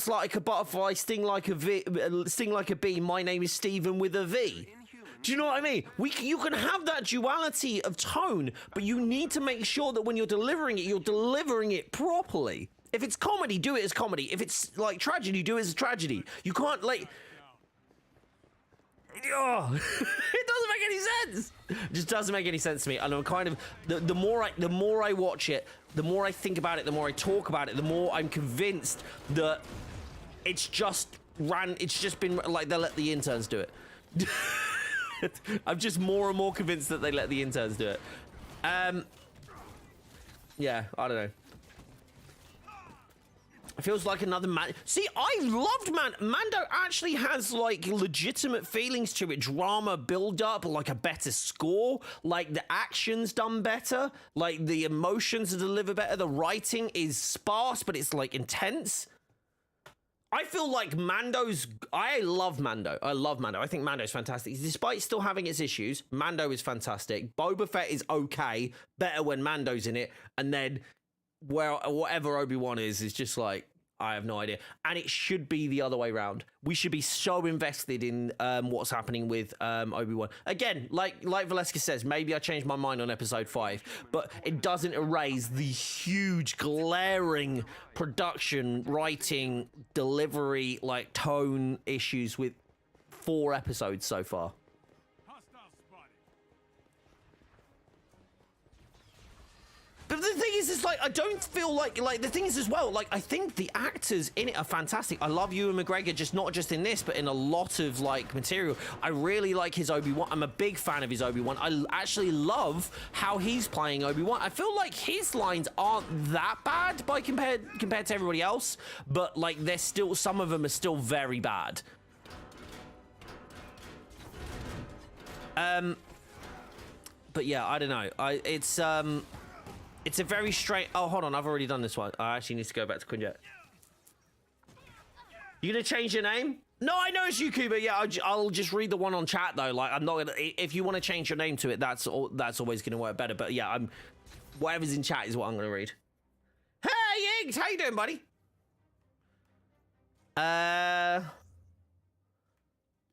like a butterfly, sting like a bee, my name is Stephen with a V. Do you know what I mean? You can have that duality of tone, but you need to make sure that when you're delivering it properly. If it's comedy, do it as comedy. If it's like tragedy, do it as a tragedy. You can't like. Oh, it doesn't make any sense. It just doesn't make any sense to me. And I'm kind of the more I watch it, the more I think about it, the more I talk about it, the more I'm convinced that it's just been like they let the interns do it. I'm just more and more convinced that they let the interns do it. Yeah, I don't know. It feels like another man. See, I loved Mando actually has like legitimate feelings to it. Drama build up, like a better score, like the action's done better, like the emotions are delivered better. The writing is sparse, but it's like intense. I feel like I love Mando. I think Mando's fantastic. Despite still having its issues, Mando is fantastic. Boba Fett is okay, better when Mando's in it. And then whatever Obi-Wan is just like, I have no idea. And it should be the other way around. We should be so invested in what's happening with Obi-Wan. Again, like Valeska says, maybe I changed my mind on episode 5, but it doesn't erase the huge, glaring production, writing, delivery, like tone issues with 4 episodes so far. But the thing is, it's like, I don't feel like the thing is as well, like, I think the actors in it are fantastic. I love Ewan McGregor, not just in this, but in a lot of, like, material. I really like his Obi-Wan. I'm a big fan of his Obi-Wan. I actually love how he's playing Obi-Wan. I feel like his lines aren't that bad compared to everybody else, but, like, they're still, some of them are still very bad. But yeah, I don't know. It's a very strange... Oh, hold on. I've already done this one. I actually need to go back to Quinjet. You gonna change your name? No, I know it's YouTuber. Yeah, I'll just read the one on chat though. Like, I'm not gonna. If you want to change your name to it, that's always gonna work better. But yeah, whatever's in chat is what I'm gonna read. Hey, Iggs, how you doing, buddy?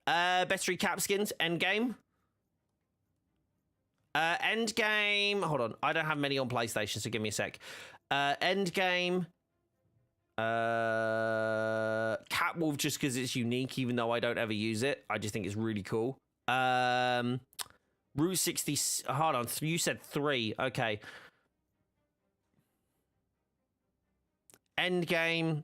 Best 3 cap skins. Endgame. Endgame. Hold on, I don't have many on PlayStation, so give me a sec. Endgame. Catwolf, just because it's unique, even though I don't ever use it. I just think it's really cool. Route 60. Hold on, you said 3. Okay. Endgame.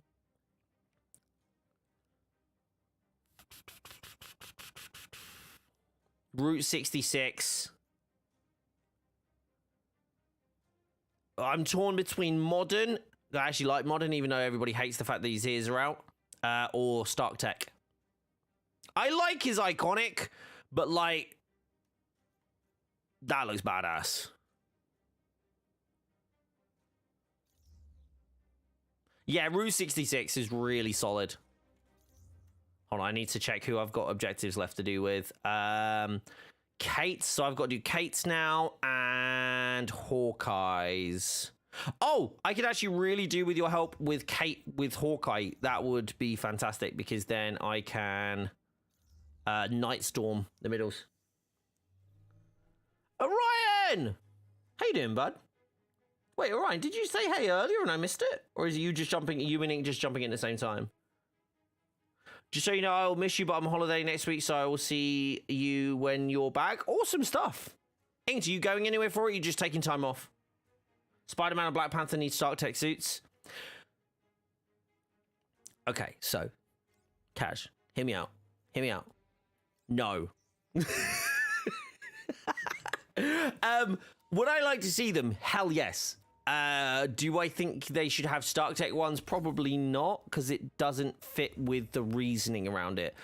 Route 66. I'm torn between modern. I actually like modern, even though everybody hates the fact that his ears are out. Or Stark Tech. I like his iconic, but like, that looks badass. Yeah, Route 66 is really solid. Hold on, I need to check who I've got objectives left to do with. Kate's, so I've got to do Kate's now, and Hawkeye's. Oh, I could actually really do with your help with Kate, with Hawkeye. That would be fantastic, because then I can Nightstorm the middles. Orion! How you doing, bud? Wait, Orion, did you say hey earlier and I missed it? Or is it you just jumping, you and Ink just jumping in at the same time? Just so you know, I'll miss you, but I'm on holiday next week, so I will see you when you're back. Awesome stuff. Ink, are you going anywhere for it, or are you just taking time off? Spider-Man and Black Panther need Stark Tech suits. Okay, so, Cash, hear me out. Hear me out. No. Would I like to see them? Hell yes. Do I think they should have Stark Tech ones? Probably not, because it doesn't fit with the reasoning around it.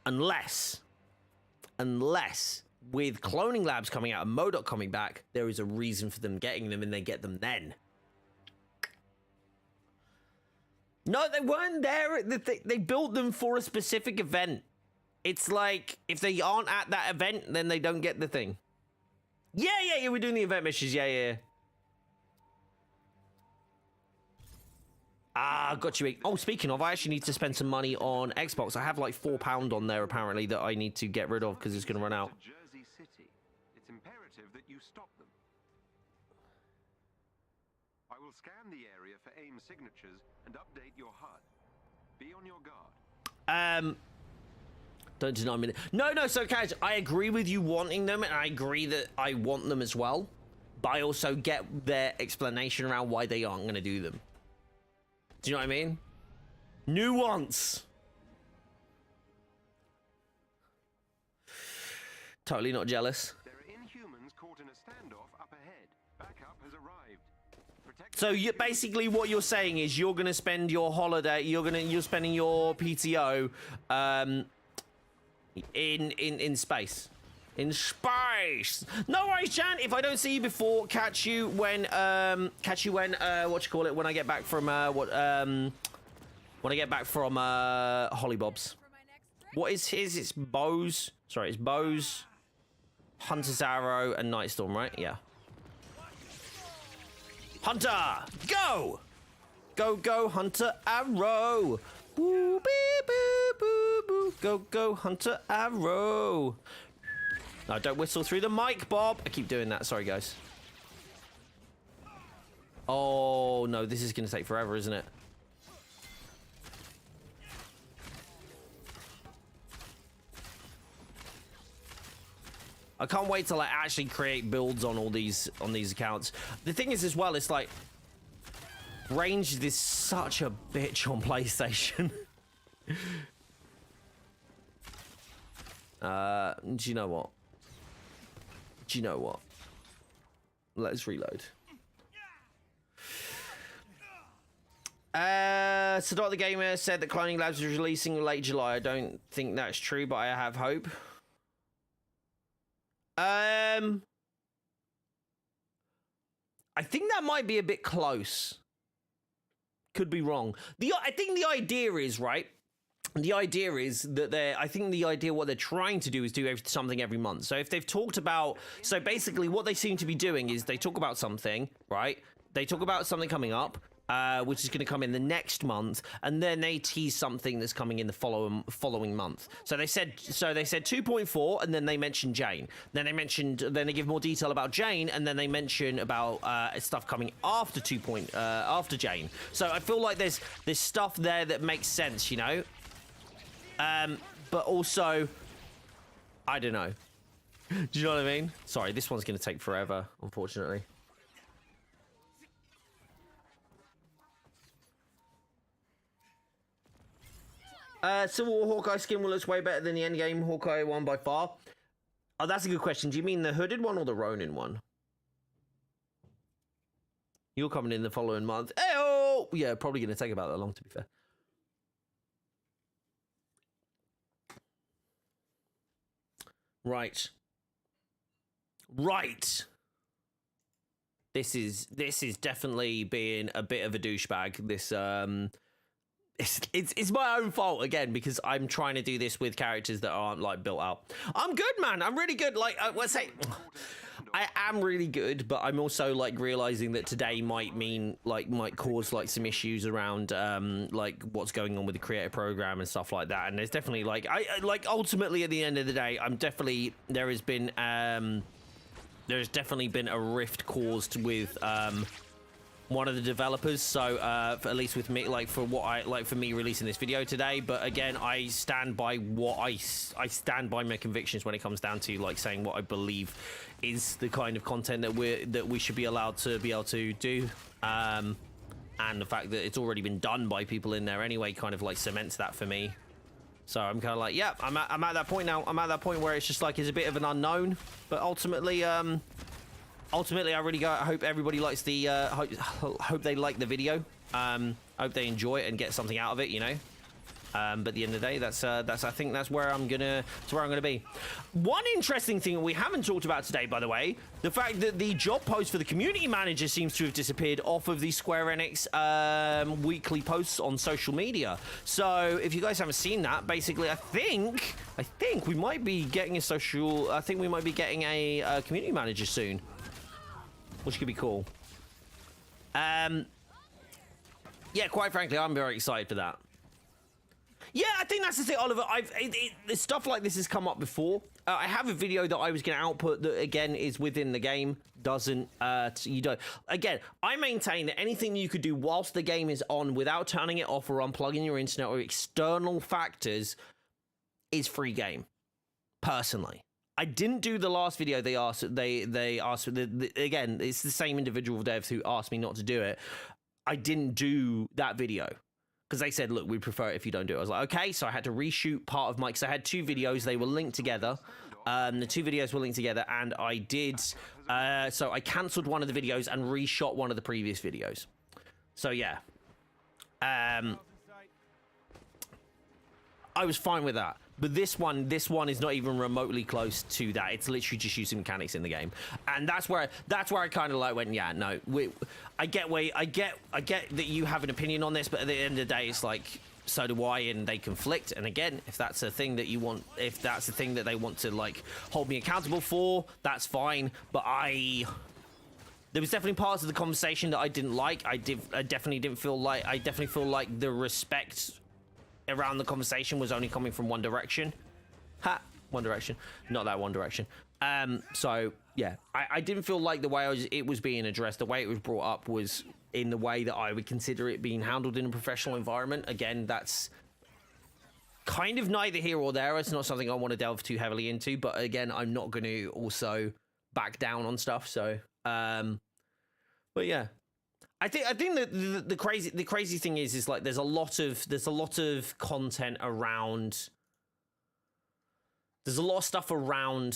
Unless with Cloning Labs coming out and MODOK coming back, there is a reason for them getting them, and they get them then. No, they weren't there. They built them for a specific event. It's like, if they aren't at that event, then they don't get the thing. Yeah, we're doing the event missions. Yeah. Ah, got you. Oh, speaking of, I actually need to spend some money on Xbox. I have like £4 on there, apparently, that I need to get rid of because it's going to run out. Jersey City. It's imperative that you stop them. I will scan the area for AIM signatures and update your HUD. Be on your guard. Don't deny me. No, so Kaj, I agree with you wanting them, and I agree that I want them as well. But I also get their explanation around why they aren't going to do them. Do you know what I mean? Nuance. Totally not jealous. There are Inhumans caught in a standoff up ahead. Backup has arrived. Protect So you basically what you're saying is you're going to spend your holiday, you're spending your PTO in space. In space. No worries, Chan. If I don't see you before, catch you when when I get back from Hollybobs. What is his? It's Bows. Sorry, it's Bows, Hunter's Arrow, and Nightstorm, right? Yeah. Hunter, go! Go, Hunter Arrow. Boo, boo, boo, boo, boo. Go, Hunter Arrow. No, don't whistle through the mic, Bob. I keep doing that. Sorry, guys. Oh, no. This is going to take forever, isn't it? I can't wait to like actually create builds on all these accounts. The thing is as well, it's like range is such a bitch on PlayStation. Do you know what? Let's reload. Sadot the Gamer said that Cloning Labs is releasing in late July. I don't think that's true, but I have hope. I think that might be a bit close. Could be wrong. I think the idea is, right, the idea is that I think the idea what they're trying to do is do something every month. So if they've talked about, so basically what they seem to be doing is they talk about something, right? They talk about something coming up, which is going to come in the next month, and then they tease something that's coming in the following month. So they said 2.4, and then they mentioned Jane. Then they give more detail about Jane, and then they mention about stuff coming after after Jane. So I feel like there's stuff there that makes sense, you know. But also, I don't know. Do you know what I mean? Sorry, this one's going to take forever, unfortunately. Civil War Hawkeye skin will look way better than the endgame Hawkeye one by far. Oh, that's a good question. Do you mean the hooded one or the Ronin one? You're coming in the following month. Oh, yeah, probably going to take about that long, to be fair. Right. This is definitely being a bit of a douchebag. This it's my own fault again, because I'm trying to do this with characters that aren't like built out. I'm good, man. I'm really good. Like let's say I am really good, but I'm also like realizing that today might cause like some issues around like what's going on with the creator program and stuff like that. And there's definitely like like ultimately at the end of the day, there's definitely been a rift caused with one of the developers, so at least with me, like for me releasing this video today. But again, I stand by what I stand by my convictions when it comes down to like saying what I believe is the kind of content that we should be allowed to do, and the fact that it's already been done by people in there anyway kind of like cements that for me. So I'm kind of like, yeah, I'm at that point now. I'm at that point where it's just like it's a bit of an unknown, but ultimately I really hope everybody likes the hope they like the video. Hope they enjoy it and get something out of it, you know. But at the end of the day, I think that's where I'm gonna be. One interesting thing we haven't talked about today, by the way, the fact that the job post for the community manager seems to have disappeared off of the Square Enix weekly posts on social media. So if you guys haven't seen that, basically, I think we might be getting a community manager soon, which could be cool. Yeah, quite frankly, I'm very excited for that. Yeah, I think that's the thing, Oliver. Stuff like this has come up before. I have a video that I was going to output that, again, is within the game. Again, I maintain that anything you could do whilst the game is on without turning it off or unplugging your internet or external factors is free game, personally. I didn't do the last video. They asked, again, it's the same individual devs who asked me not to do it. I didn't do that video because they said, look, we prefer it if you don't do it. I was like, okay, so I had to reshoot part of my, because I had two videos, they were linked together. The two videos were linked together, and I did, so I cancelled one of the videos and reshot one of the previous videos. So yeah. I was fine with that. But this one is not even remotely close to that. It's literally just using mechanics in the game, and that's where I kind of like went, yeah, no, I get that you have an opinion on this, but at the end of the day, it's like, so do I, and they conflict. And again, if that's a thing that you want, if that's the thing that they want to like hold me accountable for, that's fine. But there was definitely parts of the conversation that I didn't like. I definitely feel like the respect around the conversation was only coming from one direction. One direction, not that one direction. So yeah, I didn't feel like the way it was being addressed, the way it was brought up was in the way that I would consider it being handled in a professional environment. Again, that's kind of neither here or there. It's not something I want to delve too heavily into, but again, I'm not going to also back down on stuff. So, but yeah. I think that the crazy thing is like there's a lot of content around. There's a lot of stuff around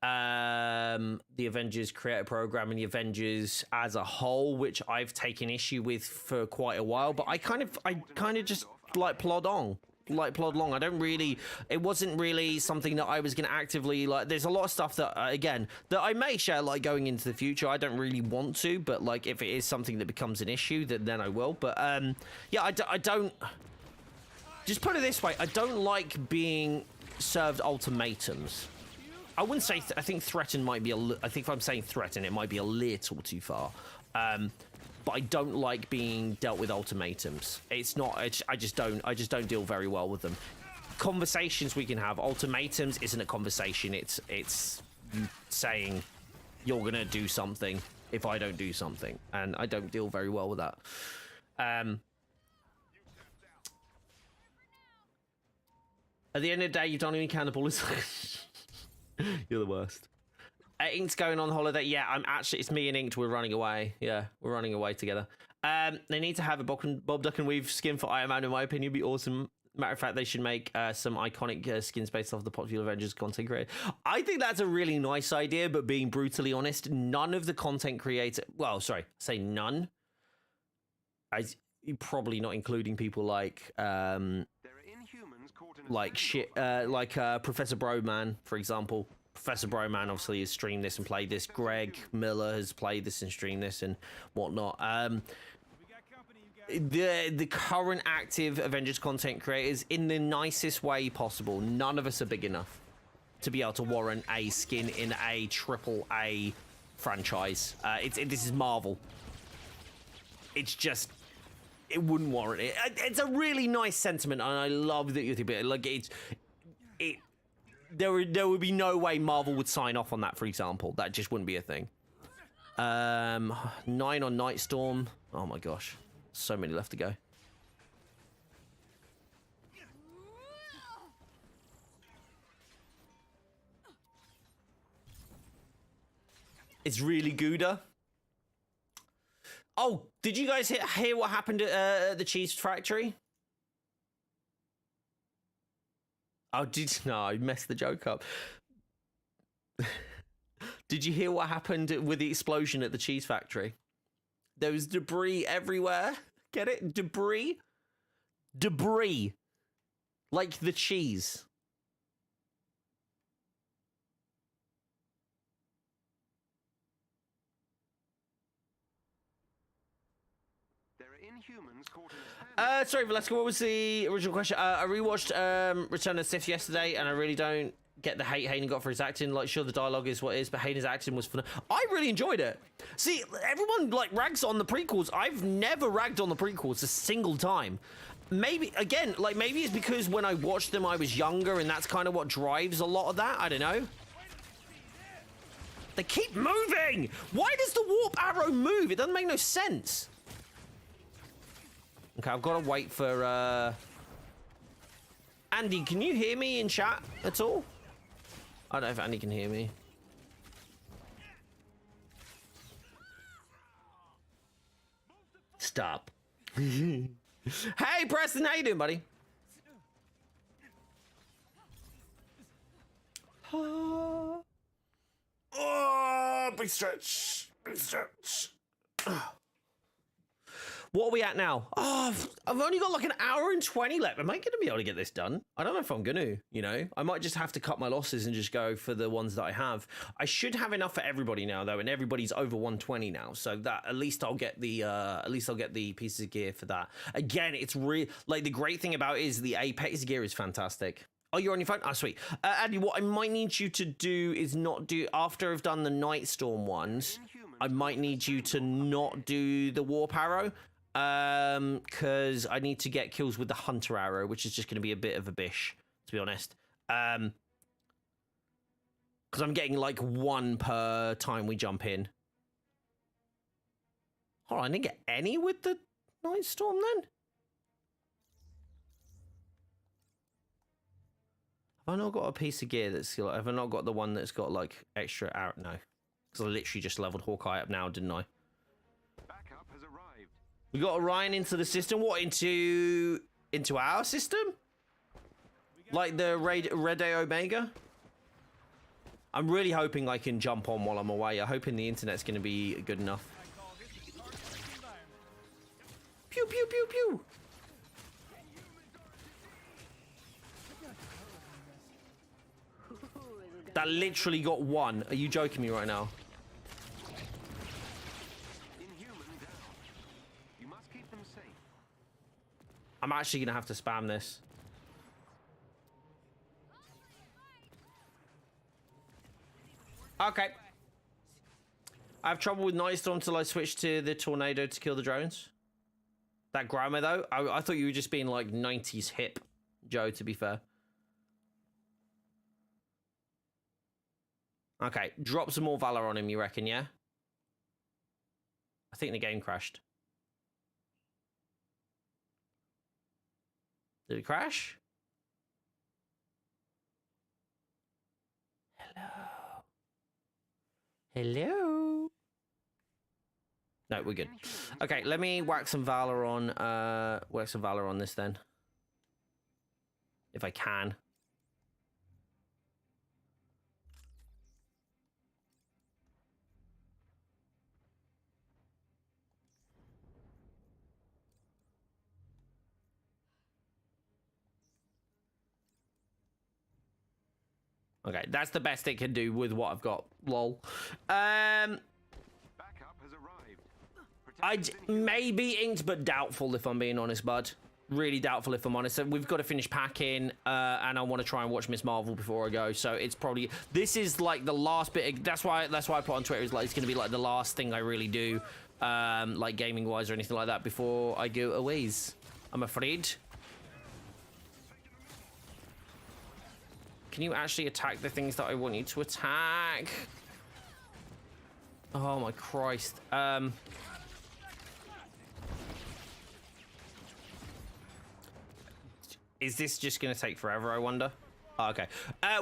the Avengers creator program and the Avengers as a whole, which I've taken issue with for quite a while. But I kind of just like plod along. I don't really, it wasn't really something that I was going to actively like. There's a lot of stuff that again that I may share like going into the future. I don't really want to, but like if it is something that becomes an issue, then I will. But yeah, I don't Just put it this way, I don't like being served ultimatums. I wouldn't say, I think threaten might be I think if I'm saying threaten, it might be a little too far. But I don't like being dealt with ultimatums. It's not, I just don't deal very well with them. Conversations we can have. Ultimatums isn't a conversation. It's you saying you're gonna do something if I don't do something, and I don't deal very well with that. At the end of the day, you've done any cannibalism. You're the worst. Ink's going on holiday. Yeah, it's me and Inked. We're running away. Yeah, we're running away together. They need to have a BobDuckNWeave skin for Iron Man, in my opinion. It'd be awesome. Matter of fact, they should make some iconic skins based off the popular Avengers content creator. I think that's a really nice idea, but being brutally honest, none of the content creator, well, sorry, say none. Probably not including people like Professor Broman, for example. Professor Broman obviously has streamed this and played this. Greg Miller has played this and streamed this and whatnot. The current active Avengers content creators, in the nicest way possible, none of us are big enough to be able to warrant a skin in a AAA franchise. This is Marvel. It's just, it wouldn't warrant it. It's a really nice sentiment, and I love that you think about it. Like there would be no way Marvel would sign off on that, for example. That just wouldn't be a thing. 9 on Nightstorm. Oh my gosh. So many left to go. It's really Gouda. Oh, did you guys hear what happened at the cheese factory? Oh, no, I messed the joke up. Did you hear what happened with the explosion at the cheese factory? There was debris everywhere. Get it? Debris? Debris. Like the cheese. There are Inhumans caught in a Sorry, Velasco, what was the original question? I rewatched Return of the Sith yesterday, and I really don't get the hate Hayden got for his acting. Like, sure, the dialogue is what it is, but Hayden's acting was fun. I really enjoyed it. See, everyone like rags on the prequels. I've never ragged on the prequels a single time. Maybe, again, like maybe it's because when I watched them I was younger, and that's kind of what drives a lot of that. I don't know. They keep moving. Why does the warp arrow move? It doesn't make no sense. Okay, I've got to wait for Andy, can you hear me in chat at all? I don't know if Andy can hear me. Stop. Hey, Preston, how you doing, buddy? Oh, big stretch. Big stretch. What are we at now? Oh, I've only got like an hour and 20 left. Am I going to be able to get this done? I don't know if I'm going to, you know. I might just have to cut my losses and just go for the ones that I have. I should have enough for everybody now, though, and everybody's over 120 now. So that at least I'll get the pieces of gear for that. Again, it's really like the great thing about it is the Apex gear is fantastic. Oh, you're on your phone? Oh, sweet. Andy, what I might need you to do is not do, after I've done the Nightstorm ones, I might need you to not do the Warp Arrow. Because I need to get kills with the Hunter Arrow, which is just going to be a bit of a bish, to be honest. Because I'm getting like 1 per time we jump in. Hold on, I didn't get any with the Nightstorm then? Have I not got a piece of gear that's... Have I not got the one that's got like extra arrow? No. Because I literally just leveled Hawkeye up now, didn't I? backup has arrived. We got Orion into the system. What, into our system? Like the Red Day Omega? I'm really hoping I can jump on while I'm away. I'm hoping the internet's going to be good enough. Pew, pew, pew, pew. That literally got 1. Are you joking me right now? Inhuman down. You must keep them safe. I'm actually going to have to spam this. Okay. I have trouble with Nightstorm till I switch to the Tornado to kill the drones. That grammar, though, I thought you were just being like 90s hip, Joe, to be fair. Okay, drop some more Valor on him, you reckon, yeah? I think the game crashed. Did it crash? Hello? Hello? No, we're good. Okay, let me whack some Valor on this then. If I can. Okay, that's the best it can do with what I've got. Lol. Backup has arrived. I'd maybe inked, but doubtful if I'm being honest, bud. Really doubtful if I'm honest. So we've got to finish packing, and I want to try and watch Miss Marvel before I go. So it's probably, this is like the last bit. That's why I put on Twitter is like it's going to be like the last thing I really do, like gaming wise or anything like that before I go aways. I'm afraid. Can you actually attack the things that I want you to attack? Oh my Christ. Is this just going to take forever, I wonder? Oh, okay.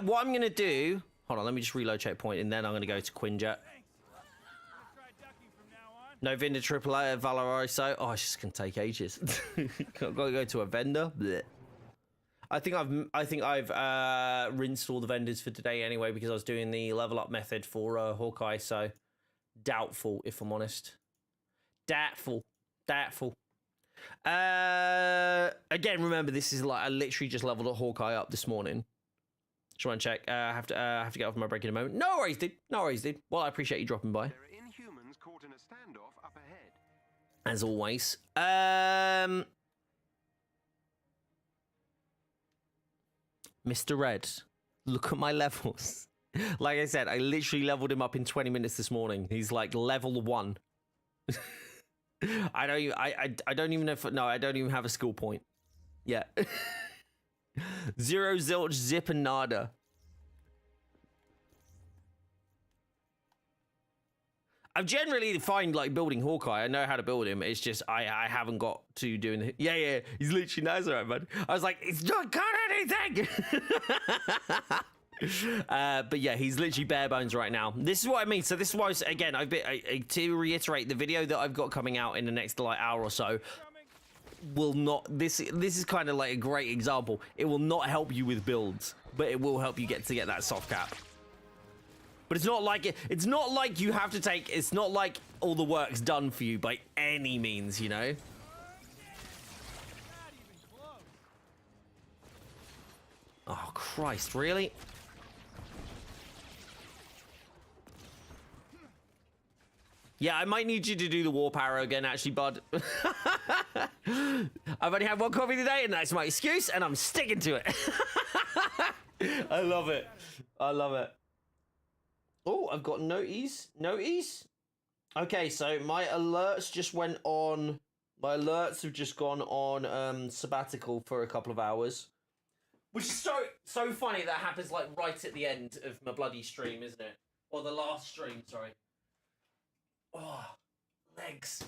What I'm going to do... Hold on, let me just reload checkpoint, and then I'm going to go to Quinjet. No vendor AAA, Valoriso. Oh, it's just going to take ages. I've got to go to a vendor. Blech. I think I've rinsed all the vendors for today anyway, because I was doing the level up method for Hawkeye, so doubtful, if I'm honest. Doubtful. Again, remember, this is like I literally just leveled a Hawkeye up this morning. Just want to check. I have to get off my break in a moment. No worries, dude. Well, I appreciate you dropping by. There are Inhumans caught in a standoff up ahead. As always. Mr. Red, look at my levels. Like I said, I literally leveled him up in 20 minutes this morning. He's like level 1. I don't even know if, no, I don't even have a skill point. Yeah. Zero, zilch, zip, and nada. I'm generally fine like building Hawkeye. I know how to build him. It's just I haven't got to doing the... Yeah. He's literally nice, alright, man. I was like, it's not got anything. But yeah, he's literally bare bones right now. This is what I mean. So this is why, again, to reiterate, the video that I've got coming out in the next like hour or so will not... This is kind of like a great example. It will not help you with builds, but it will help you get that soft cap. But it's not like it's not like you have to take. It's not like all the work's done for you by any means, you know. Oh Christ, really? Yeah, I might need you to do the warp arrow again, actually, bud. I've only had one coffee today, and that's my excuse, and I'm sticking to it. I love it. Oh, I've got noties. Okay, so my alerts just went on. My alerts have just gone on sabbatical for a couple of hours, which is so funny. That happens like right at the end of my bloody stream, isn't it? Or the last stream, sorry. Oh, legs.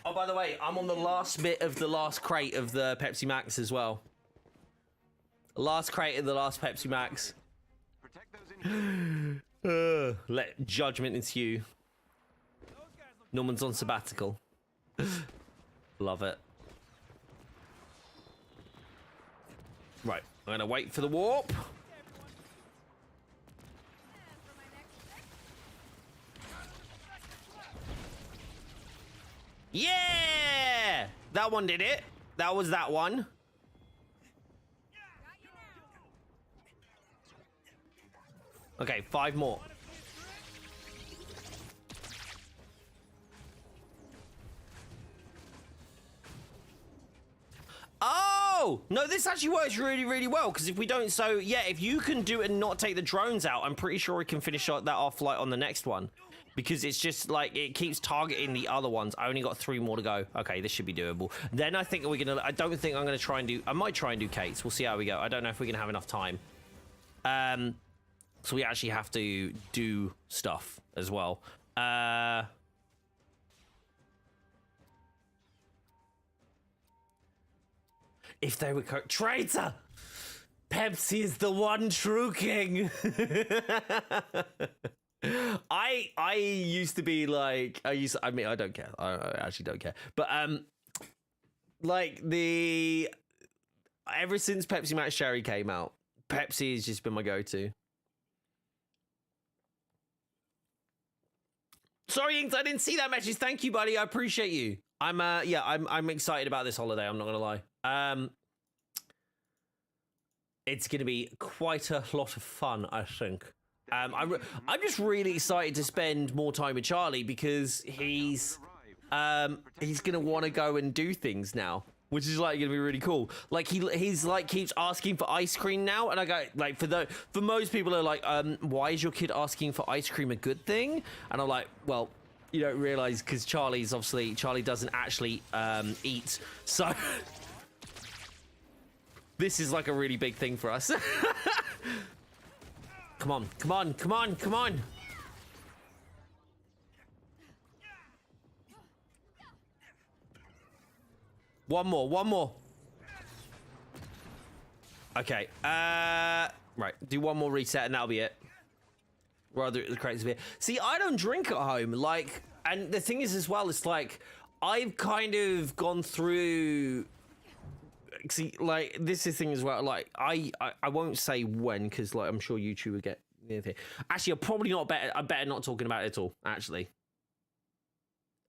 Oh, by the way, I'm on the last bit of the last crate of the Pepsi Max as well. Last crate of the last Pepsi Max. Protect those Let judgment ensue. Norman's on sabbatical. Love it. Right, I'm gonna wait for the warp. Yeah! That one did it. That was that one. Okay, 5 more. Oh, no, this actually works really, really well, because if we don't, so, yeah, if you can do it and not take the drones out, I'm pretty sure we can finish that off, like, on the next one. Because it's just, like, it keeps targeting the other ones. I only got 3 more to go. Okay, this should be doable. Then I think we're gonna, I don't think I'm gonna try and do, I might try and do Kate's. We'll see how we go. I don't know if we're gonna have enough time. So we actually have to do stuff as well. If they were traitor, Pepsi is the one true king. I used to be like, I mean, I don't care. I actually don't care. But like ever since Pepsi Max Cherry came out, Pepsi has just been my go-to. Sorry, Inks, I didn't see that message. Thank you, buddy. I appreciate you. I'm excited about this holiday. I'm not gonna lie. It's gonna be quite a lot of fun, I think. I'm just really excited to spend more time with Charlie because he's gonna want to go and do things now, which is like gonna be really cool. Like he's like keeps asking for ice cream now, and I go like for most people are like, why is your kid asking for ice cream a good thing? And I'm like, well, you don't realize because Charlie doesn't actually eat, so this is like a really big thing for us. Come on, come on, come on, come on. One more. Okay, right, do one more reset and that'll be it. Rather the crates of beer. See, I don't drink at home, like, and the thing is as well, it's like, I've kind of gone through, see, like, this is the thing as well, like, I won't say when, because, like, I'm sure YouTube would get anything. Actually, I'm better not talking about it at all, actually.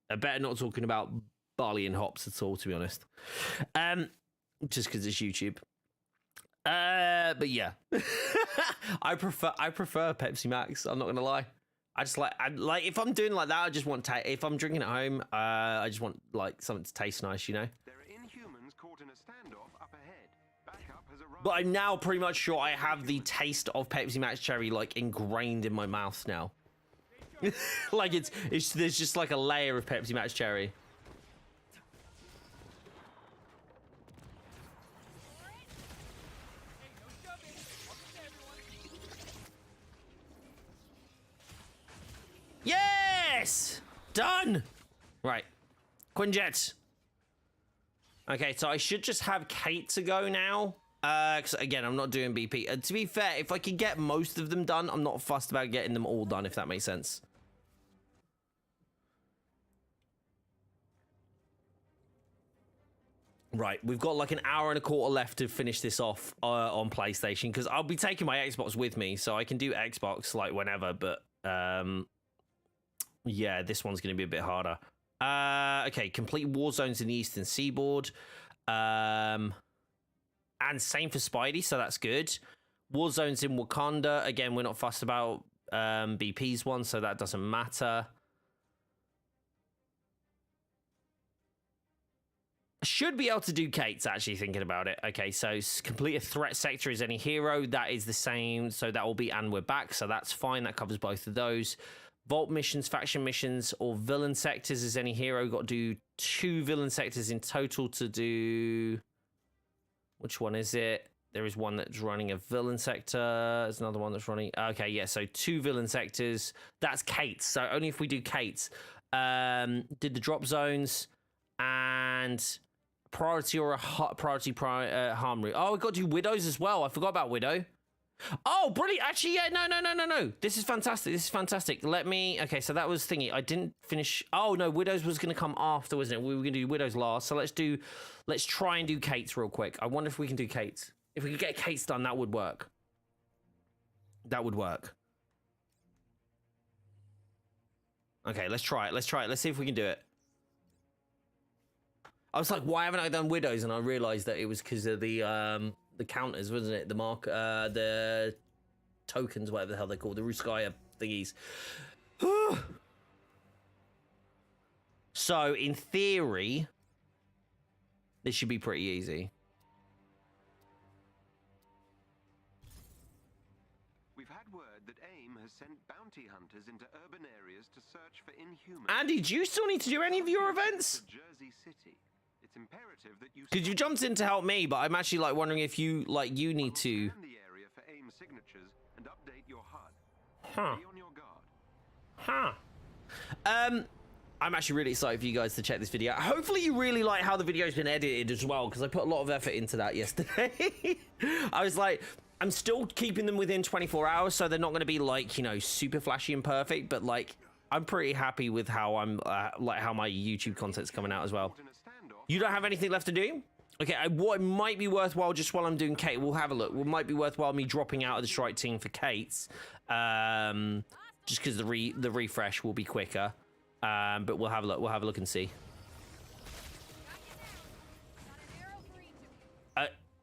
I'm better not talking about barley and hops at all, to be honest. Just because it's YouTube. But yeah. I prefer Pepsi Max, I'm not gonna lie. I just like if I'm doing like that, I just want if I'm drinking at home, I just want like something to taste nice, you know. There are Inhumans caught in a standoff up ahead. Backup has arrived. But I'm now pretty much sure I have the taste of Pepsi Max Cherry like ingrained in my mouth now. Like there's just like a layer of Pepsi Max Cherry. Yes! Done! Right. Quinjet. Okay, so I should just have Kate to go now. Because, again, I'm not doing BP. To be fair, if I can get most of them done, I'm not fussed about getting them all done, if that makes sense. Right, we've got like an hour and a quarter left to finish this off on PlayStation, because I'll be taking my Xbox with me, so I can do Xbox, like, whenever, but, yeah, this one's going to be a bit harder. Okay, complete war zones in the Eastern Seaboard. And same for Spidey, so that's good. War zones in Wakanda. Again, we're not fussed about BP's one, so that doesn't matter. Should be able to do Kate's, actually, thinking about it. Okay, so complete a threat sector as any hero. That is the same, so that will be and we're back, so that's fine. That covers both of those. Vault missions, faction missions, or villain sectors as any hero. Got to do 2 villain sectors in total to do... Which one is it? There is one that's running a villain sector. There's another one that's running... Okay, yeah, so 2 villain sectors. That's Kate's, so only if we do Kate's. Did the drop zones and... Priority or a harm route. Oh, we've got to do Widows as well. I forgot about Widow. Oh, brilliant. Actually, yeah, no. This is fantastic. Let me... Okay, so that was thingy. I didn't finish... Oh, no, Widows was going to come after, wasn't it? We were going to do Widows last. So let's try and do Kate's real quick. I wonder if we can do Kate's. If we could get Kate's done, that would work. That would work. Okay, let's try it. Let's see if we can do it. I was like, why haven't I done Widows? And I realized that it was because of the counters, wasn't it? The tokens, whatever the hell they're called, the Ruskaya thingies. So, in theory, this should be pretty easy. that AIM has sent bounty hunters into urban areas to search for inhumans. Andy, do you still need to do any of your events? To Jersey City. It's imperative that you Because you jumped in to help me, but I'm actually like wondering if you you need to. scan the area for AIM signatures and update your HUD. Huh. Be on your guard. Huh. I'm actually really excited for you guys to check this video. Hopefully you really like how the video's been edited as well, because I put a lot of effort into that yesterday. I was like, I'm still keeping them within 24 hours, so they're not going to be like, you know, super flashy and perfect, but like, I'm pretty happy with how I'm, like how my YouTube content's coming out as well. In a standoff, You don't have anything left to do? Okay, what might be worthwhile just while I'm doing Kate, we'll have a look. What might be worthwhile me dropping out of the strike team for Kate's, just because the refresh will be quicker. But we'll have a look. We'll have a look and see.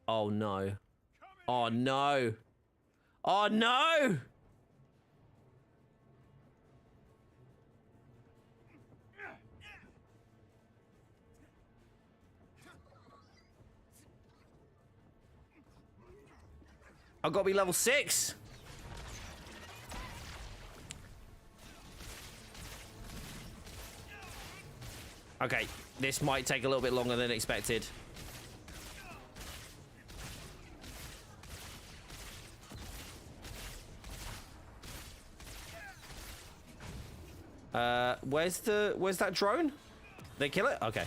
Oh no! Oh no! Oh no! I've got to be level 6. Okay, this might take a little bit longer than expected. Where's that drone? They kill it? Okay.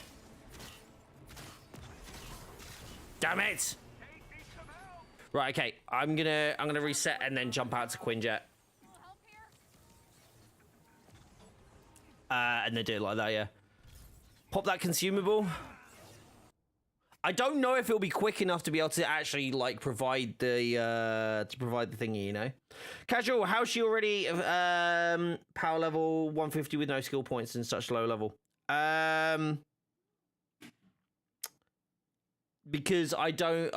Damn it! Right, okay. I'm gonna reset and then jump out to Quinjet. And then do it like that, yeah. Pop that consumable. I don't know if it'll be quick enough to be able to actually like provide the thingy, you know. Casual, how's she already power level 150 with no skill points and such low level? Because I don't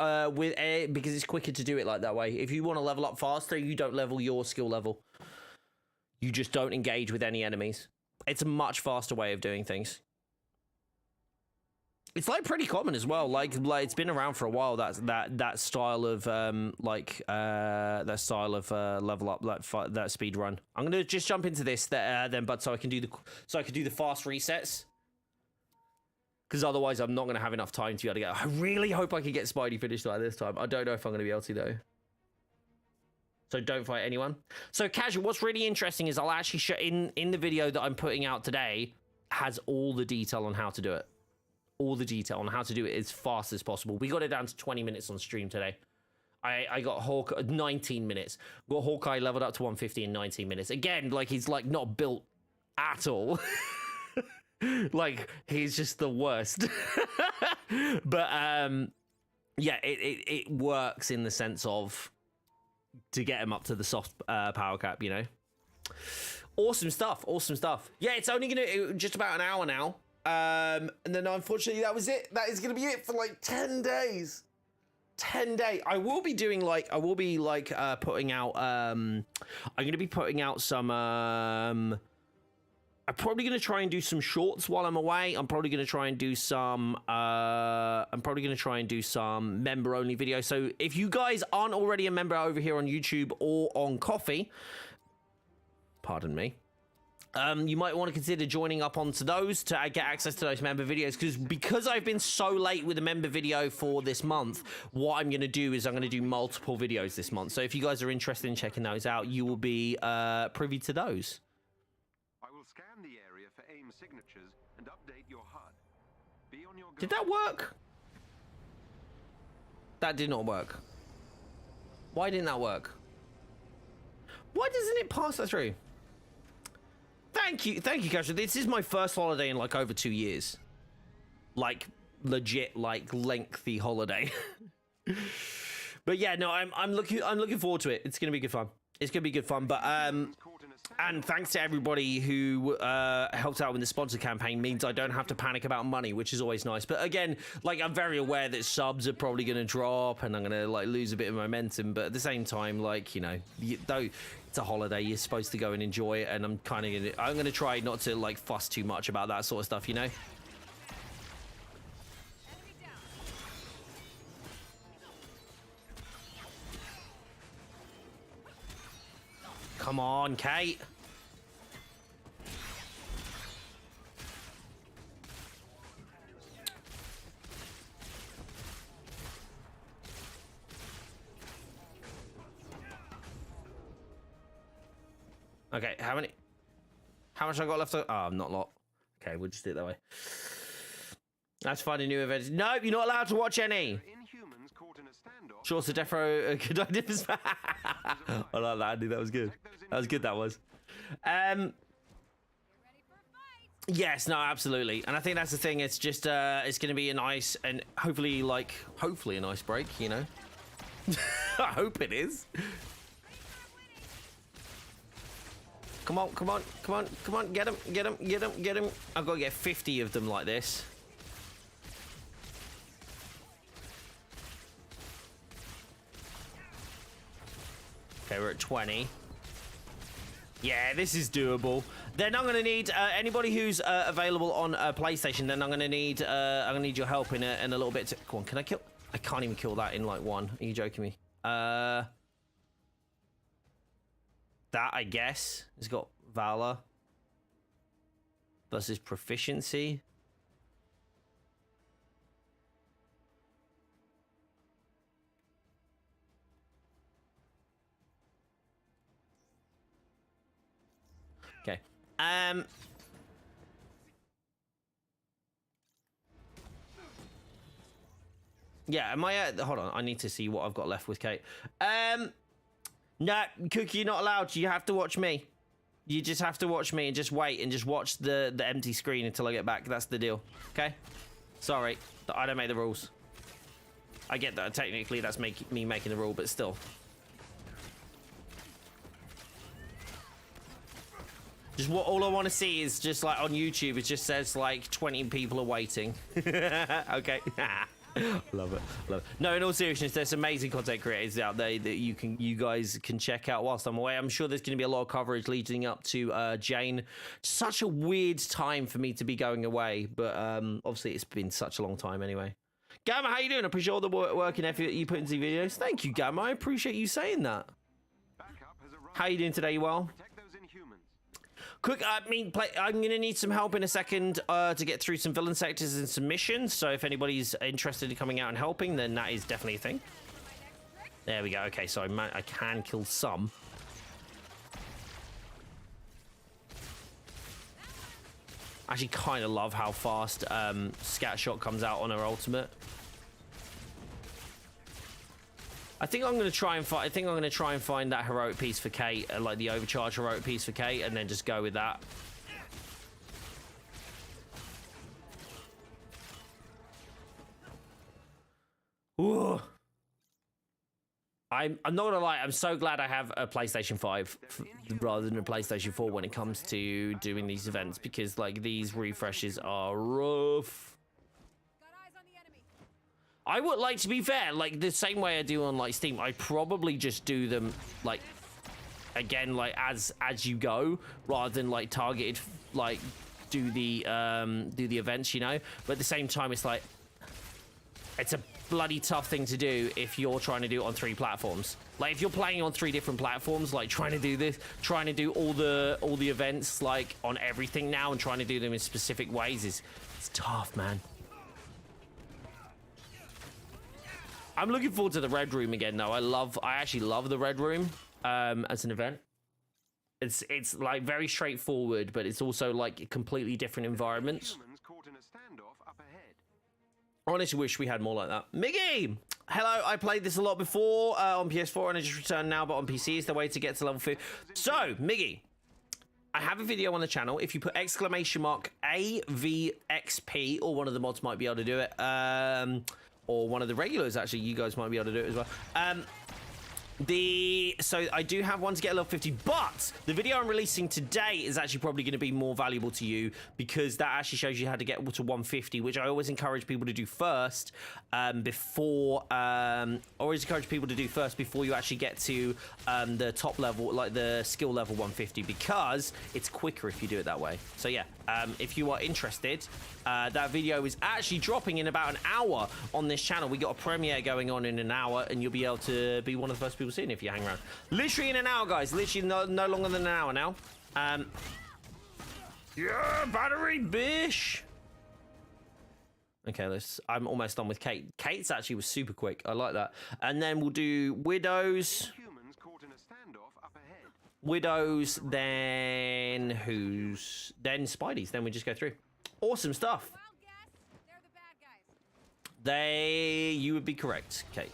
because it's quicker to do it like that way. If you want to level up faster, you don't level your skill level. You just don't engage with any enemies. It's a much faster way of doing things. It's like pretty common as well. Like it's been around for a while. That style of level up, that speed run. I'm gonna just jump into this then, but so I can do the fast resets. Because otherwise, I'm not gonna have enough time to be able to get. I really hope I can get Spidey finished like this time. I don't know if I'm gonna be able to though. So don't fight anyone. So Casual, what's really interesting is I'll actually show in the video that I'm putting out today has all the detail on how to do it. All the detail on how to do it as fast as possible. We got it down to 20 minutes on stream today. I got Hawkeye 19 minutes. Got Hawkeye leveled up to 150 in 19 minutes. Again, like he's like not built at all. Like he's just the worst. But yeah, it works in the sense of to get him up to the soft power cap, you know. Awesome stuff. Awesome stuff. Yeah, it's only gonna just about an hour now. And then unfortunately that was it. That is going to be it for like 10 days. 10 days. I will be putting out, I'm going to be putting out some, I'm probably going to try and do some shorts while I'm away. I'm probably going to try and do some, member only videos. So if you guys aren't already a member over here on YouTube or on Coffee, pardon me, you might want to consider joining up onto those to get access to those member videos, because I've been so late with a member video for this month. What I'm going to do is I'm going to do multiple videos this month. So if you guys are interested in checking those out, you will be privy to those. I will scan the area for AIM signatures and update your HUD. Be on your guard. Did that work? That did not work. Why didn't that work? Why doesn't it pass that through? Thank you, Casual. This is my first holiday in like over 2 years. Like legit, like lengthy holiday. But yeah, no, I'm looking forward to it. It's gonna be good fun. It's gonna be good fun. But and thanks to everybody who helped out with the sponsor campaign, means I don't have to panic about money, which is always nice. But again, like I'm very aware that subs are probably gonna drop, and I'm gonna like lose a bit of momentum. But at the same time, like you know, though it's a holiday, you're supposed to go and enjoy it, and I'm gonna try not to like fuss too much about that sort of stuff, you know. come on, Kate. Okay, how much I got left? Oh, not a lot. Okay, we'll just do it that way. Let's find a new event. Nope, you're not allowed to watch any. Inhumans caught in a standoff. Short to Defro, good idea. I like that, Andy. That was good. That was good. That was. Yes, no, absolutely. And I think that's the thing. It's just, it's going to be a nice and hopefully a nice break. You know. I hope it is. Come on, come on, come on, come on, get him, get him, get him, get him. I've got to get 50 of them like this. Okay, we're at 20. Yeah, this is doable. Then I'm gonna need anybody who's available on PlayStation. Then I'm gonna need your help in a little bit. Come on, can I kill? I can't even kill that in like one. Are you joking me? That, I guess, has got Valor versus Proficiency. Okay. Yeah, am I hold on, I need to see what I've got left with Kate. No, Cookie, you're not allowed. You have to watch me. You just have to watch me and just wait and just watch the empty screen until I get back. That's the deal. Okay? Sorry, I don't make the rules. I get that technically that's me making the rule, but still. Just what all I want to see is just like on YouTube, it just says like 20 people are waiting. Okay. Love it, love it. No, in all seriousness, there's amazing content creators out there that you guys can check out whilst I'm away. I'm sure there's going to be a lot of coverage leading up to Jane. Such a weird time for me to be going away, but obviously it's been such a long time anyway. Gamma, how you doing? I appreciate all the work and effort you put into the videos. Thank you, Gamma. I appreciate you saying that. How you doing today? You well? Quick, I'm going to need some help in a second to get through some villain sectors and some missions. So if anybody's interested in coming out and helping, then that is definitely a thing. There we go. Okay, so I can kill some. I actually kind of love how fast Scatshot comes out on her ultimate. I think I'm going to try and find that heroic piece for Kate, like the overcharge heroic piece for Kate, and then just go with that. Ooh. I'm not gonna lie, I'm so glad I have a PlayStation 5 rather than a PlayStation 4 when it comes to doing these events, because like these refreshes are rough. I would like, to be fair, like the same way I do on like Steam, I probably just do them like again like as you go rather than like targeted, like do the events, you know. But at the same time, it's like it's a bloody tough thing to do if you're trying to do it on 3 platforms. Like if you're playing on 3 different platforms, like trying to do all the events like on everything now and trying to do them in specific ways it's tough, man. I'm looking forward to the Red Room again, though. I actually love the Red Room as an event. It's like very straightforward, but it's also like completely different environments. I honestly wish we had more like that. Miggy! Hello, I played this a lot before on PS4 and I just returned now, but on PC is the way to get to level 2. So, Miggy, I have a video on the channel. If you put !AVXP, or one of the mods might be able to do it, or one of the regulars, actually, you guys might be able to do it as well. So I do have one to get a level 50, but the video I'm releasing today is actually probably going to be more valuable to you because that actually shows you how to get to 150, which I always encourage people to do first before you actually get to the top level, like the skill level 150, because it's quicker if you do it that way. So yeah, if you are interested, that video is actually dropping in about an hour on this channel. We got a premiere going on in an hour, and you'll be able to be one of the first people you'll see if you hang around. Literally in an hour, guys. Literally no longer than an hour now. Yeah, battery, bish. Okay, I'm almost done with Kate. Kate's actually was super quick. I like that. And then we'll do widows. Humans caught in a standoff up ahead. Widows, then who's? Then Spideys. Then we just go through. Awesome stuff. Wild guess. They're the bad guys. You would be correct, Kate.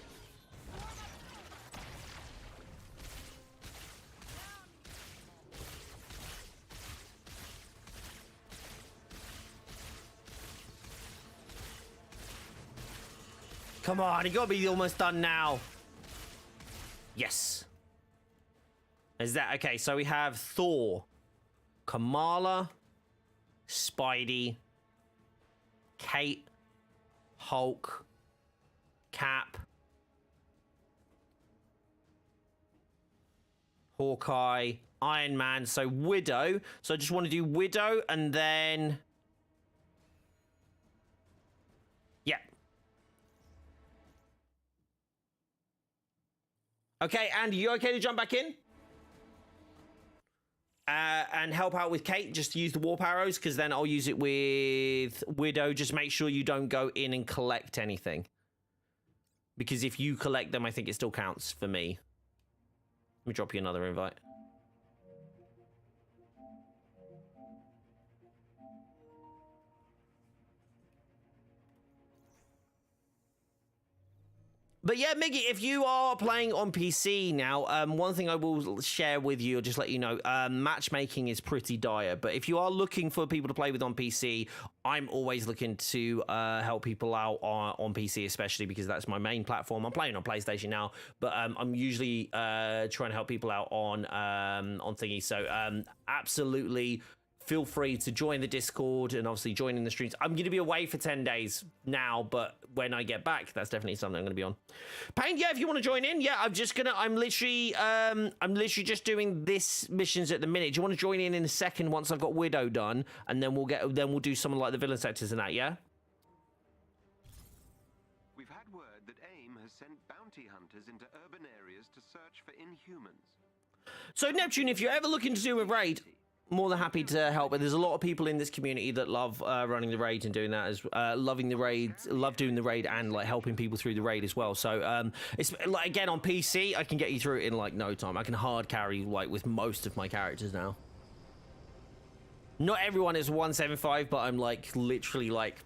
Come on, you gotta be almost done now. Yes. Is that okay? So we have Thor, Kamala, Spidey, Kate, Hulk, Cap, Hawkeye, Iron Man. So Widow. So I just want to do Widow and then. Yeah. Okay, Andy, you okay to jump back in? And help out with Kate. Just use the warp arrows, because then I'll use it with Widow. Just make sure you don't go in and collect anything. Because if you collect them, I think it still counts for me. Let me drop you another invite. But yeah, Miggy, if you are playing on PC now, one thing I will share with you, or just let you know, matchmaking is pretty dire. But if you are looking for people to play with on PC, I'm always looking to help people out on PC, especially because that's my main platform. I'm playing on PlayStation now, but I'm usually trying to help people out on thingy. So absolutely. Feel free to join the Discord and obviously join in the streams. I'm going to be away for 10 days now, but when I get back, that's definitely something I'm going to be on. Pain, yeah, if you want to join in, yeah, I'm literally just doing this missions at the minute. Do you want to join in a second once I've got Widow done, and then we'll do something like the villain sectors and that, yeah? We've had word that AIM has sent bounty hunters into urban areas to search for Inhumans. So Neptune, if you're ever looking to do a raid, more than happy to help. But there's a lot of people in this community that love running the raid and doing that, as loving the raid, love doing the raid, and like helping people through the raid as well. So it's like, again, on PC I can get you through it in like no time. I can hard carry like with most of my characters now. Not everyone is 175, but I'm like literally like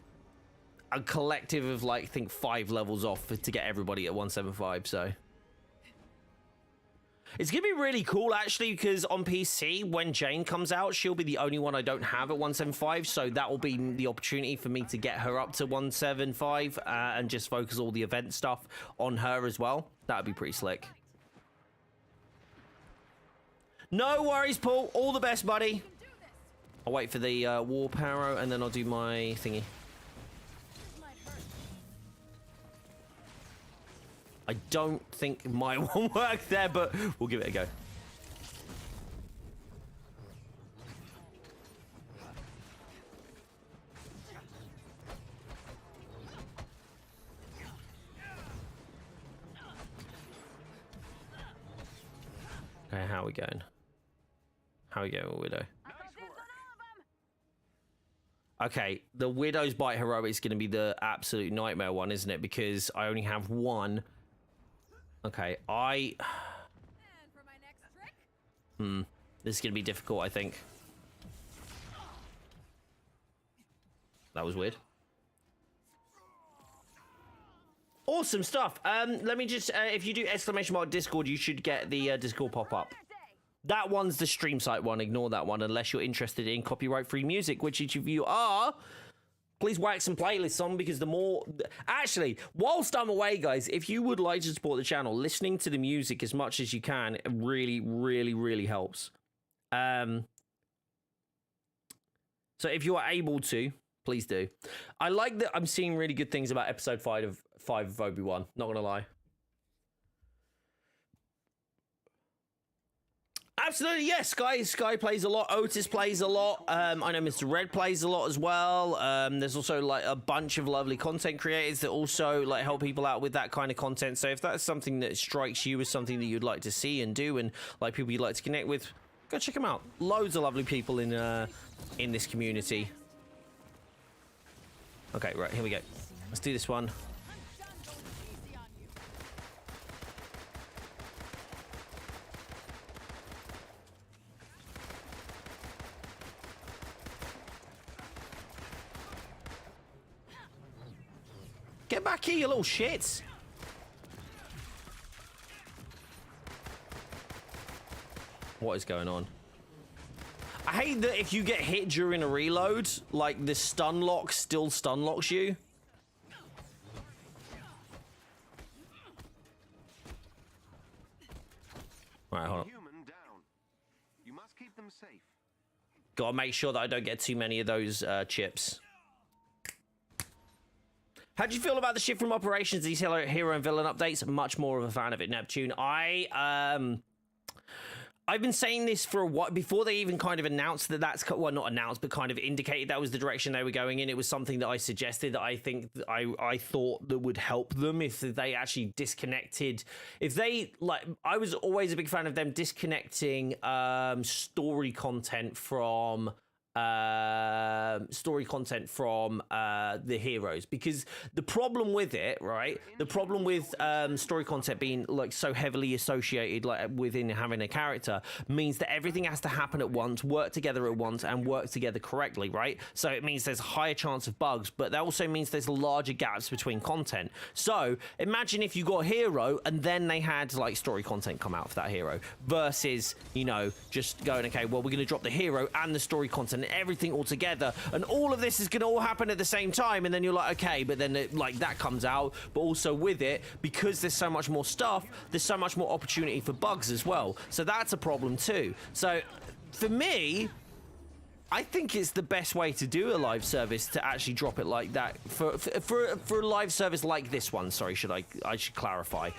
a collective of like I think 5 levels off to get everybody at 175. So it's gonna be really cool actually, because on PC when Jane comes out, she'll be the only one I don't have at 175, so that will be the opportunity for me to get her up to 175 and just focus all the event stuff on her as well. That would be pretty slick. No worries, Paul, all the best, buddy. I'll wait for the warp arrow and then I'll do my thingy. I don't think my one worked there, but we'll give it a go. Okay, how are we going? How are we going with Widow? Okay, the Widow's Bite Heroic is going to be the absolute nightmare one, isn't it? Because I only have one. Okay, And for my next trick? This is going to be difficult, I think. That was weird. Awesome stuff. Let me just, if you do exclamation mark Discord, you should get the Discord pop up. That one's the stream site one. Ignore that one unless you're interested in copyright-free music, which each of you are. Please whack some playlists on, because the more... Actually, whilst I'm away, guys, if you would like to support the channel, listening to the music as much as you can really, really, really helps. So if you are able to, please do. I like that I'm seeing really good things about episode 5 of Obi-Wan, not gonna lie. Absolutely, yes. Sky plays a lot. Otis plays a lot. I know Mr. Red plays a lot as well. There's also like a bunch of lovely content creators that also like help people out with that kind of content. So if that's something that strikes you as something that you'd like to see and do, and like people you'd like to connect with, go check them out. Loads of lovely people in this community. Okay, right, here we go. Let's do this one. Get back here, you little shits. What is going on? I hate that if you get hit during a reload, like the stun lock still stun locks you. Alright, hold on. Human down. You must keep them safe. Gotta make sure that I don't get too many of those chips. How do you feel about the shift from operations to these hero and villain updates? Much more of a fan of it, Neptune. I've been saying this for a while, before they even kind of announced that that's, well, not announced, but kind of indicated that was the direction they were going in. It was something that I suggested that I think I thought that would help them if they actually disconnected. If they, like, I was always a big fan of them disconnecting story content from the heroes, because the problem with it, right, the problem with story content being like so heavily associated like within having a character means that everything has to happen at once, work together at once, and work together correctly, right? So it means there's a higher chance of bugs, but that also means there's larger gaps between content. So imagine if you got a hero and then they had like story content come out for that hero versus, you know, just going, okay, well, we're going to drop the hero and the story content, everything all together, and all of this is going to all happen at the same time, and then you're like, okay, but then it, like that comes out, but also with it, because there's so much more stuff, there's so much more opportunity for bugs as well, so that's a problem too. So for me, I think it's the best way to do a live service, to actually drop it like that for a live service like this one. Sorry, I should clarify.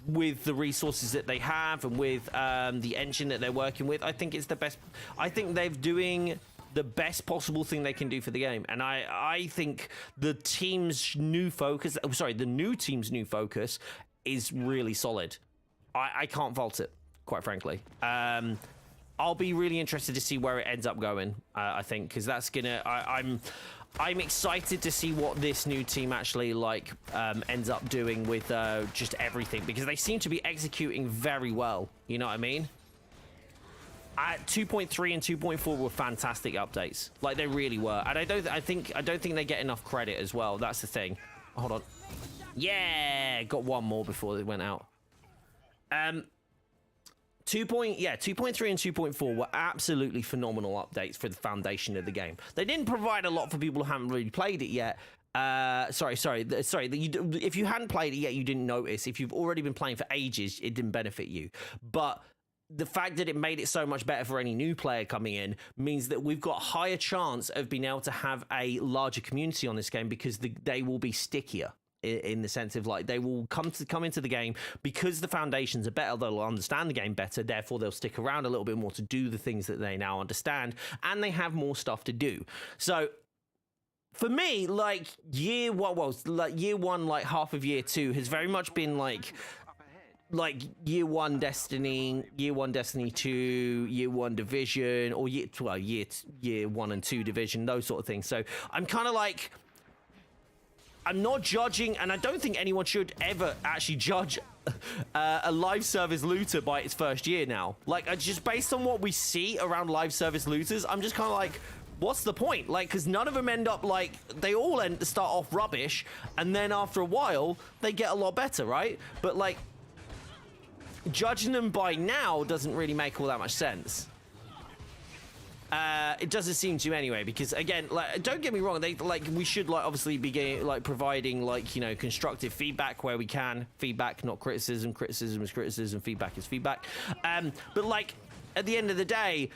With the resources that they have and with the engine that they're working with, I think it's the best. I think they're doing the best possible thing they can do for the game, and I think the team's new focus, the new team's new focus is really solid. I can't fault it, quite frankly. I'll be really interested to see where it ends up going. I think, because that's gonna. I'm excited to see what this new team actually like ends up doing with just everything, because they seem to be executing very well. You know what I mean? 2.3 and 2.4 were fantastic updates. Like, they really were, and I don't think they get enough credit as well. That's the thing. Hold on. Yeah, got one more before they went out. 2.3 and 2.4 were absolutely phenomenal updates for the foundation of the game. They didn't provide a lot for people who haven't really played it yet. Sorry. If you hadn't played it yet, you didn't notice. If you've already been playing for ages, it didn't benefit you. But the fact that it made it so much better for any new player coming in means that we've got a higher chance of being able to have a larger community on this game, because they will be stickier. In the sense of, like, they will come into the game because the foundations are better, they'll understand the game better, therefore they'll stick around a little bit more to do the things that they now understand, and they have more stuff to do. So for me, like, year one, like half of year two has very much been like year one Destiny 2, year one Division, or year 1 and 2 Division, those sort of things. So I'm kind of like, I'm not judging, and I don't think anyone should ever actually judge a live service looter by its first year now. Like, just based on what we see around live service looters, I'm just kind of like, what's the point? Like, because none of them end up like, they all start off rubbish, and then after a while, they get a lot better, right? But like, judging them by now doesn't really make all that much sense. It doesn't seem to anyway, because again, like, don't get me wrong, we should like obviously be providing, like, you know, constructive feedback where we can. Feedback, not criticism. Criticism is criticism. Feedback is feedback. But like, at the end of the day,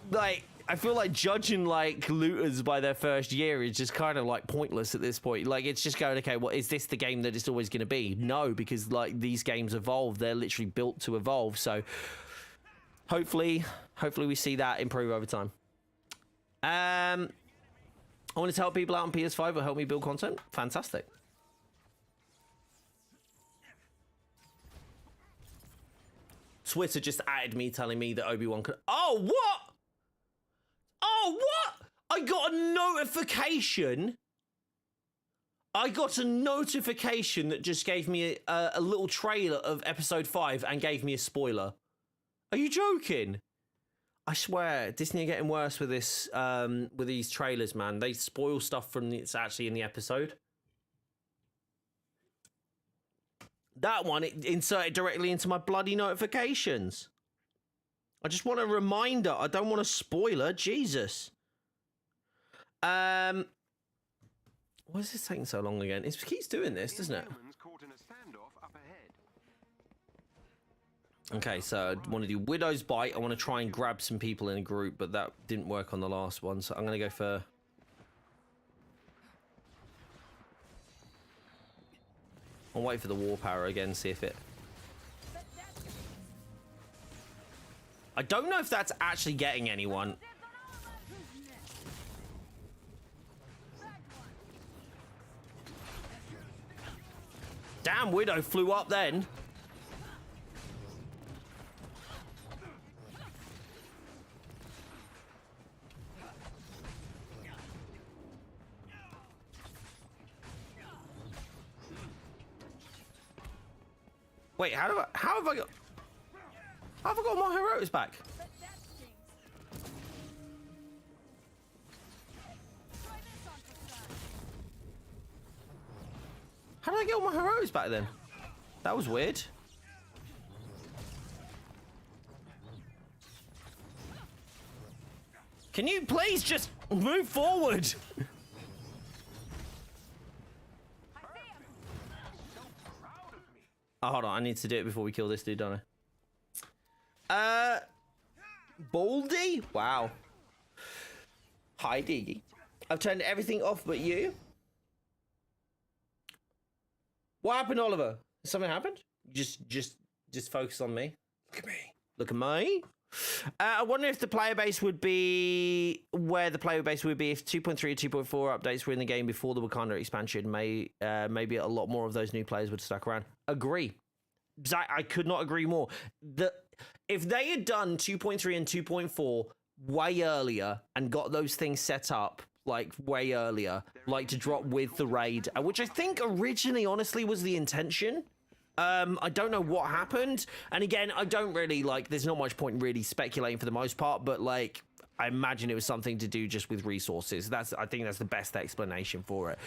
like, I feel like judging like looters by their first year is just kind of like pointless at this point. Like it's just going, okay, well, is this the game that it's always going to be? No, because like these games evolve. They're literally built to evolve. So hopefully we see that improve over time. I want to help people out on PS5 or help me build content. Fantastic. Twitter just added me telling me that Obi-Wan could... Oh, what? Oh, what? I got a notification. I got a notification that just gave me a little trailer of episode 5 and gave me a spoiler. Are you joking? I swear, Disney are getting worse with this, with these trailers, man. They spoil stuff from it's actually in the episode. That one, it inserted directly into my bloody notifications. I just want a reminder. I don't want a spoiler. Jesus. Why is this taking so long again? It keeps doing this, doesn't it? Okay, so I want to do Widow's Bite. I want to try and grab some people in a group, but that didn't work on the last one, so I'm going to go for... I'll wait for the War Power again, see if it... I don't know if that's actually getting anyone. Damn, Widow flew up then. Wait, how have I got my heroes back? How did I get all my heroes back then? That was weird. Can you please just move forward? Oh, hold on, I need to do it before we kill this dude, don't I? Baldy? Wow. Hi, Diggy. I've turned everything off but you. What happened, Oliver? Something happened? Just focus on me. Look at me. Look at me. I wonder if the player base would be where the player base would be if 2.3 or 2.4 updates were in the game before the Wakanda expansion. Maybe a lot more of those new players would stuck around. Agree. Zach, I could not agree more. If they had done 2.3 and 2.4 way earlier and got those things set up like way earlier, like to drop with the raid, which I think originally honestly was the intention. I don't know what happened, and again, I don't really like, there's not much point in really speculating for the most part, but like I imagine it was something to do just with resources. I think that's the best explanation for it.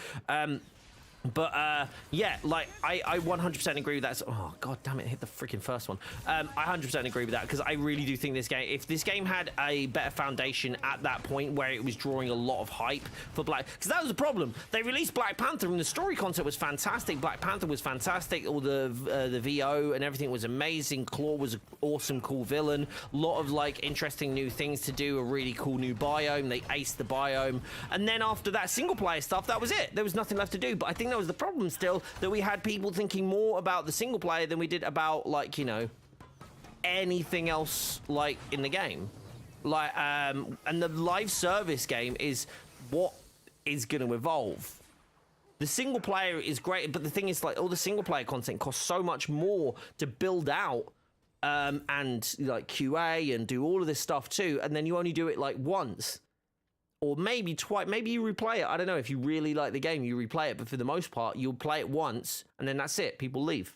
But yeah, like I 100% agree with that. Oh god damn it, hit the freaking first one. I 100% agree with that, because I really do think this game, if this game had a better foundation at that point where it was drawing a lot of hype for Black, because that was the problem. They released Black Panther and the story content was fantastic. Black Panther was fantastic. All the VO and everything was amazing. Claw was an awesome, cool villain. A lot of like interesting new things to do. A really cool new biome. They aced the biome, and then after that single player stuff, that was it. There was nothing left to do. But I think that was the problem still, that we had people thinking more about the single player than we did about, like, you know, anything else like in the game. Like and the live service game is what is going to evolve. The single player is great, but the thing is, like, all the single player content costs so much more to build out, and like QA and do all of this stuff too, and then you only do it like once. Or maybe twice, maybe you replay it. I don't know. If you really like the game, you replay it. But for the most part, you'll play it once, and then that's it. People leave.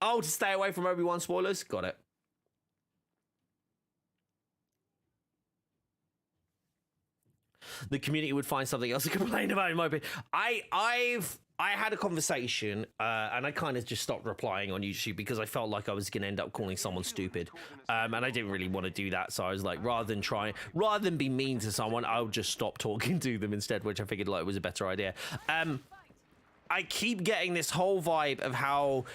Oh, to stay away from Obi-Wan spoilers? Got it. The community would find something else to complain about, in my opinion. I had a conversation, and I kind of just stopped replying on YouTube because I felt like I was going to end up calling someone stupid, and I didn't really want to do that. So I was like, rather than be mean to someone, I'll just stop talking to them instead, which I figured like was a better idea. I keep getting this whole vibe of how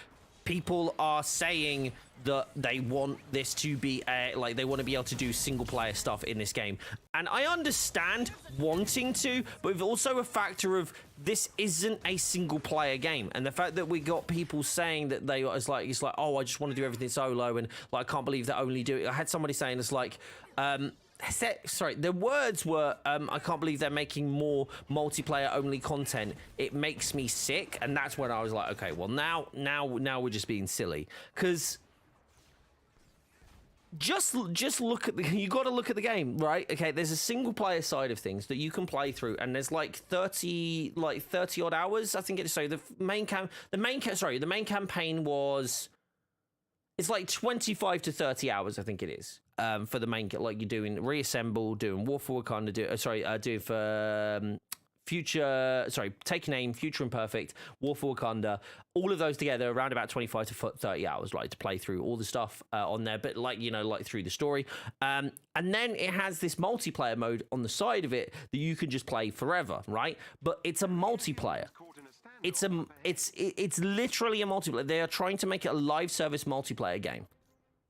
people are saying that they want this to be like they want to be able to do single player stuff in this game, and I understand wanting to, but it's also a factor of this isn't a single player game, and the fact that we got people saying that it's like oh, I just want to do everything solo, and like I can't believe they only do it. I had somebody saying it's like sorry, the words were I can't believe they're making more multiplayer only content. It makes me sick. And that's when I was like, okay, well now we're just being silly, because just look at you got to look at the game, right? Okay, there's a single player side of things that you can play through, and there's like 30 odd hours, I think it is. So the main campaign was, it's like 25 to 30 hours, I think it is. For the main, like you're doing Reassemble, doing War for Wakanda, doing for Taking Aim, Future Imperfect, War for Wakanda, all of those together around about 25 to 30 hours, right, to play through all the stuff on there, but like, like through the story. And then it has this multiplayer mode on the side of it that you can just play forever, right? But it's a multiplayer. It's literally a multiplayer. They are trying to make it a live service multiplayer game.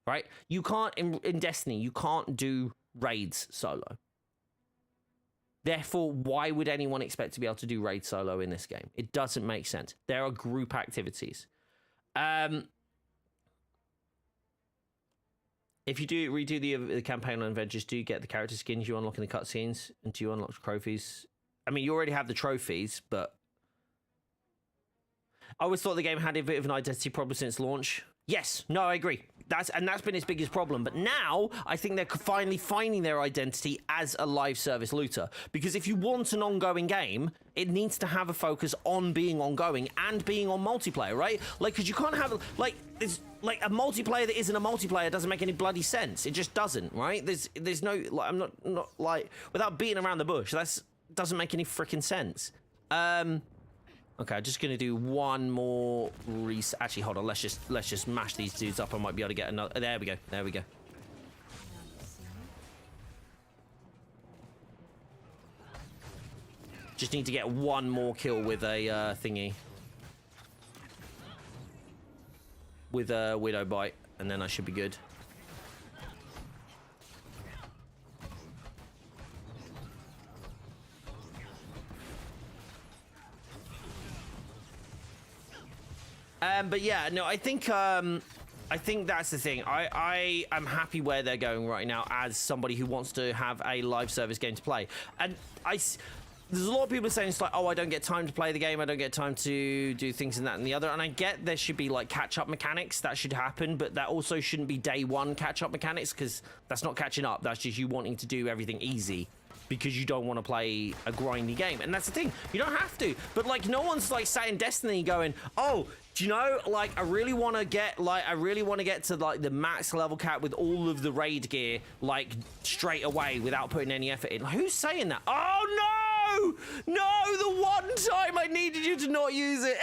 Right? You can't, in Destiny, you can't do raids solo. Therefore, why would anyone expect to be able to do raid solo in this game? It doesn't make sense. There are group activities. If you do redo the campaign on Avengers, do you get the character skins you unlock in the cutscenes? And do you unlock trophies? I mean, you already have the trophies, but I always thought the game had a bit of an identity problem since launch. Yes, no, I agree. That's been its biggest problem. But now I think they're finally finding their identity as a live service looter. Because if you want an ongoing game, it needs to have a focus on being ongoing and being on multiplayer, right? Like, because you can't have like a multiplayer that isn't a multiplayer doesn't make any bloody sense. It just doesn't, right? There's no, like, I'm not like, without beating around the bush, doesn't make any freaking sense. Okay, I'm just gonna do one more reset. Actually, hold on. Let's just mash these dudes up. I might be able to get another. There we go. There we go. Just need to get one more kill with a thingy, with a Widow Bite, and then I should be good. But yeah, no, I think that's the thing. I am happy where they're going right now as somebody who wants to have a live service game to play. And there's a lot of people saying it's like, oh, I don't get time to play the game. I don't get time to do things and that and the other. And I get there should be like catch-up mechanics. That should happen. But that also shouldn't be day one catch-up mechanics, because that's not catching up. That's just you wanting to do everything easy, because you don't want to play a grindy game. And that's the thing, you don't have to. But like, no one's like sat in Destiny going, oh, do you know, like, I really want to get to like the max level cap with all of the raid gear, like, straight away without putting any effort in. Like, who's saying that? Oh no, the one time I needed you to not use it.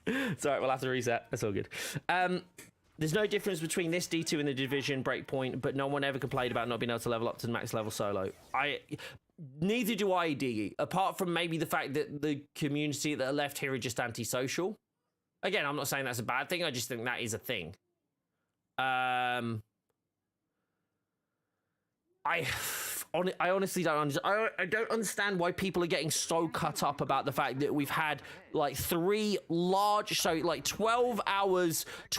It's all right, we'll have to reset. That's all good. There's no difference between this D2 and the Division Breakpoint, but no one ever complained about not being able to level up to the max level solo. Neither do I, Diggy, apart from maybe the fact that the community that are left here are just antisocial. Again, I'm not saying that's a bad thing, I just think that is a thing. I honestly don't understand. I don't understand why people are getting so cut up about the fact that we've had like 3 large, so like 12 hours of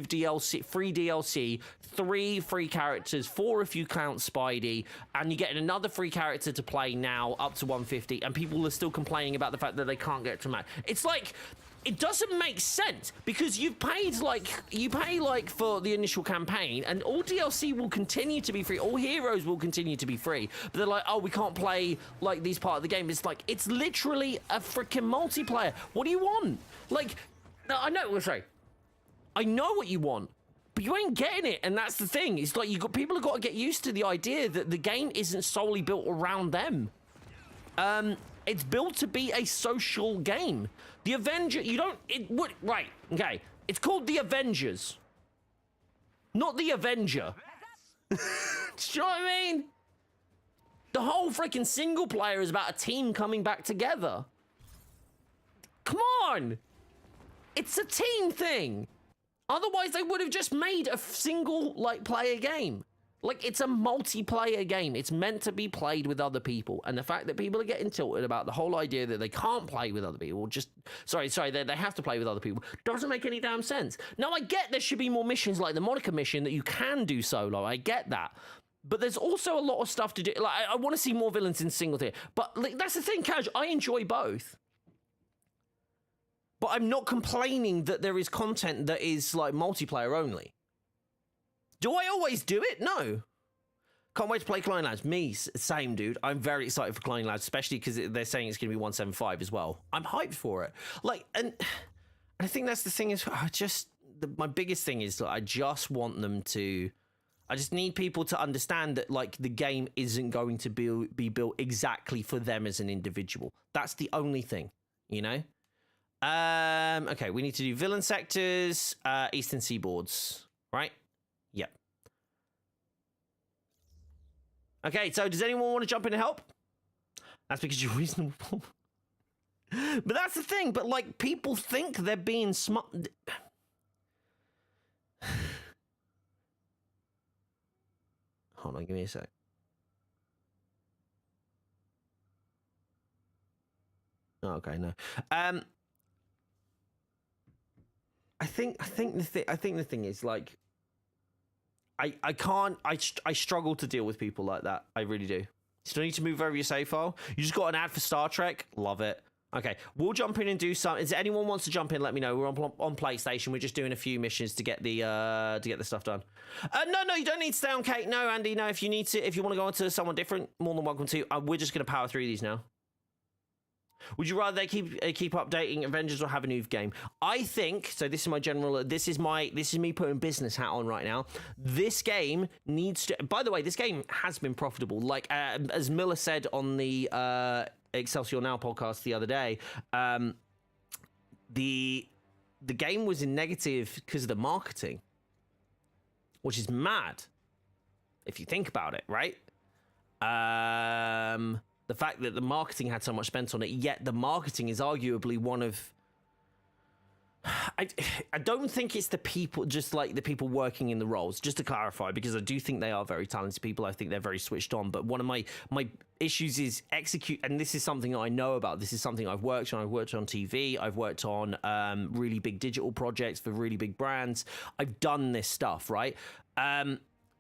DLC, free DLC, 3 free characters, 4 if you count Spidey, and you're getting another free character to play now up to 150, and people are still complaining about the fact that they can't get to max. It's like, it doesn't make sense, because you pay like for the initial campaign, and all DLC will continue to be free, all heroes will continue to be free, but they're like, oh, we can't play like these part of the game. It's like, it's literally a freaking multiplayer. What do you want? Like, I know what you want, but you ain't getting it, and that's the thing. It's like, people have got to get used to the idea that the game isn't solely built around them. It's built to be a social game. The Avengers, right, okay. It's called The Avengers, not The Avenger. Do you know what I mean? The whole freaking single player is about a team coming back together. Come on. It's a team thing. Otherwise, they would have just made a single, like, player game. Like, it's a multiplayer game. It's meant to be played with other people. And the fact that people are getting tilted about the whole idea that they can't play with other people, just... Sorry, they have to play with other people, doesn't make any damn sense. Now, I get there should be more missions like the Monica mission that you can do solo. I get that. But there's also a lot of stuff to do. Like, I want to see more villains in single tier. But, like, that's the thing, Kaj. I enjoy both. But I'm not complaining that there is content that is, like, multiplayer only. Do I always do it? No. Can't wait to play Clone Labs. Me, same, dude. I'm very excited for Clone Labs, especially because they're saying it's going to be 175 as well. I'm hyped for it. Like, and I think that's the thing is, my biggest thing is that I just want them to... I just need people to understand that, like, the game isn't going to be built exactly for them as an individual. That's the only thing, you know? Okay, we need to do villain sectors, eastern seaboards, right? Yep. Okay, so does anyone want to jump in and help? That's because you're reasonable. But that's the thing, but, like, people think they're being smart. Hold on, give me a sec. Oh, okay, no. I think the thing is, like, I struggle to deal with people like that. I really do. Still need to move over your save file. You just got an ad for Star Trek. Love it. Okay, we'll jump in and do some. Is anyone wants to jump in? Let me know. We're on PlayStation. We're just doing a few missions to get the stuff done. No, you don't need to stay on Kate. No, Andy. No, if you want to go on to someone different, more than welcome to. We're just gonna power through these now. Would you rather they keep updating Avengers or have a new game? I think so. This is my general. This is me putting business hat on right now. This game needs to. By the way, this game has been profitable. Like as Miller said on the Excelsior Now podcast the other day, the game was in negative because of the marketing, which is mad if you think about it, right? The fact that the marketing had so much spent on it, yet the marketing is arguably one of... I don't think it's the people, just like the people working in the roles, just to clarify, because I do think they are very talented people. I think they're very switched on. But one of my issues is execute, and this is something I know about. This is something I've worked on. I've worked on TV. I've worked on really big digital projects for really big brands. I've done this stuff, right?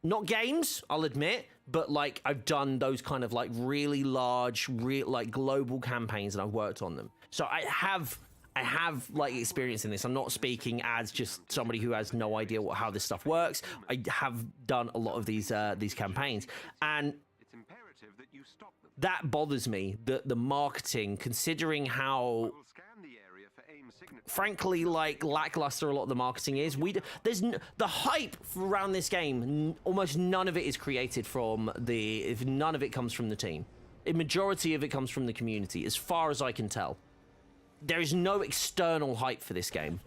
Not games, I'll admit, but like I've done those kind of like really large, like global campaigns, and I've worked on them. So I have like experience in this. I'm not speaking as just somebody who has no idea how this stuff works. I have done a lot of these campaigns, and It's imperative that you stop them. that bothers me. The marketing, considering how. We'll scan the area for aim signature. Frankly, like lackluster a lot of the marketing is. There's the hype around this game. Almost none of it is created from none of it comes from the team. A majority of it comes from the community, as far as I can tell. There is no external hype for this game.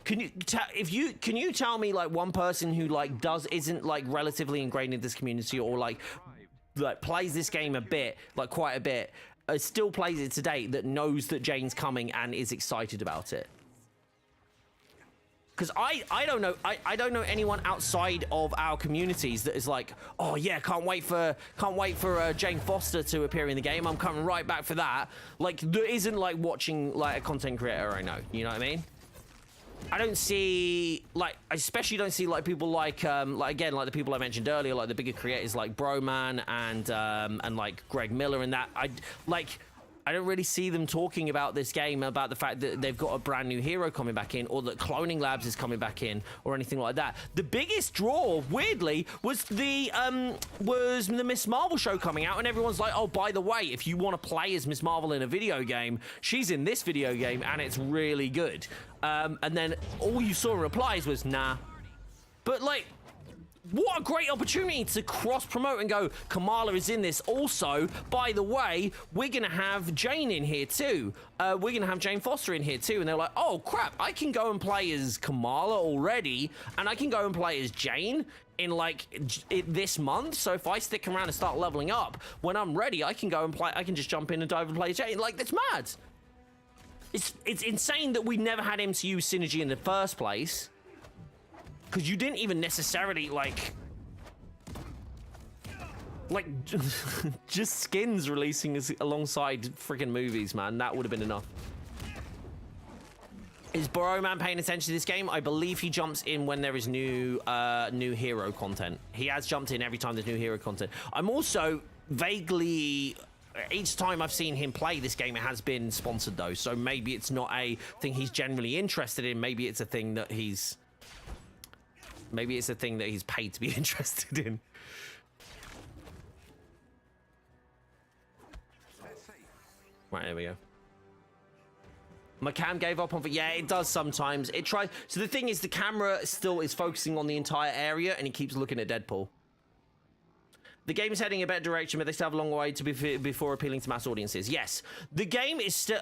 Can you tell me like one person who like isn't like relatively ingrained in this community, or like plays this game a bit, like quite a bit, still plays it today, that knows that Jane's coming and is excited about it? Because I don't know anyone outside of our communities that is like, oh yeah, can't wait for Jane Foster to appear in the game. I'm coming right back for that. Like there isn't like watching like a content creator I know. You know what I mean? I don't see like, I especially don't see like people like again like the people I mentioned earlier, like the bigger creators like Broman and like Greg Miller and that. I don't really see them talking about this game, about the fact that they've got a brand new hero coming back in, or that Cloning Labs is coming back in, or anything like that. The biggest draw, weirdly, was the Miss Marvel show coming out, and everyone's like, oh, by the way, if you want to play as Miss Marvel in a video game, she's in this video game, and it's really good. And then all you saw in replies was, nah. But, like... what a great opportunity to cross-promote and go, Kamala is in this. Also, by the way, we're going to have Jane in here too. We're going to have Jane Foster in here too. And they're like, oh, crap, I can go and play as Kamala already, and I can go and play as Jane in, like, this month. So if I stick around and start leveling up, when I'm ready, I can go and play. I can just jump in and dive and play Jane. Like, that's mad. It's insane that we never had MCU synergy in the first place, because you didn't even necessarily like just skins releasing alongside freaking movies, man. That would have been enough. Is Boroman paying attention to this game? I believe he jumps in when there is new hero content. He has jumped in every time there's new hero content. I'm also vaguely, each time I've seen him play this game, it has been sponsored though. So maybe it's not a thing he's generally interested in. Maybe it's a thing that he's paid to be interested in. Right, there we go. My cam gave up on it. Yeah, it does sometimes. It tries. So the thing is, the camera still is focusing on the entire area, and it keeps looking at Deadpool. The game is heading in a better direction, but they still have a long way to be before appealing to mass audiences. Yes, the game is still.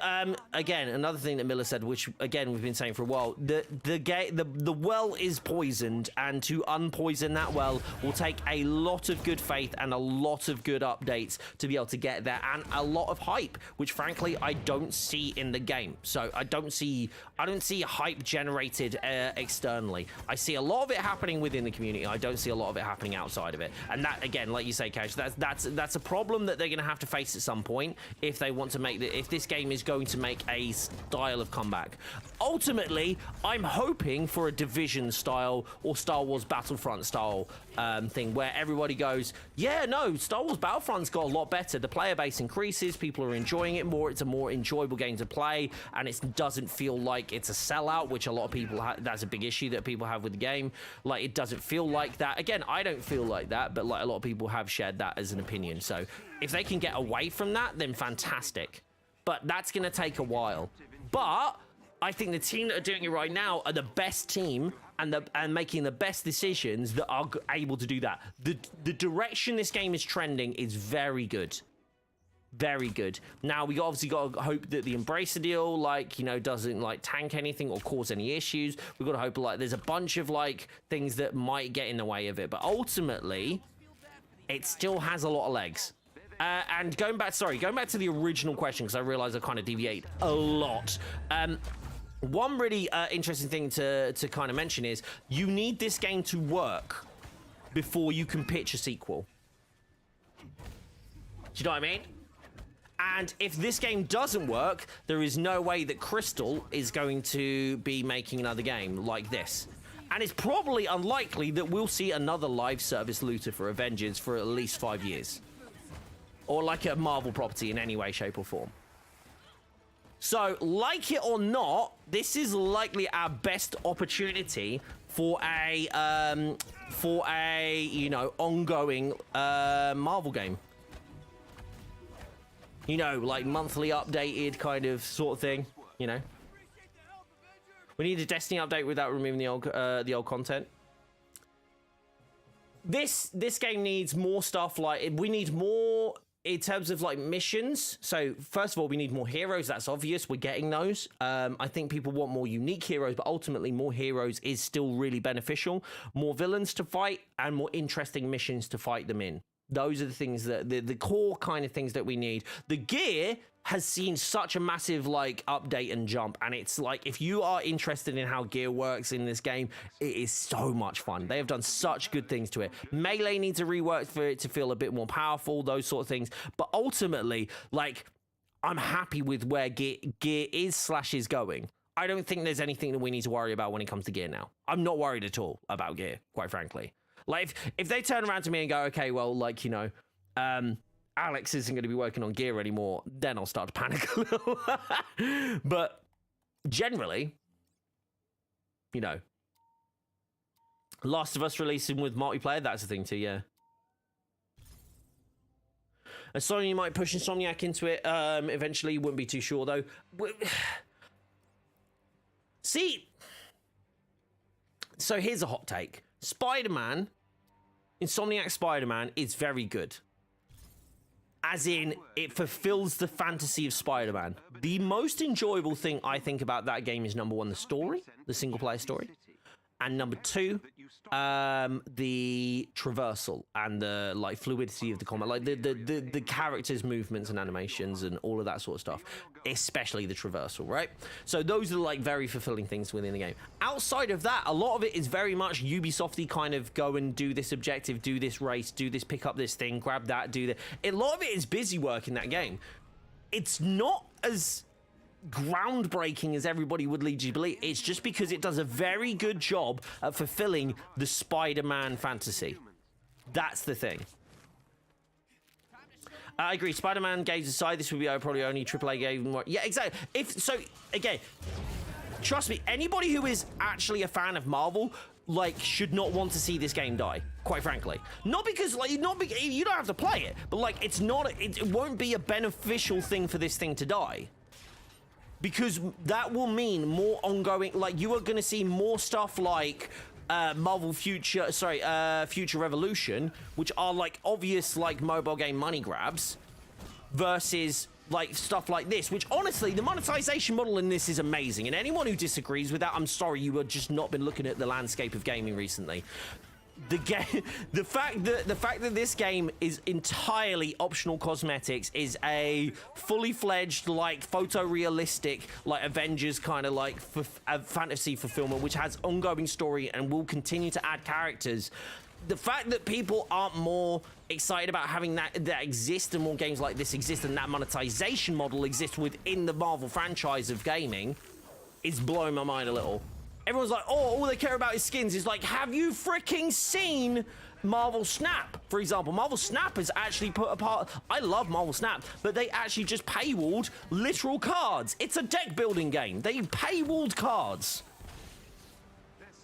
Again, another thing that Miller said, which again we've been saying for a while, the well is poisoned, and to unpoison that well will take a lot of good faith and a lot of good updates to be able to get there, and a lot of hype, which frankly I don't see in the game. So I don't see hype generated externally. I see a lot of it happening within the community. I don't see a lot of it happening outside of it, and that again, like you say, Cash, that's a problem that they're going to have to face at some point if they want to make if this game is going to make a style of comeback. Ultimately, I'm hoping for a Division style or Star Wars Battlefront style thing where everybody goes, yeah, no, Star Wars Battlefront's got a lot better. The player base increases, people are enjoying it more, it's a more enjoyable game to play, and it doesn't feel like it's a sellout, which a lot of people that's a big issue that people have with the game. Like, it doesn't feel like that. Again, I don't feel like that, but like a lot of people have shared that as an opinion. So if they can get away from that, then fantastic. But that's going to take a while. But I think the team that are doing it right now are the best team and making the best decisions that are able to do that. The direction this game is trending is very good. Very good. Now, we obviously got to hope that the Embracer deal, like, you know, doesn't, like, tank anything or cause any issues. We've got to hope, like, there's a bunch of, like, things that might get in the way of it. But ultimately, it still has a lot of legs. And going back to the original question, because I realize I kind of deviate a lot. One really interesting thing to kind of mention is you need this game to work before you can pitch a sequel. Do you know what I mean? And if this game doesn't work, there is no way that Crystal is going to be making another game like this. And it's probably unlikely that we'll see another live service looter for Avengers for at least 5 years. Or like a Marvel property in any way, shape, or form. So, like it or not, this is likely our best opportunity for a you know, ongoing Marvel game. You know, like monthly updated kind of sort of thing, you know. We need a Destiny update without removing the old content. This game needs more stuff. Like, we need more in terms of like missions. So first of all, we need more heroes. That's obvious. We're getting those. I think people want more unique heroes, but ultimately more heroes is still really beneficial. More villains to fight and more interesting missions to fight them in. Those are the things that the core kind of things that we need. The gear has seen such a massive like update and jump, and it's like, if you are interested in how gear works in this game, it is so much fun. They have done such good things to it. Melee needs a rework for it to feel a bit more powerful, those sort of things. But ultimately, like, I'm happy with where gear is going. I don't think there's anything that we need to worry about when it comes to gear now. I'm not worried at all about gear, quite frankly. Like, if they turn around to me and go, okay, well, like, you know, Alex isn't going to be working on gear anymore, then I'll start to panic a little. But generally, you know, Last of Us releasing with multiplayer, that's the thing too, yeah. Sony might push Insomniac into it eventually, wouldn't be too sure though. See, so here's a hot take. Spider-Man, Insomniac Spider-Man is very good. As in, it fulfills the fantasy of Spider-Man. The most enjoyable thing I think about that game is, number one, the story, the single-player story. and number 2, the traversal and the like fluidity of the combat, like the characters' movements and animations and all of that sort of stuff, especially the traversal, right? So those are like very fulfilling things within the game. Outside of that, a lot of it is very much Ubisofty kind of go and do this objective, do this race, do this, pick up this thing, grab that, do that. A lot of it is busy work in that game. It's not as groundbreaking as everybody would lead you to believe. It's just because it does a very good job at fulfilling the Spider-Man fantasy. That's the thing. I agree. Spider-Man games aside, this would be probably only AAA game. Yeah, exactly. Again, trust me, anybody who is actually a fan of Marvel, like, should not want to see this game die, quite frankly. Not because, like, you don't have to play it, but, like, it won't be a beneficial thing for this thing to die. Because that will mean more ongoing, like, you are going to see more stuff like Marvel Future Revolution, which are, like, obvious, like, mobile game money grabs, versus, like, stuff like this, which, honestly, the monetization model in this is amazing. And anyone who disagrees with that, I'm sorry, you have just not been looking at the landscape of gaming recently. The fact that this game is entirely optional cosmetics is a fully fledged, like, photorealistic, like, Avengers kind of like fantasy fulfillment, which has ongoing story and will continue to add characters. The fact that people aren't more excited about having that exist and more games like this exist and that monetization model exists within the Marvel franchise of gaming is blowing my mind a little. Everyone's like, oh, all they care about is skins. It's like, have you freaking seen Marvel Snap, for example? Marvel Snap has actually put apart... I love Marvel Snap, but they actually just paywalled literal cards. It's a deck building game. They paywalled cards.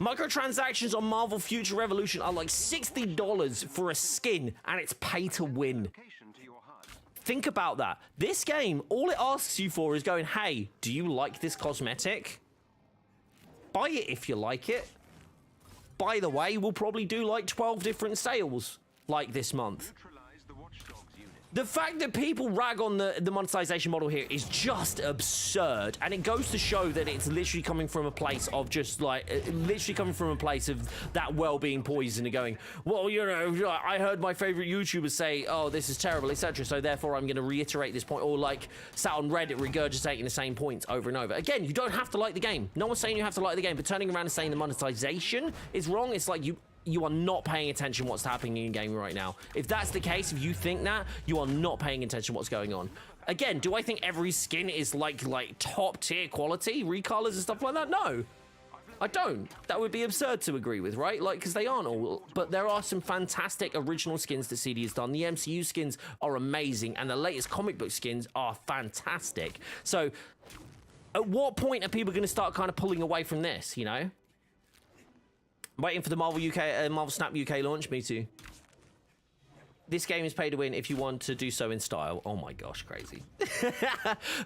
Microtransactions on Marvel Future Revolution are like $60 for a skin, and it's pay to win. Think about that. This game, all it asks you for is going, hey, do you like this cosmetic? Buy it if you like it. By the way, we'll probably do like 12 different sales like this month. The fact that people rag on the monetization model here is just absurd, and it goes to show that it's literally coming from a place of just like, literally coming from a place of that well being poisoned and going, well, you know, I heard my favorite YouTuber say, oh, this is terrible, etc. So therefore I'm going to reiterate this point, or like sat on Reddit regurgitating the same points over and over. Again, you don't have to like the game. No one's saying you have to like the game, but turning around and saying the monetization is wrong, it's like you are not paying attention what's happening in gaming right now. If that's the case, if you think that, you are not paying attention what's going on. Again, do I think every skin is like top tier quality, recolors and stuff like that? No, I don't. That would be absurd to agree with, right? Like, because they aren't all, but there are some fantastic original skins that CD has done. The MCU skins are amazing, and the latest comic book skins are fantastic. So at what point are people going to start kind of pulling away from this, you know? Waiting for the Marvel Snap UK launch. Me too. This game is pay to win if you want to do so in style. Oh my gosh, crazy.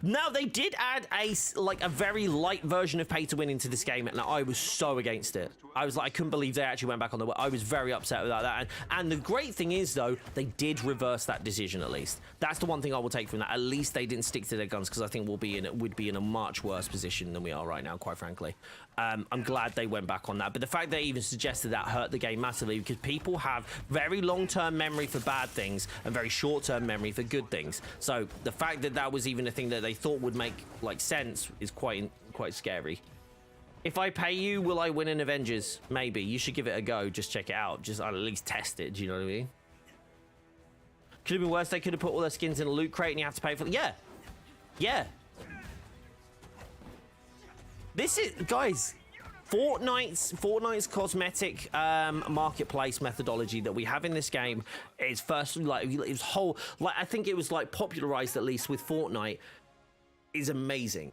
Now, they did add a very light version of pay to win into this game, and I was so against it. I was like, I couldn't believe they actually went back on the... I was very upset about that. And the great thing is, though, they did reverse that decision, at least. That's the one thing I will take from that. At least they didn't stick to their guns, because I think we'd be in a much worse position than we are right now, quite frankly. I'm glad they went back on that. But the fact they even suggested that hurt the game massively, because people have very long-term memory for bad things and very short-term memory for good things. So the fact that that was even a thing that they thought would make like sense is quite scary. If I pay you, will I win an Avengers? Maybe. You should give it a go. Just check it out. Just at least test it. Do you know what I mean? Could have been worse. They could have put all their skins in a loot crate and you have to pay for it. Yeah. Yeah. This is, guys, Fortnite's cosmetic marketplace methodology that we have in this game is firstly, like, it was whole, like, I think it was like popularized at least with Fortnite, is amazing.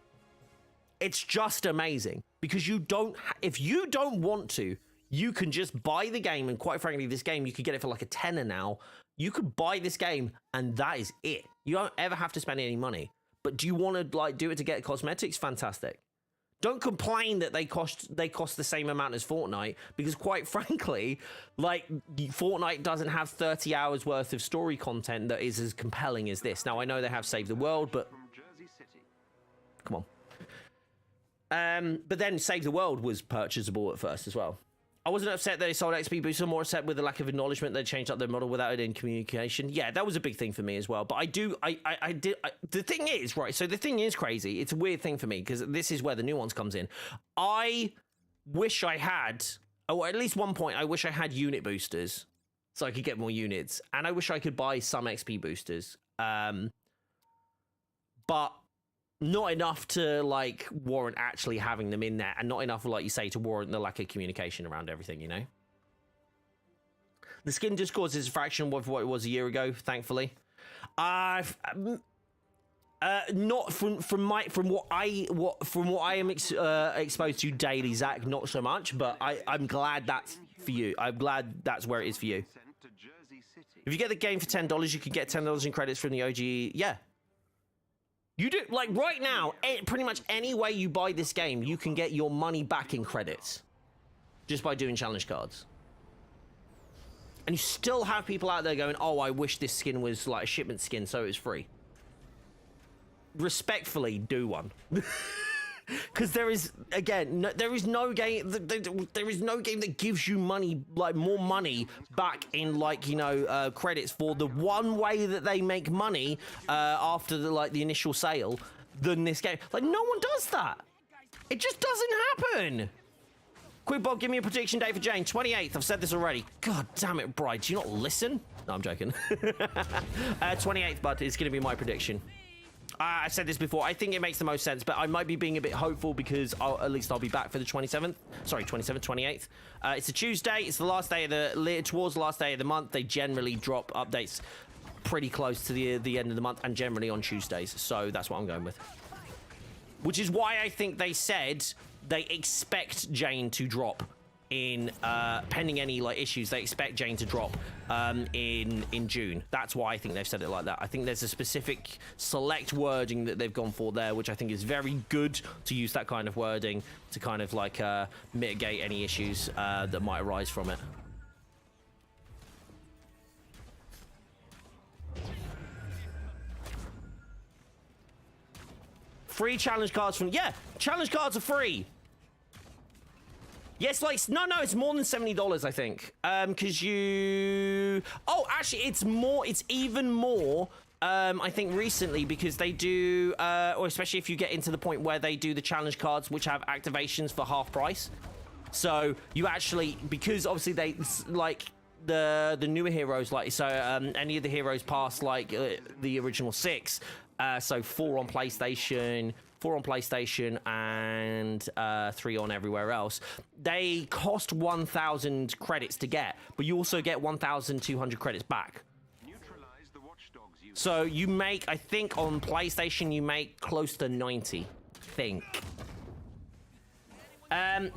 It's just amazing, because you don't, if you don't want to, you can just buy the game, and quite frankly, this game, you could get it for like a tenner now. You could buy this game, and that is it. You don't ever have to spend any money. But do you want to like do it to get cosmetics? Fantastic. Don't complain that they cost the same amount as Fortnite, because quite frankly, like, Fortnite doesn't have 30 hours worth of story content that is as compelling as this. Now, I know they have Save the World, but come on. But then Save the World was purchasable at first as well. I wasn't upset that they sold XP booster, more upset with the lack of acknowledgement they changed up their model without it in communication. Yeah, that was a big thing for me as well. But I did. The thing is, right, so the thing is crazy. It's a weird thing for me because this is where the nuance comes in. I wish I had, or at least one point, I wish I had unit boosters so I could get more units. And I wish I could buy some XP boosters. But not enough to, like, warrant actually having them in there, and not enough, like you say, to warrant the lack of communication around everything, you know? The skin discourse is a fraction of what it was a year ago, thankfully. Not from what I am exposed to daily, Zach, not so much, but I'm glad that's for you. I'm glad that's where it is for you. If you get the game for $10, you can get $10 in credits from the OG. Yeah. You do, like, right now, pretty much any way you buy this game, you can get your money back in credits just by doing challenge cards. And you still have people out there going, oh, I wish this skin was like a shipment skin so it was free. Respectfully, do one. Because there is, again, there is no game that gives you money, like more money back in, like, you know, credits for the one way that they make money after the initial sale than this game. Like, no one does that. It just doesn't happen. Quick Bob, give me a prediction date for Jane. 28th. I've said this already. God damn it, Bride. Do you not listen? No, I'm joking. 28th, bud, is going to be my prediction. I said this before. I think it makes the most sense, but I might be being a bit hopeful because at least I'll be back for the 27th. Sorry, 28th. It's a Tuesday. It's the last day of towards the last day of the month. They generally drop updates pretty close to the end of the month, and generally on Tuesdays. So that's what I'm going with. Which is why I think they said they expect Jane to drop in pending any like issues. They expect Jane to drop in June. That's why I think they've said it like that. I think there's a specific select wording that they've gone for there, which I think is very good to use that kind of wording to kind of like mitigate any issues that might arise from it. Free challenge cards from, yeah, challenge cards are free. Yes, like, no, it's more than $70, I think. Because actually, it's even more, I think, recently, because they do, or especially if you get into the point where they do the challenge cards, which have activations for half price. So, you actually, because obviously they, like, the newer heroes, like, so, any of the heroes past, like, the original 6, so 4 on PlayStation, 4 on PlayStation, and 3 on everywhere else. They cost 1,000 credits to get, but you also get 1,200 credits back. So you make, I think on PlayStation, you make close to 90, I think.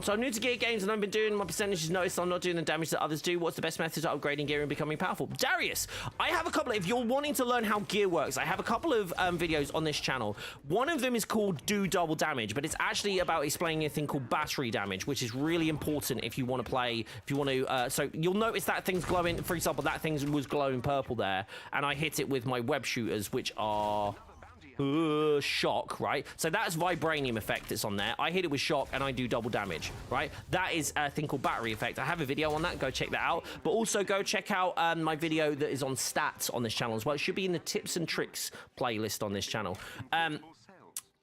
So I'm new to gear games and I've been doing my percentages. Noticed I'm not doing the damage that others do. What's the best method to upgrading gear and becoming powerful? Darius, I have a couple. If you're wanting to learn how gear works, I have a couple of videos on this channel. One of them is called Do Double Damage, but it's actually about explaining a thing called battery damage, which is really important if you want to play. If you want to, so you'll notice that thing's glowing. For example, that thing was glowing purple there, and I hit it with my web shooters, which are shock, right? So that's vibranium effect that's on there. I hit it with shock and I do double damage, right? That is a thing called battery effect. I have a video on that. Go check that out. But also go check out my video that is on stats on this channel as well. It should be in the tips and tricks playlist on this channel.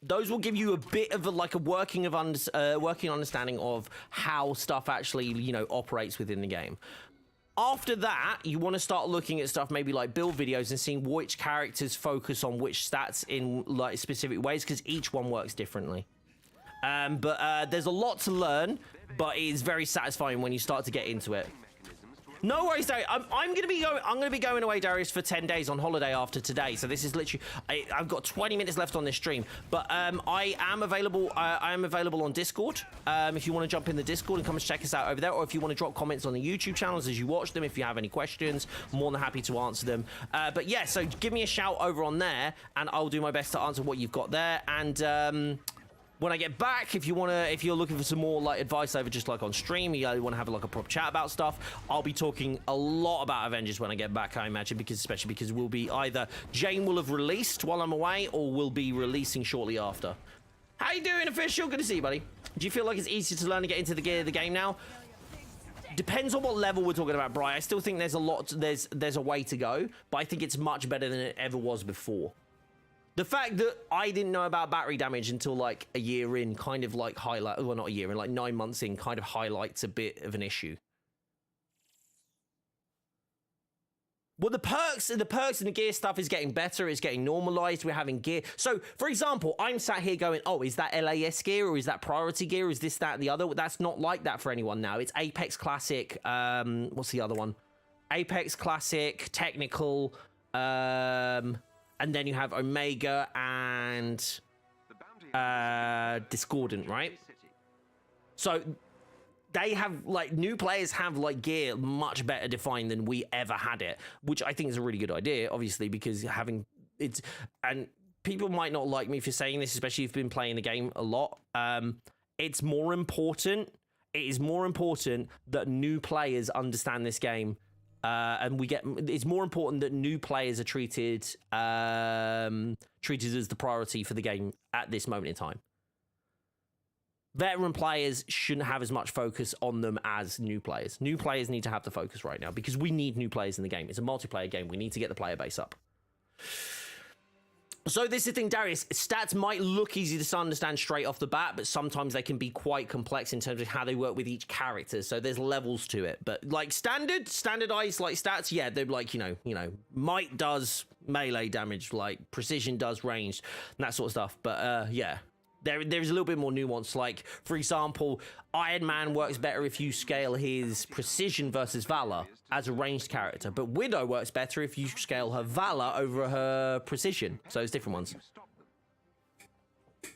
Those will give you a bit of a working understanding of how stuff actually, you know, operates within the game. After that, you want to start looking at stuff maybe like build videos and seeing which characters focus on which stats in like specific ways, because each one works differently. But there's a lot to learn, but it is very satisfying when you start to get into it. No worries, Darius. I'm gonna be going away, Darius, for 10 days on holiday after today. So this is literally, I've got 20 minutes left on this stream. But I am available. I am available on Discord. If you want to jump in the Discord and come and check us out over there, or if you want to drop comments on the YouTube channels as you watch them, if you have any questions, more than happy to answer them. But yeah, so give me a shout over on there, and I'll do my best to answer what you've got there. And when I get back, if you're looking for some more like advice over just like on stream, you want to have like a proper chat about stuff, I'll be talking a lot about Avengers when I get back, I imagine, especially because we'll be either Jane will have released while I'm away, or we'll be releasing shortly after. How you doing, Official? Good to see you, buddy. Do you feel like it's easier to learn to get into the gear of the game now? depends on what level we're talking about, Bri. I still think there's a lot. There's a way to go, but I think it's much better than it ever was before. The fact that I didn't know about battery damage until like a year in, kind of like highlight. Well, not a year in, like 9 months in, kind of highlights a bit of an issue. Well, the perks and the gear stuff is getting better. It's getting normalized. We're having gear. So, for example, I'm sat here going, oh, is that LAS gear or is that priority gear? Or is this, that, and the other? That's not like that for anyone now. It's Apex Classic. What's the other one? Apex Classic, Technical, and then you have Omega and Discordant, right? So they have, like, new players have, like, gear much better defined than we ever had it, which I think is a really good idea, obviously, because having it's, and people might not like me for saying this, especially if you've been playing the game a lot. It's more important. It is more important that new players understand this game. And it's more important that new players are treated as the priority for the game at this moment in time. Veteran players shouldn't have as much focus on them as new players. New players need to have the focus right now because we need new players in the game. It's a multiplayer game. We need to get the player base up. So this is the thing, Darius. Stats might look easy to understand straight off the bat, but sometimes they can be quite complex in terms of how they work with each character. So there's levels to it. But like standardized like stats, yeah, they're like, you know, might does melee damage, like precision does ranged, and that sort of stuff. But yeah. There's a little bit more nuance. Like, for example, Iron Man works better if you scale his precision versus Valor as a ranged character, but Widow works better if you scale her Valor over her precision. So it's different ones. I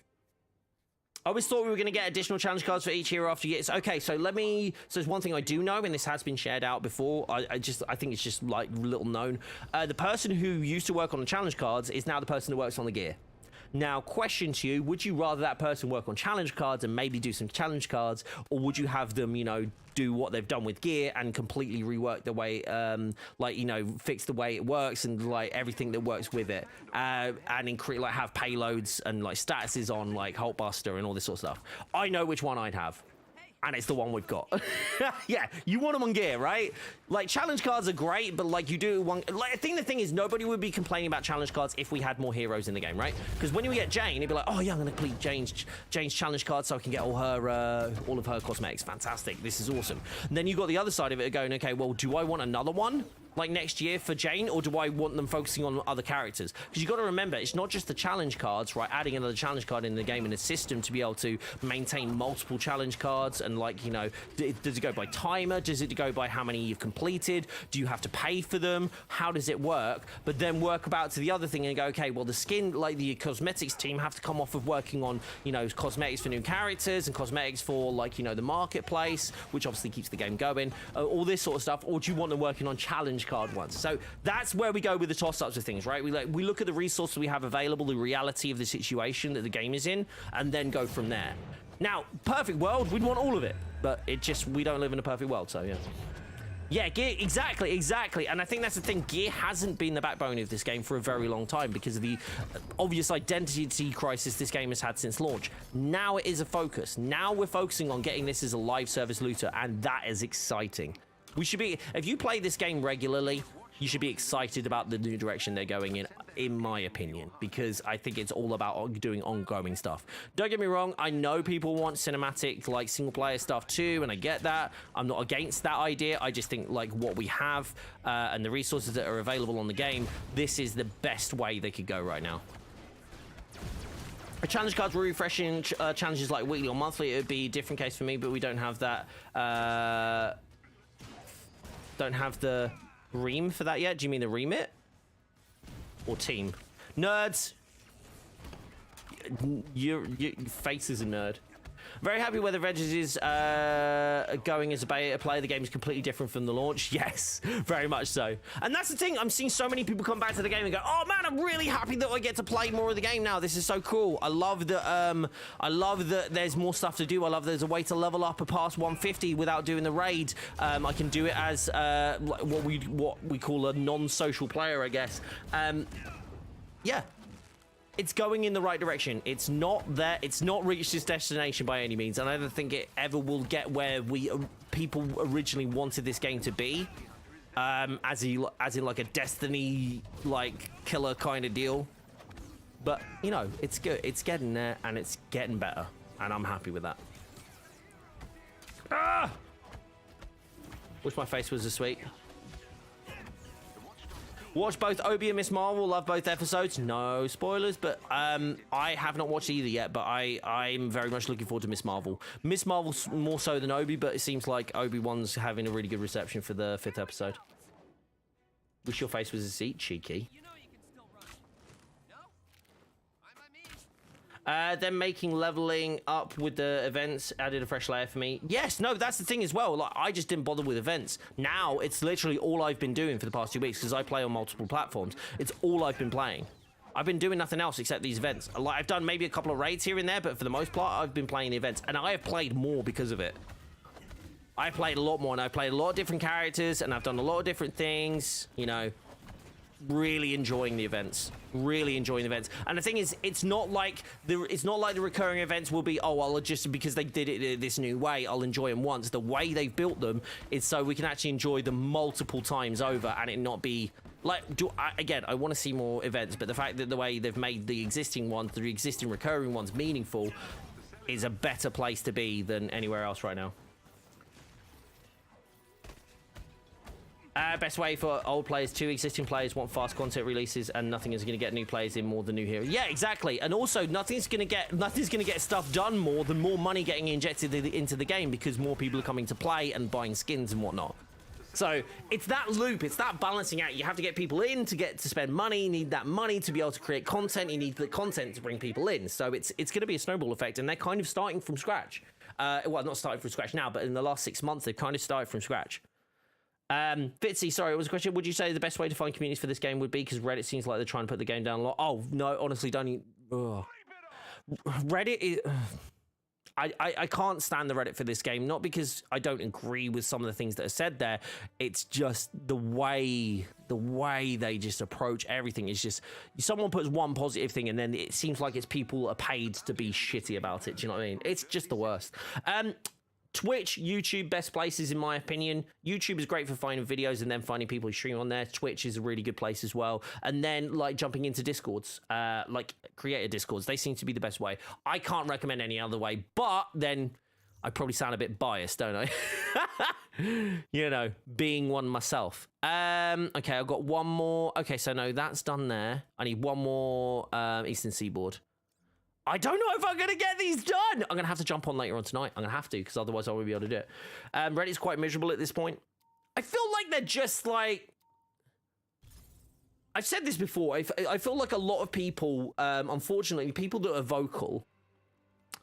always thought we were going to get additional challenge cards for each hero after years. Okay, so so there's one thing I do know, and this has been shared out before. I think it's just like little known. The person who used to work on the challenge cards is now the person who works on the gear. Now, question to you, would you rather that person work on challenge cards and maybe do some challenge cards, or would you have them, you know, do what they've done with gear and completely rework the way, like, you know, fix the way it works and, like, everything that works with it, and like, have payloads and, like, statuses on, like, Hulkbuster and all this sort of stuff? I know which one I'd have. And it's the one we've got. Yeah, you want them on gear, right? Like, challenge cards are great, but, like, you do one... Like, I think the thing is, nobody would be complaining about challenge cards if we had more heroes in the game, right? Because when you get Jane, it'd be like, oh, yeah, I'm going to complete Jane's challenge card so I can get all of her cosmetics. Fantastic. This is awesome. And then you got the other side of it going, okay, well, do I want another one? Like next year for Jane, or do I want them focusing on other characters? Because you got to remember, it's not just the challenge cards, right? Adding another challenge card in the game in a system to be able to maintain multiple challenge cards, and, like, you know, does it go by timer? Does it go by how many you've completed? Do you have to pay for them? How does it work? But then work about to the other thing and go, okay, well, the skin, like the cosmetics team have to come off of working on, you know, cosmetics for new characters and cosmetics for, like, you know, the marketplace, which obviously keeps the game going, all this sort of stuff. Or do you want them working on challenge card ones? So that's where we go with the toss-ups of things, right? We look at the resources we have available, the reality of the situation that the game is in, and then go from there. Now, perfect world, we'd want all of it, but we don't live in a perfect world, so yeah. Yeah, gear, exactly. And I think that's the thing. Gear hasn't been the backbone of this game for a very long time because of the obvious identity crisis this game has had since launch. Now it is a focus. Now we're focusing on getting this as a live service looter, and that is exciting. We should be, if you play this game regularly, you should be excited about the new direction they're going in my opinion, because I think it's all about doing ongoing stuff. Don't get me wrong, I know people want cinematic, like, single-player stuff too, and I get that. I'm not against that idea. I just think, like, what we have and the resources that are available on the game, this is the best way they could go right now. Challenge cards were refreshing challenges like weekly or monthly. It would be a different case for me, but we don't have that. Don't have the ream for that yet. Do you mean the remit or team? Nerds, your face is a nerd. Very happy where the Avengers is going as a beta player. The game is completely different from the launch. Yes, very much so. And that's the thing. I'm seeing so many people come back to the game and go, oh man, I'm really happy that I get to play more of the game now. This is so cool. I love that there's more stuff to do. I love there's a way to level up past 150 without doing the raid. I can do it as what we call a non-social player, I guess. Yeah. it's going in the right direction. It's not there. It's not reached its destination by any means, and I don't think it ever will get where people originally wanted this game to be, as in like a Destiny like killer kind of deal. But you know, it's good. It's getting there, and it's getting better, and I'm happy with that. Ah! Wish my face was as sweet. Watch both Obi and Miss Marvel. Love both episodes. No spoilers, but I have not watched either yet, but I'm very much looking forward to Miss Marvel. Miss Marvel's more so than Obi, but it seems like Obi-Wan's having a really good reception for the 5th episode. Wish your face was a seat, cheeky. You know you can still run. No? I'm a me. Then making leveling up with the events added a fresh layer for me. Yes, no, that's the thing as well. Like, I just didn't bother with events. Now it's literally all I've been doing for the past 2 weeks because I play on multiple platforms. It's all I've been playing. I've been doing nothing else except these events. Like, I've done maybe a couple of raids here and there, but for the most part, I've been playing the events, and I have played more because of it. I played a lot more, and I've played a lot of different characters, and I've done a lot of different things. You know, really enjoying the events. Really enjoying the events. And the thing is, it's not like the recurring events will be, oh, I'll just because they did it this new way, I'll enjoy them once. The way they've built them is so we can actually enjoy them multiple times over, and it not be like. Again, I want to see more events, but the fact that the way they've made the existing ones, the existing recurring ones, meaningful, is a better place to be than anywhere else right now. Best way for old players to existing players want fast content releases, and nothing is going to get new players in more than new heroes. Yeah, exactly. And also, nothing's going to get stuff done more than more money getting injected into the game because more people are coming to play and buying skins and whatnot. So it's that loop, it's that balancing out. You have to get people in to spend money. You need that money to be able to create content. You need the content to bring people in. So it's going to be a snowball effect, and they're kind of starting from scratch. Well, not starting from scratch now, but in the last 6 months, they've kind of started from scratch. Fitzy, sorry, it was a question. Would you say the best way to find communities for this game would be? Because Reddit seems like they're trying to put the game down a lot. Oh, no, honestly, don't even... Ugh. Reddit is... I can't stand the Reddit for this game, not because I don't agree with some of the things that are said there. It's just the way they just approach everything is just... Someone puts one positive thing and then it seems like it's people are paid to be shitty about it. Do you know what I mean? It's just the worst. Twitch, YouTube, best places in my opinion. YouTube is great for finding videos and then finding people who stream on there. Twitch is a really good place as well. And then like jumping into Discords, like creator Discords, they seem to be the best way. I can't recommend any other way, but then I probably sound a bit biased, don't I? You know, being one myself. Okay, I've got one more. Okay, so no, that's done there. I need one more Eastern Seaboard. I don't know if I'm going to get these done. I'm going to have to jump on later on tonight. I'm going to have to, because otherwise I won't be able to do it. Reddit's quite miserable at this point. I feel like they're just like... I've said this before. I feel like a lot of people, unfortunately, people that are vocal,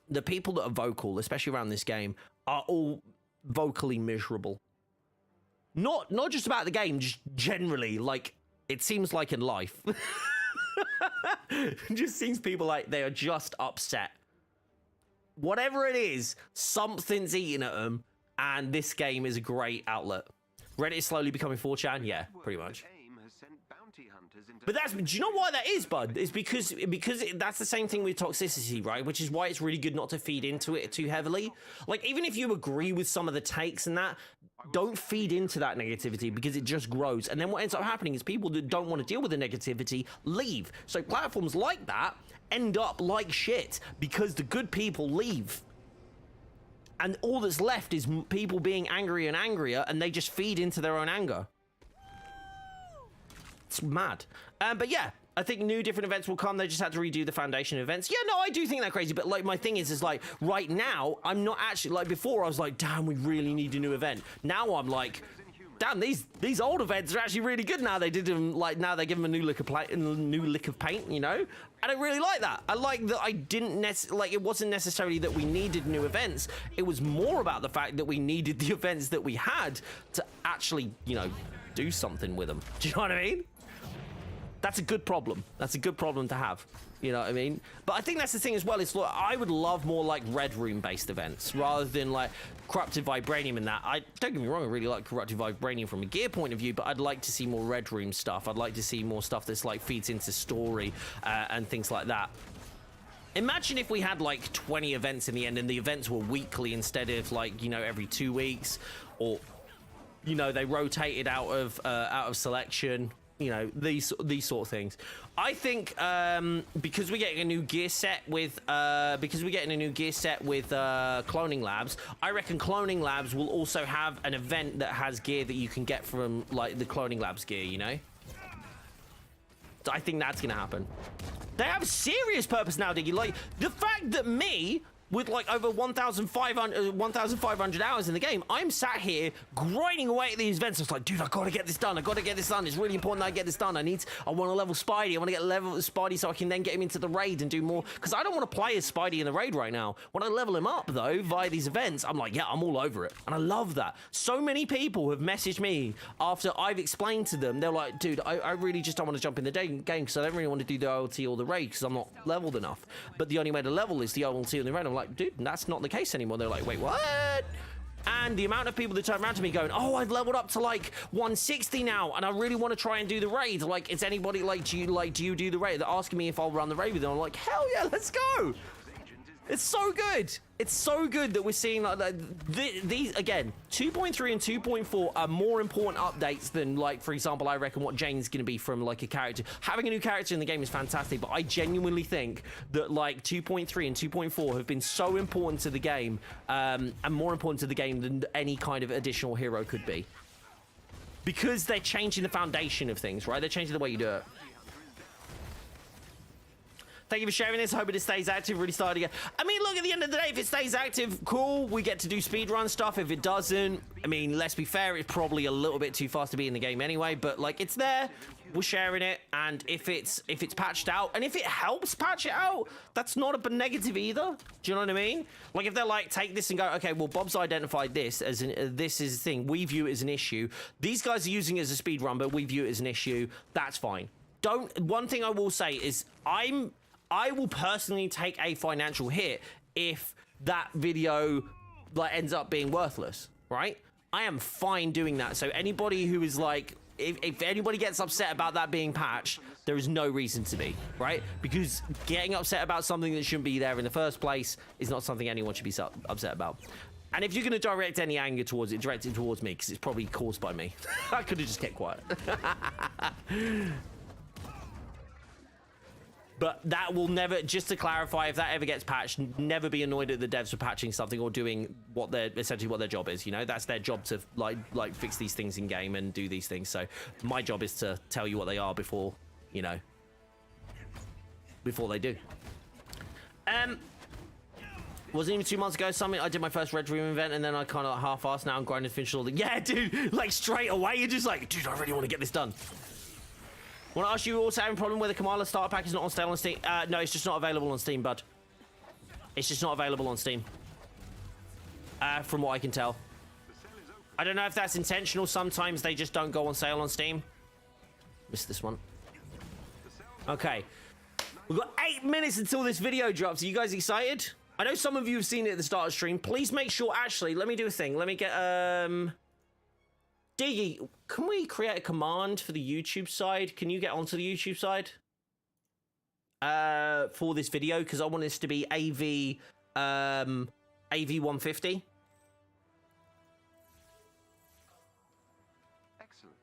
the people that are vocal, especially around this game, are all vocally miserable. Not just about the game, just generally. Like, it seems like in life. It just seems people like they are just upset. Whatever it is, something's eating at them, and this game is a great outlet. Reddit is slowly becoming 4chan, yeah, pretty much. But that's, do you know why that is, bud? It's because that's the same thing with toxicity, right? Which is why it's really good not to feed into it too heavily. Like, even if you agree with some of the takes and that, don't feed into that negativity because it just grows. And then what ends up happening is people that don't want to deal with the negativity leave. So platforms like that end up like shit because the good people leave. And all that's left is people being angrier and angrier, and they just feed into their own anger. It's mad. But yeah, I think new different events will come. They just had to redo the foundation events. Yeah, no, I do think they're crazy. But like, my thing is like, right now, I'm not actually, like before I was like, damn, we really need a new event. Now I'm like, damn, these old events are actually really good now. They did them, like, now they give them a new lick of paint, you know? And I really like that. I like that I didn't like, it wasn't necessarily that we needed new events. It was more about the fact that we needed the events that we had to actually, you know, do something with them. Do you know what I mean? That's a good problem. That's a good problem to have. You know what I mean? But I think that's the thing as well. Is like, I would love more like Red Room based events rather than like Corrupted Vibranium and that. I don't get me wrong, I really like Corrupted Vibranium from a gear point of view, but I'd like to see more Red Room stuff. I'd like to see more stuff that's like feeds into story and things like that. Imagine if we had like 20 events in the end and the events were weekly instead of like, you know, every 2 weeks, or, you know, they rotated out of selection. You know, these sort of things. I think because we're getting a new gear set with Cloning Labs, I reckon Cloning Labs will also have an event that has gear that you can get from like the Cloning Labs gear, you know? So I think that's gonna happen. They have serious purpose now, Diggy. Like the fact that me, with like over 1,500 hours in the game, I'm sat here grinding away at these events. It's like, dude, I gotta get this done. I gotta get this done. It's really important that I get this done. I want to level Spidey. I want to get level Spidey so I can then get him into the raid and do more. Because I don't want to play as Spidey in the raid right now. When I level him up though via these events, I'm like, yeah, I'm all over it, and I love that. So many people have messaged me after I've explained to them. They're like, dude, I really just don't want to jump in the game because I don't really want to do the OLT or the raid because I'm not leveled enough. But the only way to level is the OLT and the raid. I'm like, dude, that's not the case anymore. They're like, wait, what? And the amount of people that turn around to me going, oh, I've leveled up to like 160 now and I really want to try and do the raid. Like, is anybody like, do you do the raid? They're asking me if I'll run the raid with them. I'm like, hell yeah, let's go. It's so good. It's so good that we're seeing like these again. 2.3 and 2.4 are more important updates than, like, for example, I reckon what Jane's going to be from like a character. Having a new character in the game is fantastic, but I genuinely think that like 2.3 and 2.4 have been so important to the game, and more important to the game than any kind of additional hero could be, because they're changing the foundation of things, right? They're changing the way you do it. Thank you for sharing this. Hope it stays active. Really started again. I mean, look, at the end of the day, if it stays active, cool. We get to do speedrun stuff. If it doesn't, I mean, let's be fair, it's probably a little bit too fast to be in the game anyway. But like, it's there. We're sharing it, and if it's patched out, and if it helps patch it out, that's not a negative either. Do you know what I mean? Like, if they're like, take this and go, okay, well, Bob's identified this as this is a thing. We view it as an issue. These guys are using it as a speedrun, but we view it as an issue. That's fine. One thing I will say is I will personally take a financial hit if that video like ends up being worthless, right? I am fine doing that. So anybody who is like, if anybody gets upset about that being patched, there is no reason to be, right? Because getting upset about something that shouldn't be there in the first place is not something anyone should be upset about. And if you're going to direct any anger towards it, direct it towards me, because it's probably caused by me. I could have just kept quiet. But that will never, just to clarify, if that ever gets patched, never be annoyed at the devs for patching something or doing what essentially what their job is. You know, that's their job to like fix these things in game and do these things. So my job is to tell you what they are before, you know, before they do. Wasn't even 2 months ago, something I did my first Red Room event, and then I kind of like half-assed now and grinded, finished all the, yeah, dude, like straight away, you're just like, dude, I really want to get this done. Want to ask you also having a problem with the Kamala starter pack is not on sale on Steam? No, it's just not available on Steam, bud. It's just not available on Steam. From what I can tell. I don't know if that's intentional. Sometimes they just don't go on sale on Steam. Missed this one. Okay. We've got 8 minutes until this video drops. Are you guys excited? I know some of you have seen it at the start of the stream. Please make sure, actually, let me do a thing. Let me get, Diggy, can we create a command for the YouTube side? Can you get onto the YouTube side? For this video, because I want this to be AV 150. Excellent.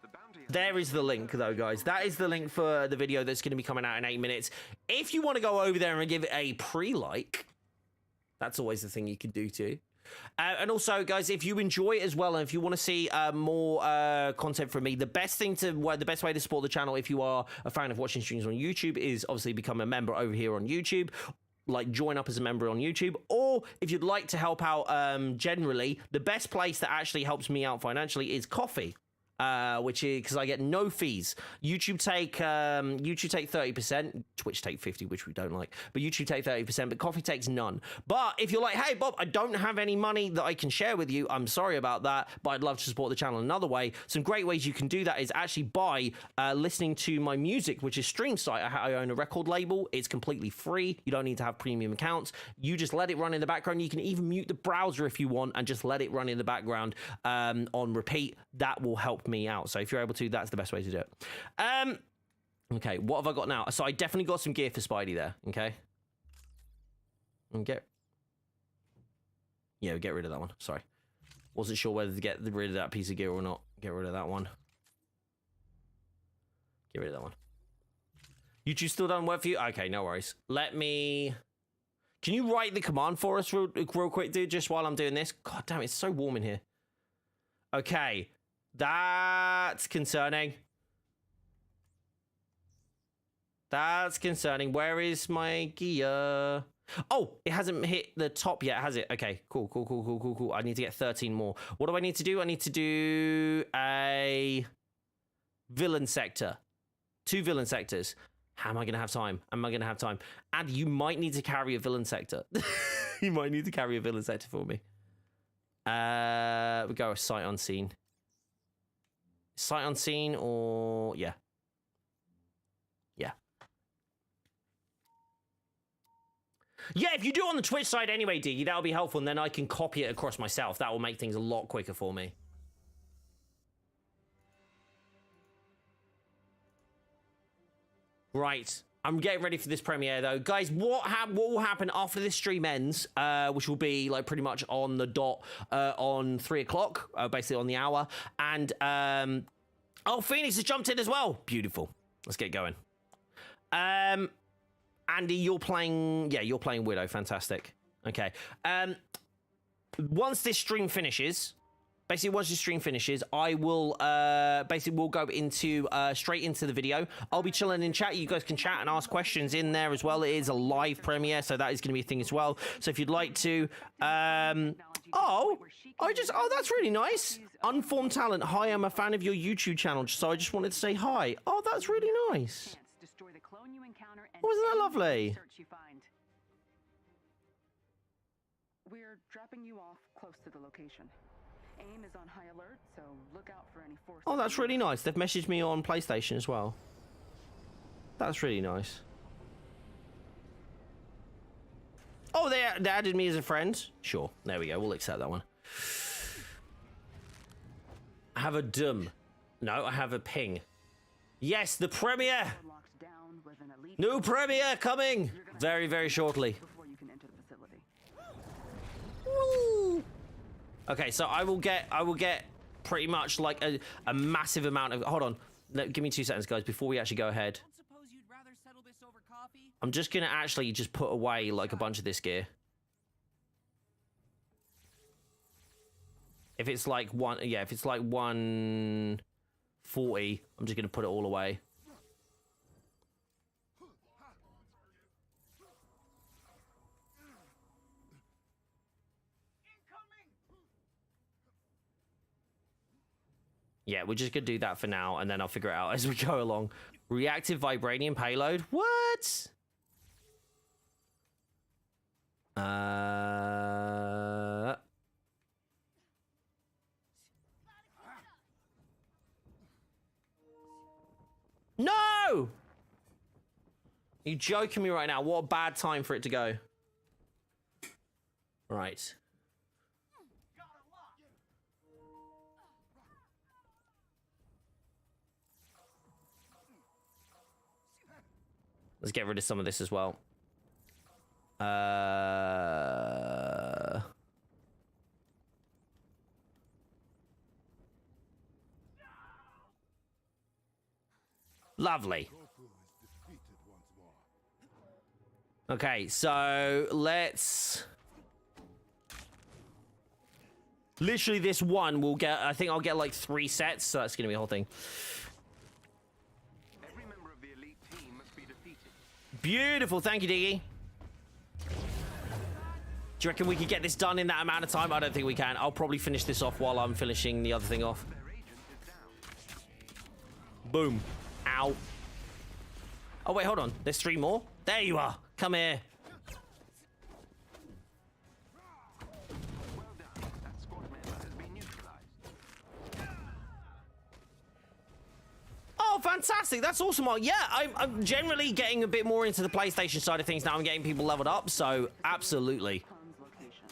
The bounty There is the link, though, guys. That is the link for the video that's going to be coming out in 8 minutes. If you want to go over there and give it a pre-like, that's always the thing you can do too. And also, guys, if you enjoy it as well, and if you want to see more content from me, the best way to support the channel, if you are a fan of watching streams on YouTube, is obviously become a member over here on YouTube. Like, join up as a member on YouTube, or if you'd like to help out generally, the best place that actually helps me out financially is Coffee. which is because I get no fees. YouTube take 30%, Twitch take 50%, which we don't like, but YouTube take 30%, but Coffee takes none. But if you're like, hey Bob, I don't have any money that I can share with you, I'm sorry about that, but I'd love to support the channel another way. Some great ways you can do that is actually by listening to my music, which is StreamSite. I own a record label. It's completely free. You don't need to have premium accounts. You just let it run in the background. You can even mute the browser if you want and just let it run in the background on repeat. That will help me out. So if you're able to, that's the best way to do it. Okay, what have I got now? So I definitely got some gear for Spidey there. Okay. And get rid of that one. Sorry. Wasn't sure whether to get rid of that piece of gear or not. Get rid of that one. Get rid of that one. YouTube still doesn't work for you? Okay, no worries. Let me... Can you write the command for us real quick, dude, just while I'm doing this? God damn, it's so warm in here. Okay. That's concerning. That's concerning. Where is my gear? Oh, it hasn't hit the top yet, has it? Okay, cool. I need to get 13 more. What do I need to do? I need to do a villain sector. 2 villain sectors. How am I going to have time? And you might need to carry a villain sector. You might need to carry a villain sector for me. We go sight unseen. Sight unseen or... Yeah. Yeah, if you do it on the Twitch side anyway, Diggy, that'll be helpful, and then I can copy it across myself. That will make things a lot quicker for me. Right. I'm getting ready for this premiere, though. Guys, what will happen after this stream ends, which will be, like, pretty much on the dot on 3 o'clock, basically on the hour. And, oh, Phoenix has jumped in as well. Beautiful. Let's get going. Andy, you're playing Widow. Fantastic. Okay. Once this stream finishes, I will we'll go into straight into the video. I'll be chilling in chat. You guys can chat and ask questions in there as well. It is a live premiere, so that is going to be a thing as well. So if you'd like to, oh, that's really nice. Unformed talent. Hi, I'm a fan of your YouTube channel, so I just wanted to say hi. Oh, that's really nice. Wasn't that lovely? We're dropping you off close to the location. AIM is on high alert, so look out for any forces. Oh, that's really nice. They've messaged me on PlayStation as well. That's really nice. Oh, they added me as a friend? Sure. There we go. We'll accept that one. I have a dum. No, I have a ping. Yes, the premiere! New premiere coming! Very, very shortly. Woo! Okay, so I will get pretty much like a massive amount of... Hold on. No, give me 2 seconds, guys, before we actually go ahead. I'm just going to actually just put away like a bunch of this gear. If it's like 140, I'm just going to put it all away. Yeah, we're just going to do that for now, and then I'll figure it out as we go along. Reactive vibranium payload? What? No! Are you joking me right now? What a bad time for it to go. Right. Let's get rid of some of this as well. Lovely. Okay, so let's... Literally this one will get... I think I'll get like 3 sets, so that's going to be a whole thing. Every member of the elite team must be defeated. Beautiful, thank you, Diggy. Do you reckon we could get this done in that amount of time? I don't think we can. I'll probably finish this off while I'm finishing the other thing off. Their agent is down. Boom. Ow. Oh, wait, hold on. There's 3 more. There you are. Come here. Well done. That squad member has been neutralized. Oh, fantastic. That's awesome. Well, yeah, I'm generally getting a bit more into the PlayStation side of things now. I'm getting people leveled up, so absolutely. Tom's location.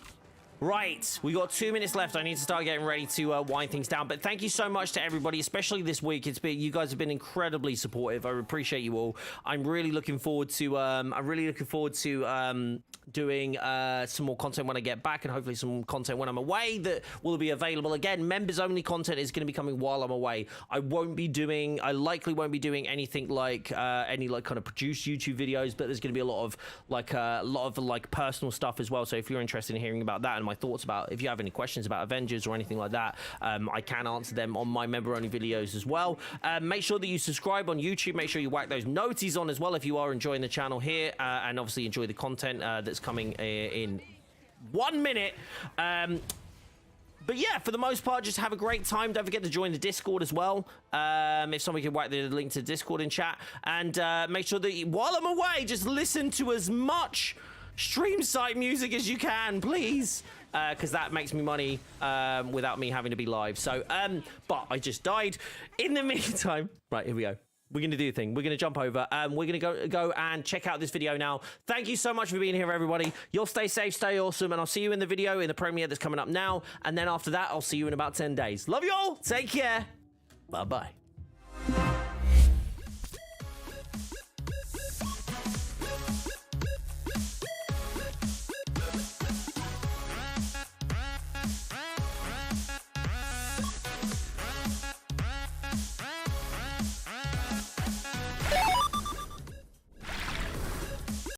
Right, we got 2 minutes left. I need to start getting ready to wind things down. But thank you so much to everybody, especially this week. You guys have been incredibly supportive. I appreciate you all. I'm really looking forward to doing some more content when I get back, and hopefully some content when I'm away that will be available. Again, members only content is going to be coming while I'm away. I likely won't be doing anything like any like kind of produced YouTube videos, but there's going to be a lot of personal stuff as well. So if you're interested in hearing about that and my thoughts about, if you have any questions about Avengers or anything like that, I can answer them on my member only videos as well. Make sure that you subscribe on YouTube. Make sure you whack those noties on as well if you are enjoying the channel here, and obviously enjoy the content that's coming in 1 minute. But yeah, for the most part, just have a great time. Don't forget to join the Discord as well. If somebody could whack the link to Discord in chat. And make sure that while I'm away, just listen to as much stream site music as you can, please. Because that makes me money without me having to be live. So, but I just died. In the meantime, right, here we go. We're going to do the thing. We're going to jump over. We're going to go and check out this video now. Thank you so much for being here, everybody. You'll stay safe, stay awesome, and I'll see you in the video, in the premiere that's coming up now. And then after that, I'll see you in about 10 days. Love you all. Take care. Bye-bye.